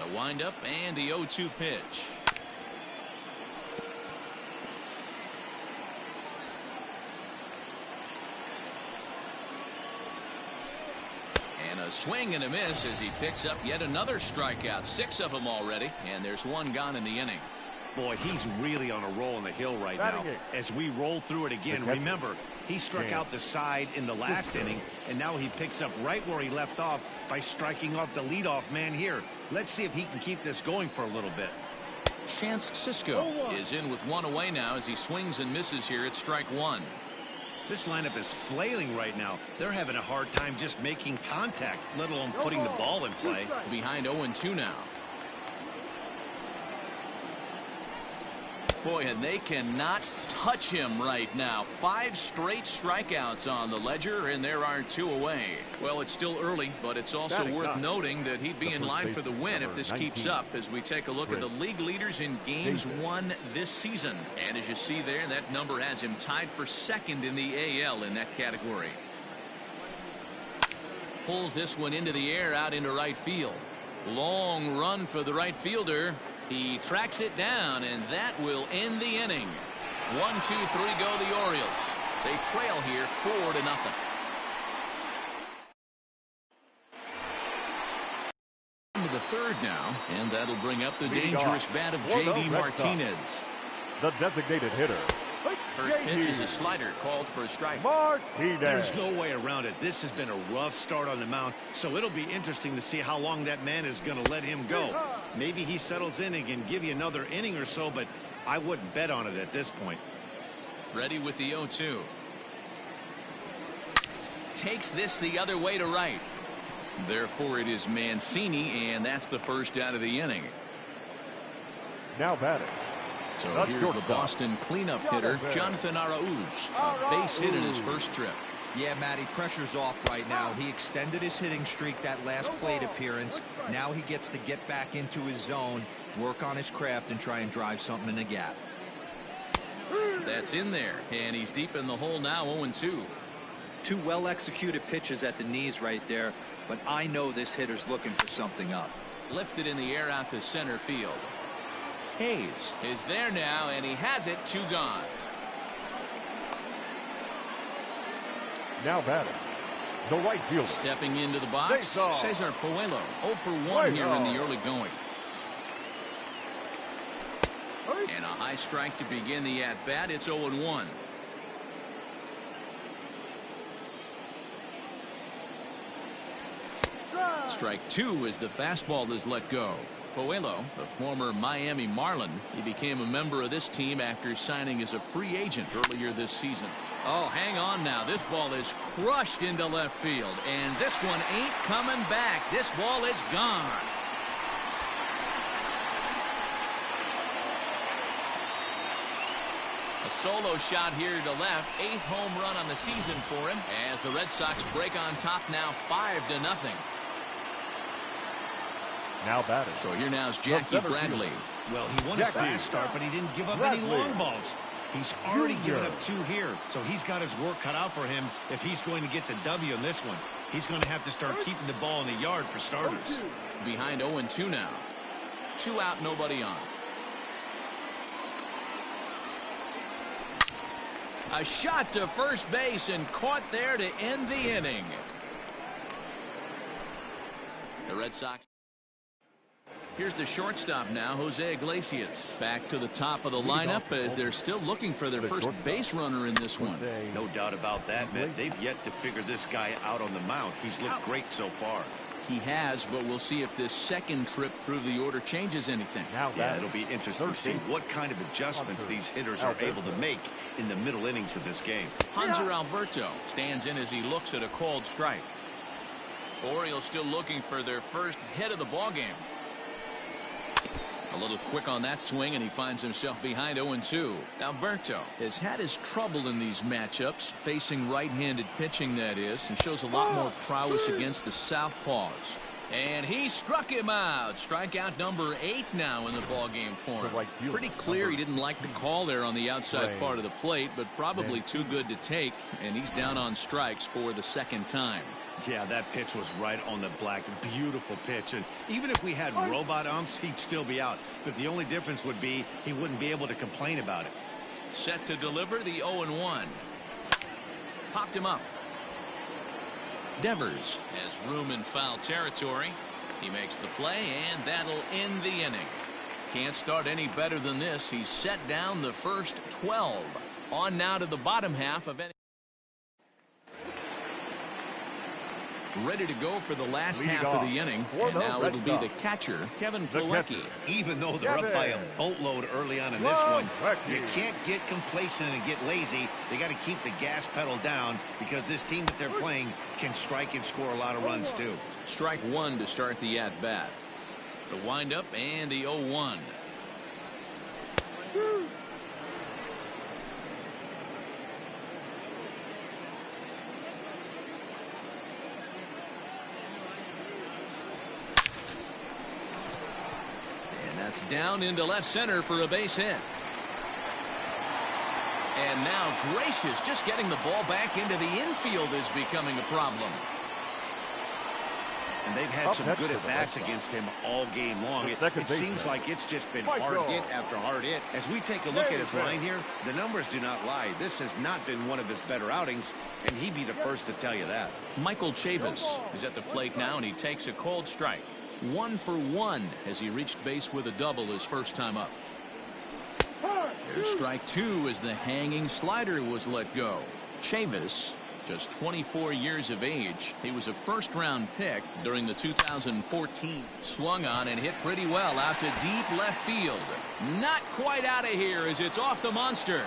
The windup and the 0-2 pitch. And a swing and a miss as he picks up yet another strikeout. 6 of them already, and there's 1 gone in the inning. Boy, he's really on a roll on the hill right now. As we roll through it again, remember, he struck out the side in the last inning, and now he picks up right where he left off by striking off the leadoff man here. Let's see if he can keep this going for a little bit. Chance Cisco is in with 1 away now as he swings and misses here at strike 1. This lineup is flailing right now. They're having a hard time just making contact, let alone putting the ball in play. Behind 0-2 now. Boy, and they cannot touch him right now. 5 straight strikeouts on the ledger, and there are 2 away. Well, it's still early, but it's also worth noting that he'd be in line for the win if this keeps up as we take a look at the league leaders in games won this season. And as you see there, that number has him tied for 2nd in the AL in that category. Pulls this one into the air out into right field. Long run for the right fielder. He tracks it down, and that will end the inning. 1, 2, 3 go the Orioles. They trail here 4-0. Into the 3rd now, and that'll bring up the dangerous bat of J.D. Martinez. The designated hitter. First pitch is a slider called for a strike. There's no way around it. This has been a rough start on the mound, so it'll be interesting to see how long that man is going to let him go. Maybe he settles in and can give you another inning or so, but I wouldn't bet on it at this point. Ready with the 0-2. Takes this the other way to right. Therefore, it is Mancini, and that's the first out of the inning. Now batting. So here's the Boston cleanup hitter, Jonathan Arauz. A base hit in his first trip. Yeah, Matty, pressure's off right now. He extended his hitting streak that last plate appearance. Now he gets to get back into his zone, work on his craft, and try and drive something in the gap. That's in there, and he's deep in the hole now, 0-2. 2 well-executed pitches at the knees right there, but I know this hitter's looking for something up. Lifted in the air out to center field. Hayes is there now, and he has it. 2 gone. Now batting. The right fielder. Stepping into the box, Cesar Puello. 0 for 1 here in the early going. And a high strike to begin the at-bat. It's 0-1. Strike 2 as the fastball is let go. Puello, the former Miami Marlin, he became a member of this team after signing as a free agent earlier this season. Oh, hang on now. This ball is crushed into left field, and this one ain't coming back. This ball is gone. A solo shot here to left. 8th home run on the season for him as the Red Sox break on top now 5-0. Now batting. So here now is Jackie Bradley. Well, he won his last start, but he didn't give up any long balls. He's already given up 2 here, so he's got his work cut out for him if he's going to get the W in this one. He's going to have to start keeping the ball in the yard for starters. Behind 0-2 now. 2 out, nobody on. A shot to first base and caught there to end the inning. The Red Sox. Here's the shortstop now, Jose Iglesias. Back to the top of the lineup as they're still looking for their first base runner in this one. No doubt about that, man. They've yet to figure this guy out on the mound. He's looked great so far. He has, but we'll see if this second trip through the order changes anything. Yeah, it'll be interesting to see what kind of adjustments these hitters are able to make in the middle innings of this game. Hanser Alberto stands in as he looks at a called strike. Orioles still looking for their first hit of the ballgame. A little quick on that swing, and he finds himself behind 0-2. Alberto has had his trouble in these matchups, facing right-handed pitching, that is, and shows a lot more prowess against the southpaws. And he struck him out. Strikeout number 8 now in the ballgame for him. Pretty clear he didn't like the call there on the outside part of the plate, but probably too good to take, and he's down on strikes for the second time. Yeah, that pitch was right on the black. Beautiful pitch. And even if we had robot umps, he'd still be out. But the only difference would be he wouldn't be able to complain about it. Set to deliver the 0-1. Popped him up. Devers has room in foul territory. He makes the play, and that'll end the inning. Can't start any better than this. He's set down the first 12. On now to the bottom half of any. Ready to go for the last half of the inning, and now it'll be the catcher, Kevin Plawecki. Even though they're up by a boatload early on in this one, you can't get complacent and get lazy. They got to keep the gas pedal down because this team that they're playing can strike and score a lot of runs too. Strike one to start the at-bat. The windup and the 0-1. That's down into left center for a base hit. And now Gracious just getting the ball back into the infield is becoming a problem. And they've had some good at-bats against him all game long. It seems like it's just been hard hit after hard hit. As we take a look at his line here, the numbers do not lie. This has not been one of his better outings, and he'd be the first to tell you that. Michael Chavis is at the plate now, and he takes a cold strike. 1 for 1 as he reached base with a double his first time up. There's strike 2 as the hanging slider was let go. Chavis, just 24 years of age. He was a first-round pick during the 2014. Swung on and hit pretty well out to deep left field. Not quite out of here as it's off the monster.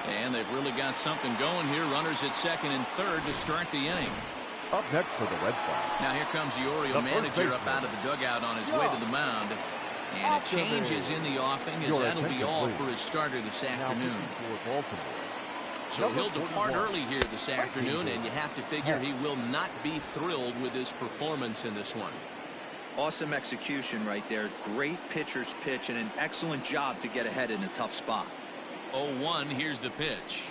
And they've really got something going here. Runners at second and third to start the inning. Up next for the Red Sox. Now here comes the Oriole manager up out of the dugout on his way to the mound. And a change is in the offing as that'll be all for his starter this afternoon. So he'll depart early here this afternoon, and you have to figure he will not be thrilled with his performance in this one. Awesome execution right there. Great pitcher's pitch and an excellent job to get ahead in a tough spot. 0-1, here's the pitch.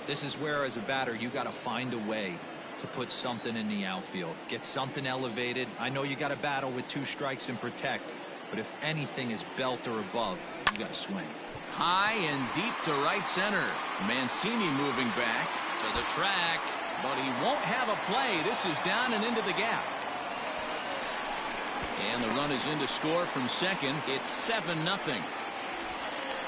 This is where, as a batter, you got to find a way to put something in the outfield. Get something elevated. I know you got to battle with 2 strikes and protect, but if anything is belt or above, you got to swing. High and deep to right center. Mancini moving back to the track, but he won't have a play. This is down and into the gap. And the run is in to score from second. It's 7-0.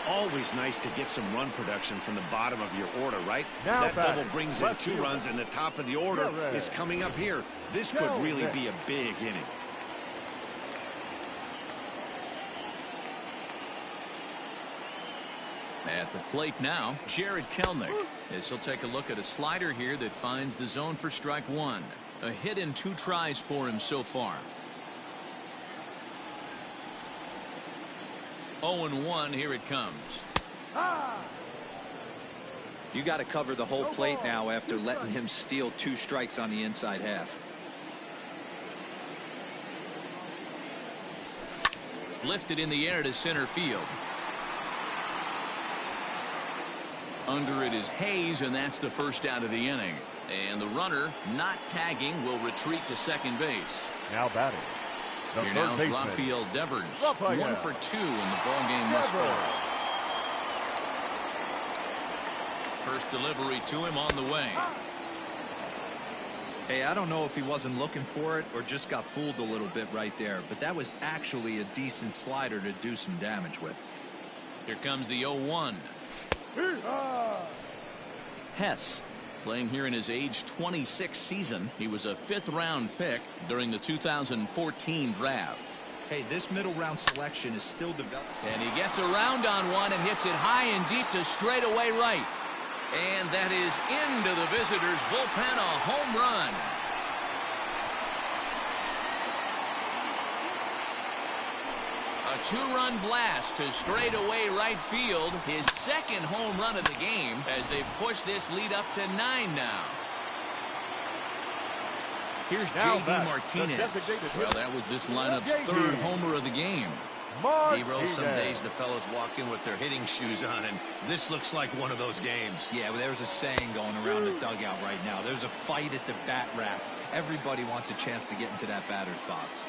Always nice to get some run production from the bottom of your order, right? Now that double brings in 2 runs, and the top of the order is coming up here. This could really be a big inning. At the plate now, Jared Kelnick, as he'll take a look at a slider here that finds the zone for strike 1. A hit in 2 tries for him so far. 0-1, here it comes. You got to cover the whole plate now after letting him steal 2 strikes on the inside half. Lifted in the air to center field. Under it is Hayes, and that's the first out of the inning. And the runner, not tagging, will retreat to second base. Now batting. Here now is Rafael Devers. 1 for 2 in the ballgame thus far. First delivery to him on the way. Hey, I don't know if he wasn't looking for it or just got fooled a little bit right there, but that was actually a decent slider to do some damage with. Here comes the 0-1. Hess, playing here in his age 26 season. He was a 5th-round pick during the 2014 draft. Hey, this middle-round selection is still developing. And he gets around on one and hits it high and deep to straightaway right. And that is into the visitors' bullpen, a home run. A 2-run blast to straightaway right field. His second home run of the game as they've pushed this lead up to 9 now. Here's J.D. Martinez. Well, that was this lineup's third homer of the game. D-Row, some days the fellows walk in with their hitting shoes on, and this looks like one of those games. Yeah, well, there's a saying going around the dugout right now. There's a fight at the bat rack. Everybody wants a chance to get into that batter's box.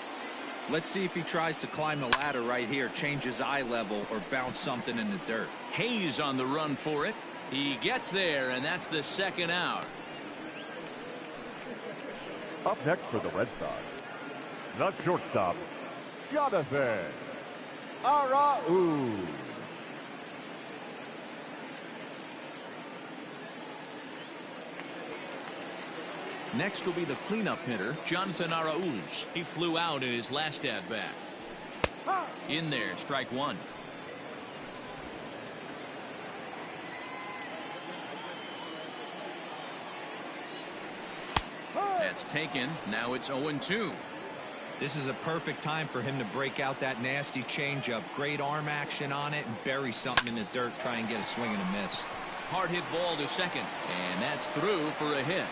Let's see if he tries to climb the ladder right here, change his eye level, or bounce something in the dirt. Hayes on the run for it. He gets there, and that's the second out. Up next for the Red Sox, the shortstop, Jonathan Arauz. Next will be the cleanup hitter, Jonathan Arauz. He flew out in his last at-bat. In there, strike one. That's taken. Now it's 0-2. This is a perfect time for him to break out that nasty changeup. Great arm action on it and bury something in the dirt. Try and get a swing and a miss. Hard hit ball to second. And that's through for a hit.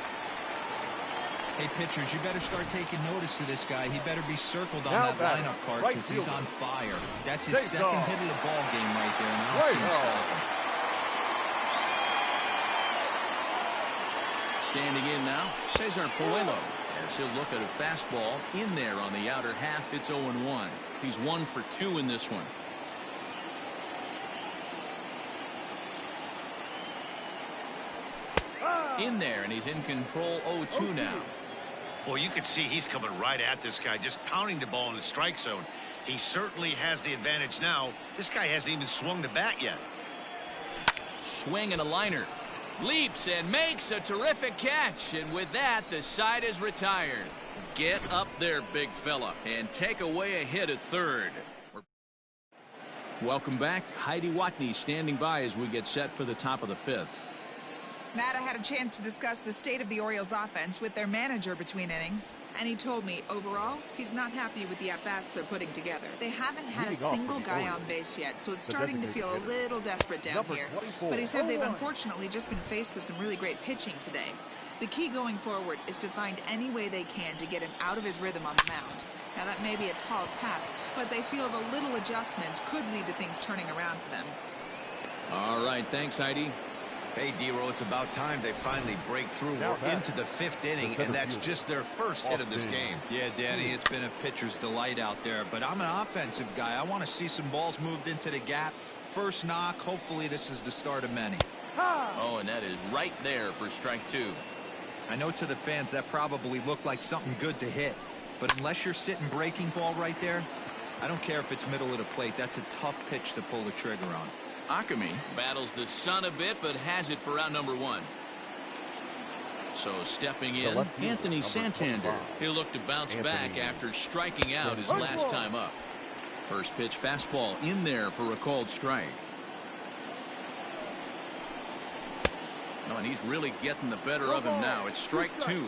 Hey, pitchers, you better start taking notice of this guy. He better be circled on that lineup card because he's on fire. That's his second hit of the ball game right there, and I don't see him stopping. Standing in now, Cesar Puello. As he'll look at a fastball in there on the outer half. It's 0-1. He's 1 for 2 in this one. In there, and he's in control. 0-2 now. Well, you can see he's coming right at this guy, just pounding the ball in the strike zone. He certainly has the advantage now. This guy hasn't even swung the bat yet. Swing and a liner. Leaps and makes a terrific catch. And with that, the side is retired. Get up there, big fella, and take away a hit at third. Welcome back. Heidi Watney standing by as we get set for the top of the fifth. Matt, I had a chance to discuss the state of the Orioles offense with their manager between innings, and he told me, overall, he's not happy with the at-bats they're putting together. They haven't had a single guy on base yet, so it's starting to feel a little desperate down here. But he said they've unfortunately just been faced with some really great pitching today. The key going forward is to find any way they can to get him out of his rhythm on the mound. Now, that may be a tall task, but they feel the little adjustments could lead to things turning around for them. All right, thanks, Heidi. Hey, D-Row, it's about time they finally break through. We're into the 5th inning, and that's just their first hit of this game. Yeah, Danny, it's been a pitcher's delight out there, but I'm an offensive guy. I want to see some balls moved into the gap. First knock, hopefully this is the start of many. Oh, and that is right there for strike 2. I know to the fans that probably looked like something good to hit, but unless you're sitting breaking ball right there, I don't care if it's middle of the plate. That's a tough pitch to pull the trigger on. Akami battles the sun a bit, but has it for out number 1. So stepping in, Anthony Santander. He'll look to bounce back after striking out his last time up. First pitch fastball in there for a called strike. Oh, and he's really getting the better of him now. It's strike 2.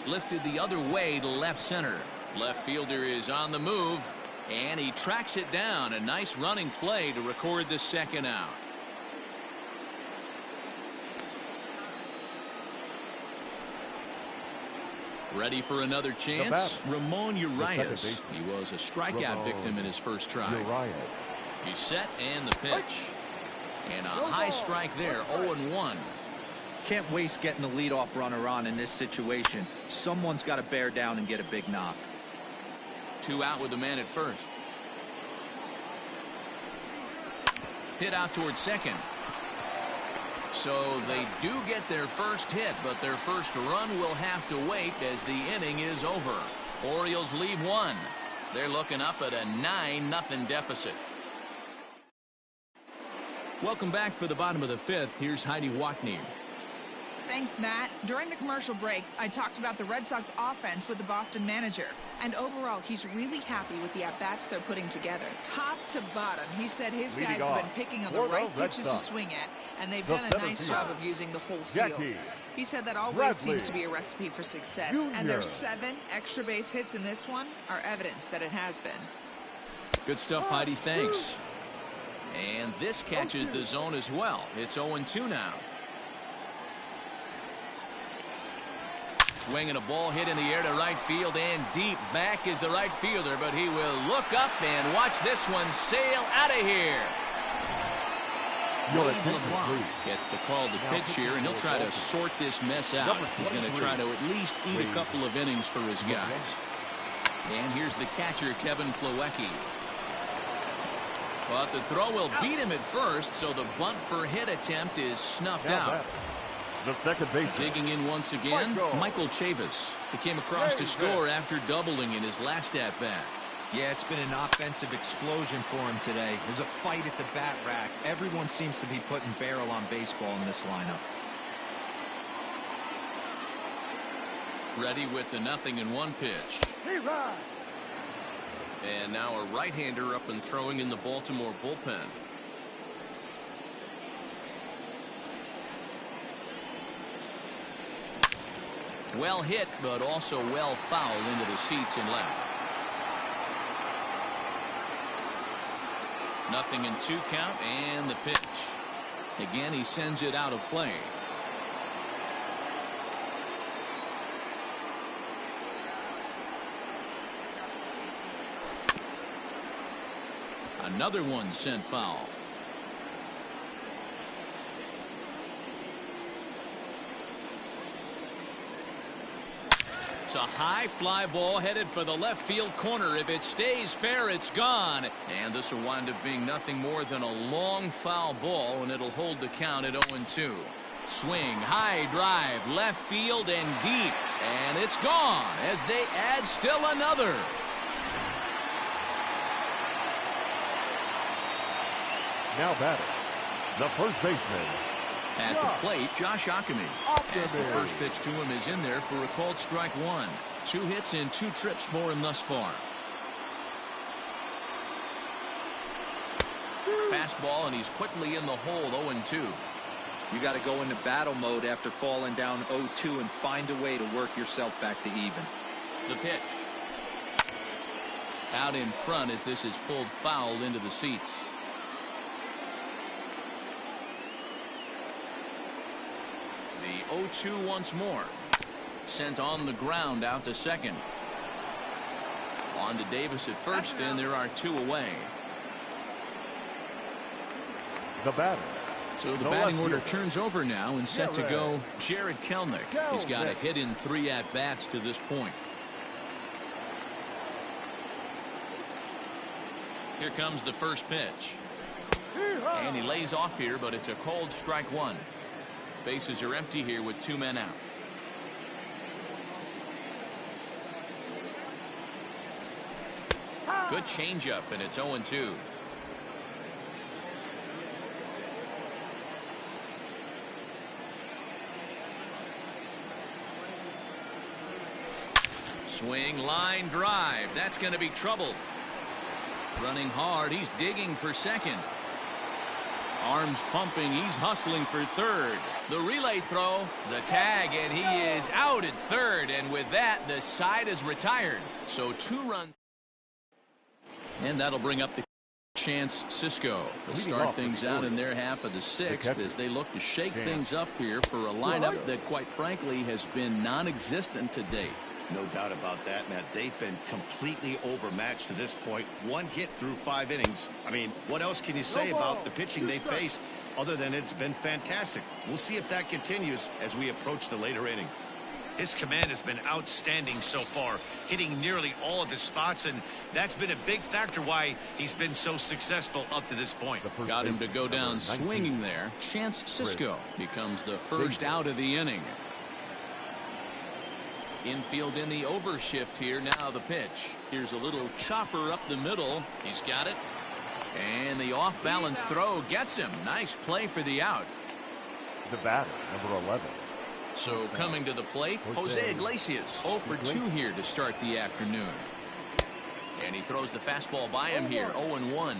Lifted the other way to left center. Left fielder is on the move, and he tracks it down. A nice running play to record the second out. Ready for another chance? Ramon Urias. He was a strikeout victim in his first try. He's set and the pitch. And a high strike there, 0-1. Can't waste getting the leadoff runner on in this situation. Someone's got to bear down and get a big knock. 2 out with the man at first. Hit out towards second. So they do get their first hit, but their first run will have to wait as the inning is over. Orioles leave 1. They're looking up at a 9-0 deficit. Welcome back for the bottom of the 5th. Here's Heidi Watney. Thanks, Matt. During the commercial break, I talked about the Red Sox offense with the Boston manager. And overall, he's really happy with the at-bats they're putting together. Top to bottom, he said his guys have been picking on the right pitches to swing at, and they've done a nice job of using the whole field. He said that always seems to be a recipe for success, and their 7 extra base hits in this one are evidence that it has been. Good stuff, Heidi. Thanks. And this catches the zone as well. It's 0-2 now. Swinging a ball hit in the air to right field and deep. Back is the right fielder, but he will look up and watch this one sail out of here. Gets the call to pitch here, and he'll try to sort this mess out. He's going to try to at least eat a couple of innings for his guys. And here's the catcher, Kevin Plawecki. But the throw will beat him at first, so the bunt for hit attempt is snuffed out. The second base. Digging in once again, Michael Chavis. He came across to score after doubling in his last at-bat. Yeah, it's been an offensive explosion for him today. There's a fight at the bat rack. Everyone seems to be putting barrel on baseball in this lineup. Ready with the 0-1 pitch. And now a right-hander up and throwing in the Baltimore bullpen. Well hit, but also well fouled into the seats and left. 0-2 count, and the pitch. Again, he sends it out of play. Another one sent foul. It's a high fly ball headed for the left field corner. If it stays fair, it's gone. And this will wind up being nothing more than a long foul ball, and it'll hold the count at 0-2. Swing, high drive, left field and deep. And it's gone as they add still another. Now batting, the first baseman. At the plate, Josh Ockamy. As the first pitch to him is in there for a called strike one. 2 hits and 2 trips for him thus far. Fastball, and he's quickly in the hole, 0-2. You got to go into battle mode after falling down 0-2 and find a way to work yourself back to even. The pitch. Out in front as this is pulled foul into the seats. The 0-2 once more. Sent on the ground out to second. On to Davis at first, and there are 2 away. The batter. So the batting order turns over now, and set to go Jared Kelnick. He's got a hit in 3 at-bats to this point. Here comes the first pitch. And he lays off here, but it's a called strike one. Bases are empty here with 2 men out. Good changeup, and it's 0-2. Swing, line drive. That's going to be trouble. Running hard. He's digging for second. Arms pumping. He's hustling for third. The relay throw, the tag, and he is out at third. And with that, the side is retired. So 2 runs. And that'll bring up the Chance Cisco. They'll start things out in their half of the 6th as they look to shake things up here for a lineup that, quite frankly, has been non-existent to date. No doubt about that, Matt. They've been completely overmatched to this point. 1 hit through 5 innings. I mean, what else can you say about the pitching they faced other than it's been fantastic? We'll see if that continues as we approach the later inning. His command has been outstanding so far, hitting nearly all of his spots, and that's been a big factor why he's been so successful up to this point. Got him to go down swinging there. Chance Cisco becomes the first out of the inning. Infield in the overshift here. Now the pitch. Here's a little chopper up the middle. He's got it. And the off-balance throw gets him. Nice play for the out. The batter, number 11. So coming to the plate, Jose Iglesias. 0 for 2 here to start the afternoon. And he throws the fastball by him here. 0-1.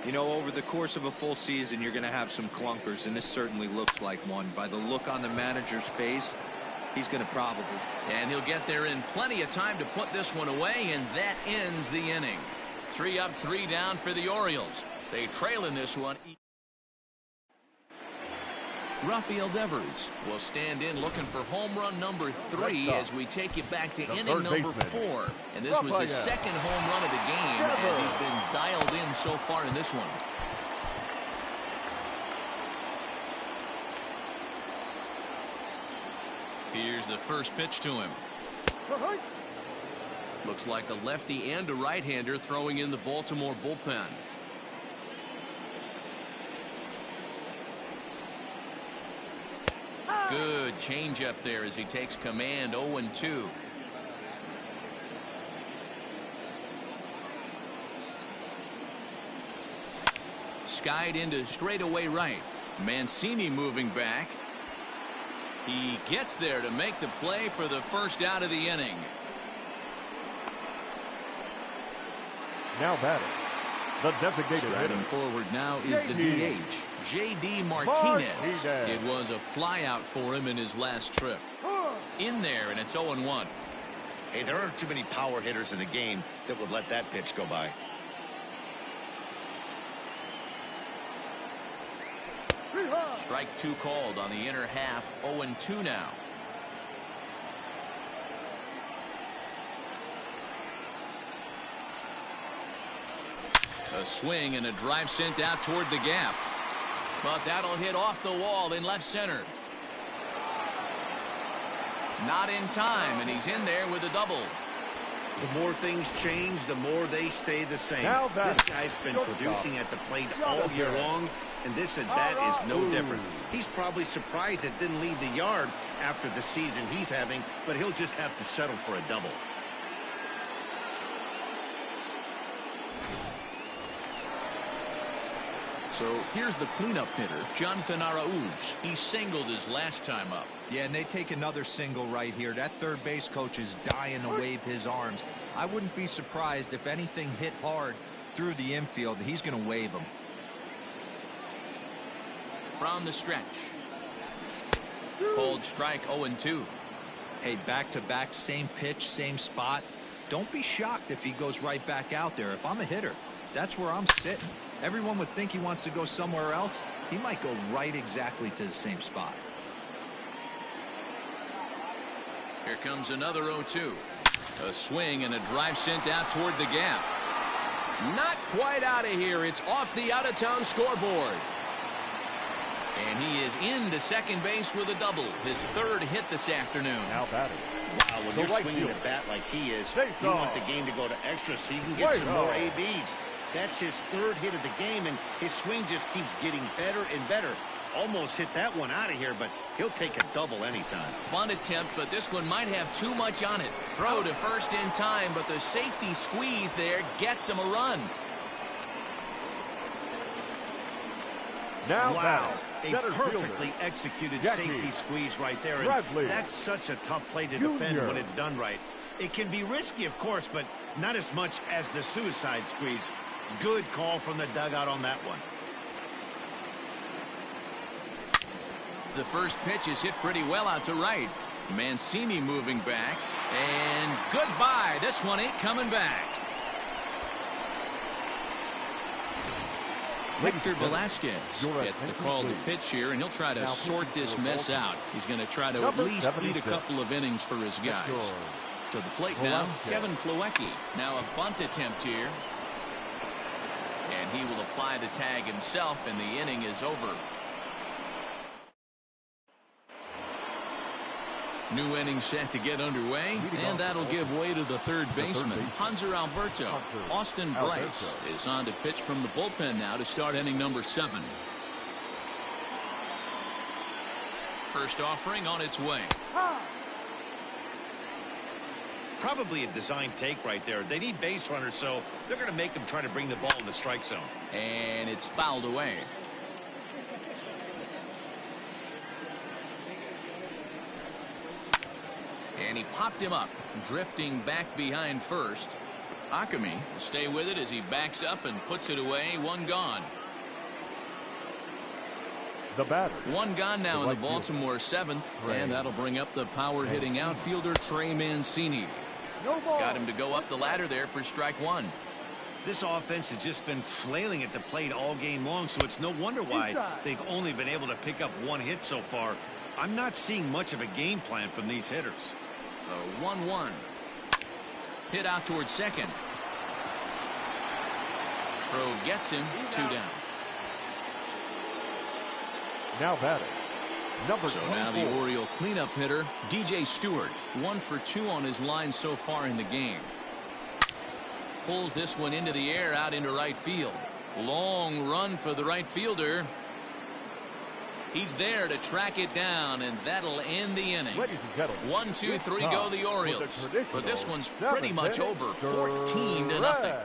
You know, over the course of a full season, you're going to have some clunkers, and this certainly looks like one. By the look on the manager's face, he's going to probably. And he'll get there in plenty of time to put this one away, and that ends the inning. 3 up, 3 down for the Orioles. They trail in this one. Rafael Devers will stand in looking for home run number 3 as we take it back to inning number 4. And this was his second home run of the game as he's been dialed in so far in this one. Here's the first pitch to him. Looks like a lefty and a right-hander throwing in the Baltimore bullpen. Good changeup there as he takes command. 0-2. Skied into straightaway right. Mancini moving back. He gets there to make the play for the first out of the inning. Now batting, the designated Striding hitter forward now is the DH, J.D. Martinez. It was a flyout for him in his last trip. In there, and it's 0-1. Hey, there aren't too many power hitters in the game that would let that pitch go by. Strike 2 called on the inner half. 0-2 now. A swing and a drive sent out toward the gap. But that'll hit off the wall in left center. Not in time, and he's in there with a double. The more things change, the more they stay the same. This guy's been producing at the plate all year long, and this at-bat is no different. He's probably surprised it didn't leave the yard after the season he's having, but he'll just have to settle for a double. So here's the cleanup hitter, Jonathan Araúz. He singled his last time up. Yeah, and they take another single right here. That third base coach is dying to wave his arms. I wouldn't be surprised if anything hit hard through the infield. He's going to wave them. From the stretch. Called strike. 0-2. Hey, back-to-back, same pitch, same spot. Don't be shocked if he goes right back out there. If I'm a hitter, that's where I'm sitting. Everyone would think he wants to go somewhere else. He might go right exactly to the same spot. Here comes another 0-2. A swing and a drive sent out toward the gap. Not quite out of here. It's off the out-of-town scoreboard. And he is into second base with a double. His third hit this afternoon. now batting. Wow, when you're swinging the bat like he is, you want the game to go to extra so you can get some more ABs. That's his third hit of the game, and his swing just keeps getting better and better. Almost hit that one out of here, but he'll take a double anytime. Bunt attempt, but this one might have too much on it. Throw to first in time, but the safety squeeze there gets him a run. Now wow, a center perfectly fielder, executed Jackie safety squeeze right there. Bradley. And that's such a tough play to Junior. defend when it's done right. It can be risky, of course, but not as much as the suicide squeeze. Good call from the dugout on that one. The first pitch is hit pretty well out to right. Mancini moving back. And goodbye. This one ain't coming back. Hector Velasquez gets the call to pitch here, and he'll try to sort this mess out. He's going to try to at least eat a couple of innings for his guys. To the plate now, Kevin Plawecki. Now a bunt attempt here. And he will apply the tag himself, and the inning is over. New inning set to get underway, and that'll give way to the third baseman, Hanser Alberto. Austin Bryce is on to pitch from the bullpen now to start inning number 7. First offering on its way. Probably a design take right there. They need base runners, so they're going to make them try to bring the ball in the strike zone. And it's fouled away. And he popped him up, drifting back behind first. Akemi will stay with it as he backs up and puts it away. One gone. The batter. One gone now in the Baltimore 7th, and that'll bring up the power-hitting outfielder Trey Mancini. Got him to go up the ladder there for strike 1. This offense has just been flailing at the plate all game long, so it's no wonder why they've only been able to pick up one hit so far. I'm not seeing much of a game plan from these hitters. The 1-1. Hit out towards second. Throw gets him. 2 down. Now batting, number 24. Now the Oriole cleanup hitter, DJ Stewart. 1 for 2 on his line so far in the game. Pulls this one into the air out into right field. Long run for the right fielder. He's there to track it down, and that'll end the inning. 1, 2, 3 go the Orioles. But this one's pretty much over, 14-0.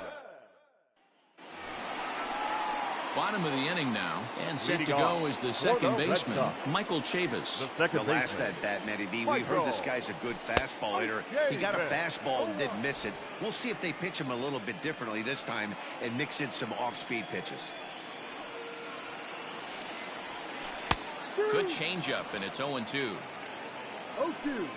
Bottom of the inning now, and set to go is the second baseman, Michael Chavis. The last at bat, Matty V, we heard this guy's a good fastball hitter. He got a fastball and didn't miss it. We'll see if they pitch him a little bit differently this time and mix in some off-speed pitches. Good changeup, and it's 0-2. 0-2.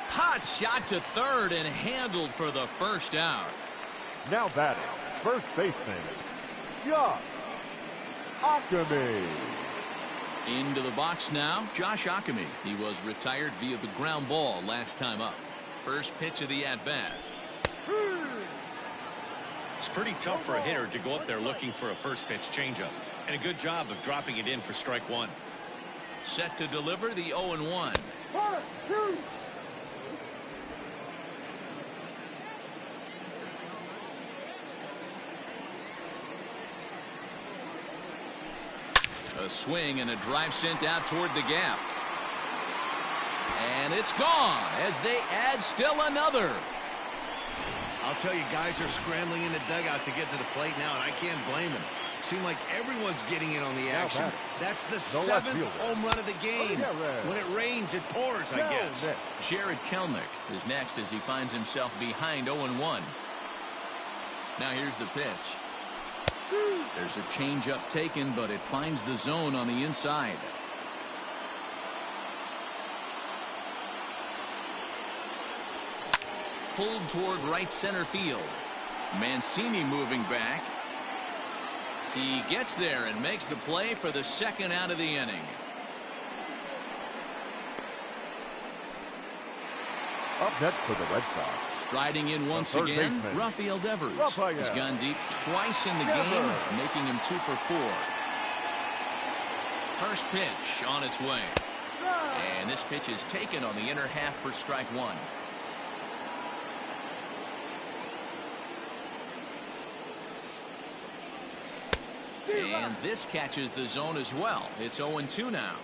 Hot shot to third and handled for the first out. Now batting, first baseman, Josh Ockamy. Into the box now, Josh Ockamy. He was retired via the ground ball last time up. First pitch of the at-bat. It's pretty tough for a hitter to go up there looking for a first pitch changeup. And a good job of dropping it in for strike 1. Set to deliver the 0-1. 1, 2. A swing and a drive sent out toward the gap. And it's gone as they add still another. I'll tell you, guys are scrambling in the dugout to get to the plate now, and I can't blame them. Seems like everyone's getting in on the action. That's the 7th home run of the game. When it rains, it pours, I guess. Jared Kelnick is next as he finds himself behind 0-1. Now here's the pitch. There's a changeup taken, but it finds the zone on the inside. Pulled toward right center field. Mancini moving back. He gets there and makes the play for the second out of the inning. Up next for the Red Sox. Striding in once again, Rafael Devers. He's gone deep twice in the game, making him 2 for 4. First pitch on its way. And this pitch is taken on the inner half for strike 1. And this catches the zone as well. It's 0-2 now.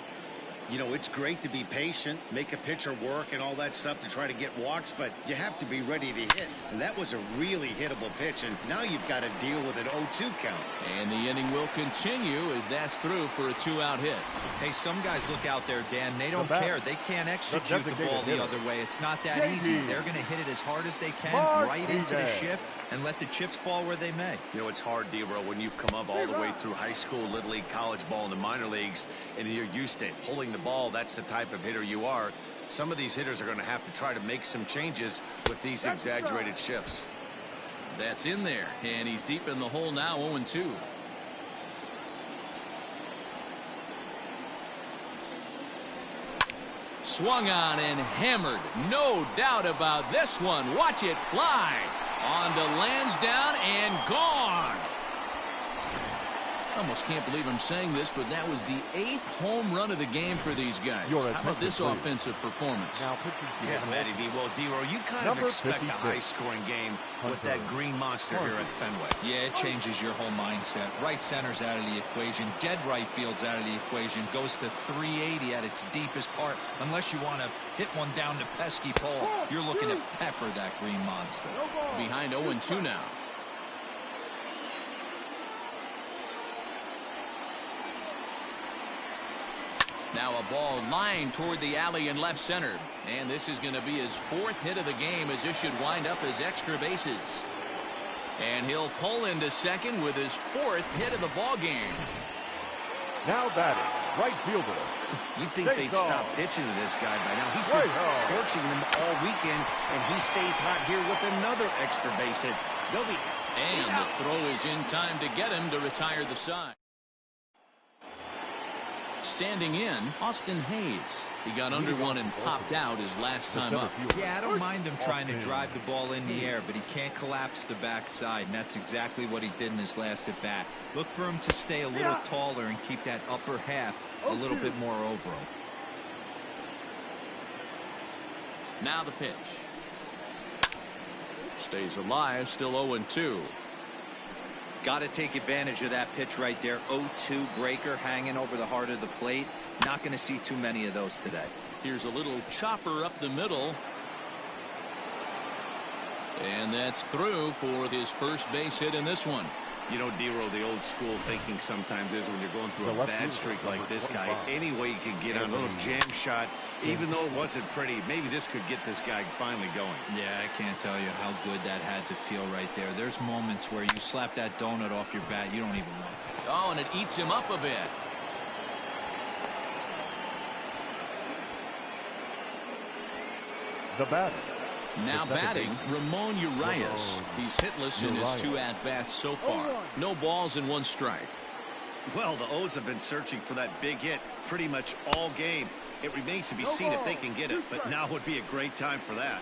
You know, it's great to be patient, make a pitcher work and all that stuff to try to get walks, but you have to be ready to hit. And that was a really hittable pitch, and now you've got to deal with an 0-2 count. And the inning will continue as that's through for a 2-out hit. Hey, some guys look out there, Dan. They don't care. They can't execute the ball the other way. It's not that easy. They're going to hit it as hard as they can, right into the shift, and let the chips fall where they may. You know, it's hard, D-Row, when you've come up all the way through high school, little league, college ball, and the minor leagues, and you're used to pulling the ball. That's the type of hitter you are. Some of these hitters are going to have to try to make some changes with these exaggerated shifts. That's in there, and he's deep in the hole now, 0-2. Swung on and hammered. No doubt about this one. Watch it fly. On to Lansdowne and gone. I almost can't believe I'm saying this, but that was the 8th home run of the game for these guys. How about this offensive performance? Yeah, Matty V. Well, D-Row, you kind of expect a high-scoring game with that green monster here at Fenway. Yeah, it changes your whole mindset. Right center's out of the equation. Dead right field's out of the equation. Goes to 380 at its deepest part. Unless you want to hit one down to pesky pole, you're looking to pepper that green monster. Behind 0-2 now. Now a ball lined toward the alley in left center. And this is going to be his 4th hit of the game, as this should wind up as extra bases. And he'll pull into second with his 4th hit of the ball game. Now batting, right fielder, You'd think they'd stop pitching to this guy by now. He's been torching them all weekend, and he stays hot here with another extra base hit. They'll be... And the throw is in time to get him to retire the side. Standing in, Austin Hayes. He got under one and popped out his last time up. Yeah, I don't mind him trying to drive the ball in the air, but he can't collapse the backside, and that's exactly what he did in his last at bat. Look for him to stay a little taller and keep that upper half a little bit more over him. Now the pitch. Stays alive, still 0-2. Got to take advantage of that pitch right there. 0-2 breaker hanging over the heart of the plate. Not going to see too many of those today. Here's a little chopper up the middle. And that's through for his first base hit in this one. You know, D-Roll, the old school thinking sometimes is when you're going through a bad streak like this guy, any way you can get on a little jam shot, even though it wasn't pretty, maybe this could get this guy finally going. Yeah, I can't tell you how good that had to feel right there. There's moments where you slap that donut off your bat, you don't even know. Oh, and it eats him up a bit. The batter. Now batting, Ramon Urias. He's hitless in his 2 at-bats so far. No balls and 1 strike. Well, the O's have been searching for that big hit pretty much all game. It remains to be seen if they can get it, but now would be a great time for that.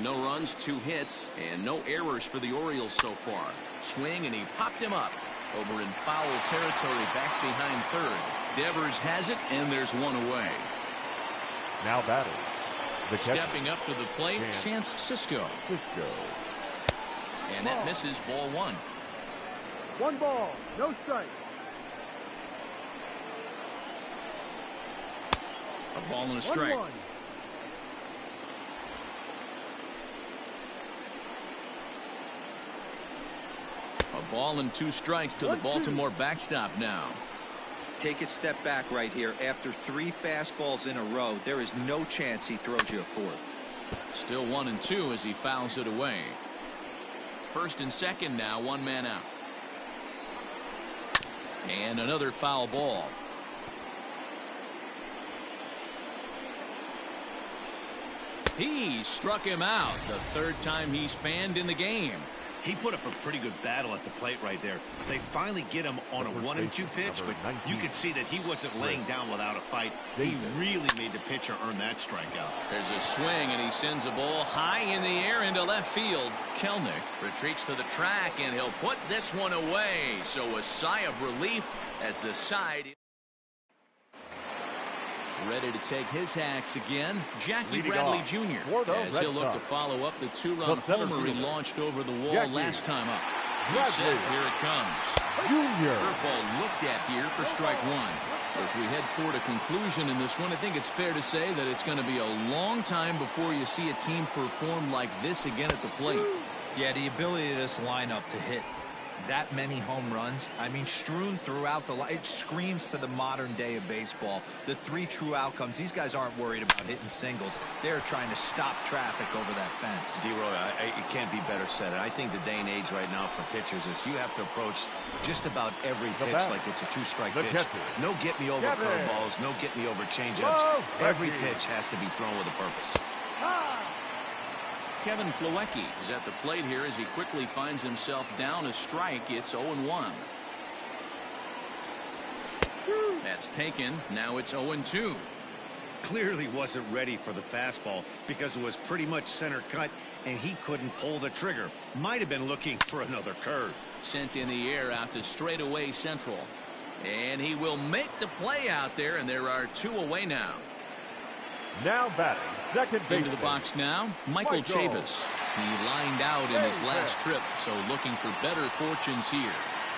No runs, 2 hits, and no errors for the Orioles so far. Swing, and he popped him up. Over in foul territory, back behind third. Devers has it, and there's 1 away. Now batting. Stepping up to the plate, Chance Cisco. And that misses, ball 1. 1 ball, no strike. A ball and a strike. 1-1. A ball and 2 strikes to the Baltimore backstop now. Take a step back right here. After 3 fastballs in a row, there is no chance he throws you a 4th. Still 1-2 as he fouls it away. First and second now, 1 man out. And another foul ball. He struck him out the 3rd time he's fanned in the game. He put up a pretty good battle at the plate right there. They finally get him on a 1-2 pitch, but you could see that he wasn't laying down without a fight. He really made the pitcher earn that strikeout. There's a swing, and he sends a ball high in the air into left field. Kelnick retreats to the track, and he'll put this one away. So a sigh of relief as the side... Ready to take his hacks again, Jackie Bradley Jr. as he'll look to follow up the 2-run homer he launched over the wall last time up. He's set, here it comes. Curveball looked at here for strike 1. As we head toward a conclusion in this one, I think it's fair to say that it's going to be a long time before you see a team perform like this again at the plate. Yeah, the ability of this lineup to hit that many home runs, I mean, strewn throughout the line, it screams to the modern day of baseball. The 3 true outcomes, these guys aren't worried about hitting singles. They're trying to stop traffic over that fence. D-Roy, it can't be better said. I think the day and age right now for pitchers is you have to approach just about every pitch like it's a 2-strike pitch. No get me over curveballs, no get me over changeups. Every pitch has to be thrown with a purpose. Kevin Plawecki is at the plate here as he quickly finds himself down a strike. It's 0-1. That's taken. Now it's 0-2. Clearly wasn't ready for the fastball because it was pretty much center cut and he couldn't pull the trigger. Might have been looking for another curve. Sent in the air out to straightaway central. And he will make the play out there, and there are 2 away now. Now batting, second base. Into the box now, Michael Chavis. He lined out in his last trip, so looking for better fortunes here.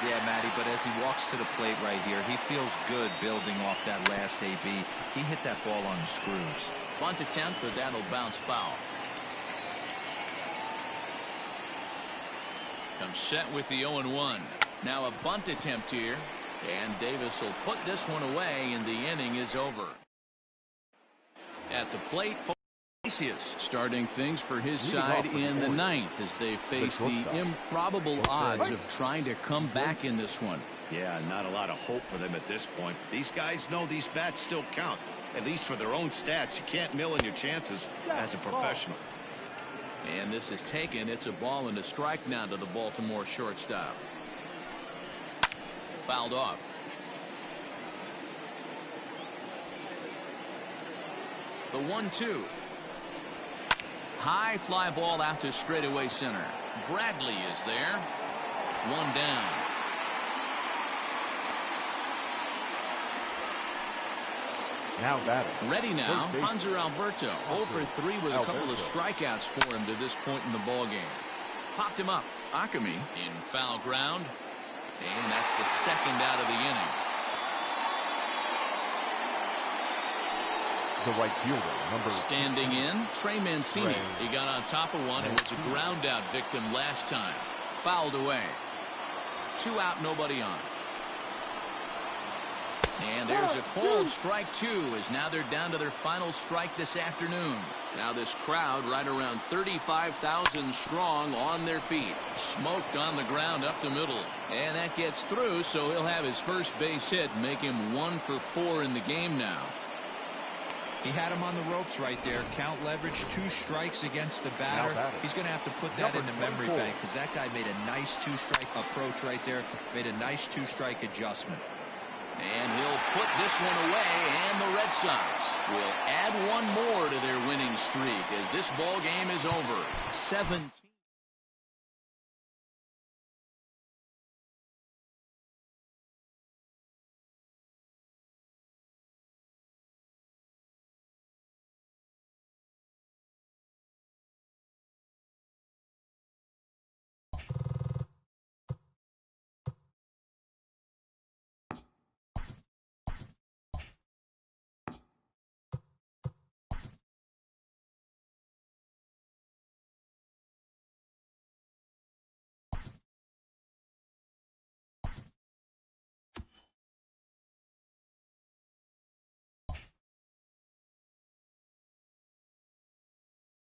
Yeah, Matty, but as he walks to the plate right here, he feels good building off that last AB. He hit that ball on the screws. Bunt attempt, but that'll bounce foul. Comes set with the 0-1. Now a bunt attempt here, and Davis will put this one away, and the inning is over. At the plate, Iglesias starting things for his side in the 9th as they face the improbable odds of trying to come back in this one. Yeah, not a lot of hope for them at this point. These guys know these bats still count, at least for their own stats. You can't mill in your chances as a professional. And this is taken. It's a ball and a strike now to the Baltimore shortstop. Fouled off. The 1-2. High fly ball out to straightaway center. Bradley is there. One down. Now batting. Ready now, Hanser Alberto. 0 for 3 with a couple of strikeouts for him to this point in the ball game. Popped him up. Akami in foul ground. And that's the second out of the inning. The right fielder, number standing in, Trey Mancini. He got on top of one and was a ground out victim last time. Fouled away. 2 out, nobody on. And there's a called strike 2 as now they're down to their final strike this afternoon. Now this crowd right around 35,000 strong on their feet. Smoked on the ground up the middle. And that gets through, so he'll have his first base hit, make him 1 for 4 in the game now. He had him on the ropes right there. Count leverage, 2 strikes against the batter. He's going to have to put that in the memory bank because that guy made a nice 2-strike approach right there. Made a nice 2-strike adjustment. And he'll put this one away, and the Red Sox will add 1 more to their winning streak as this ball game is over. 17.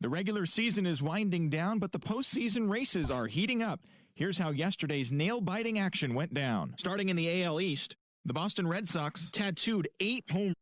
The regular season is winding down, but the postseason races are heating up. Here's how yesterday's nail-biting action went down. Starting in the AL East, the Boston Red Sox tattooed 8 home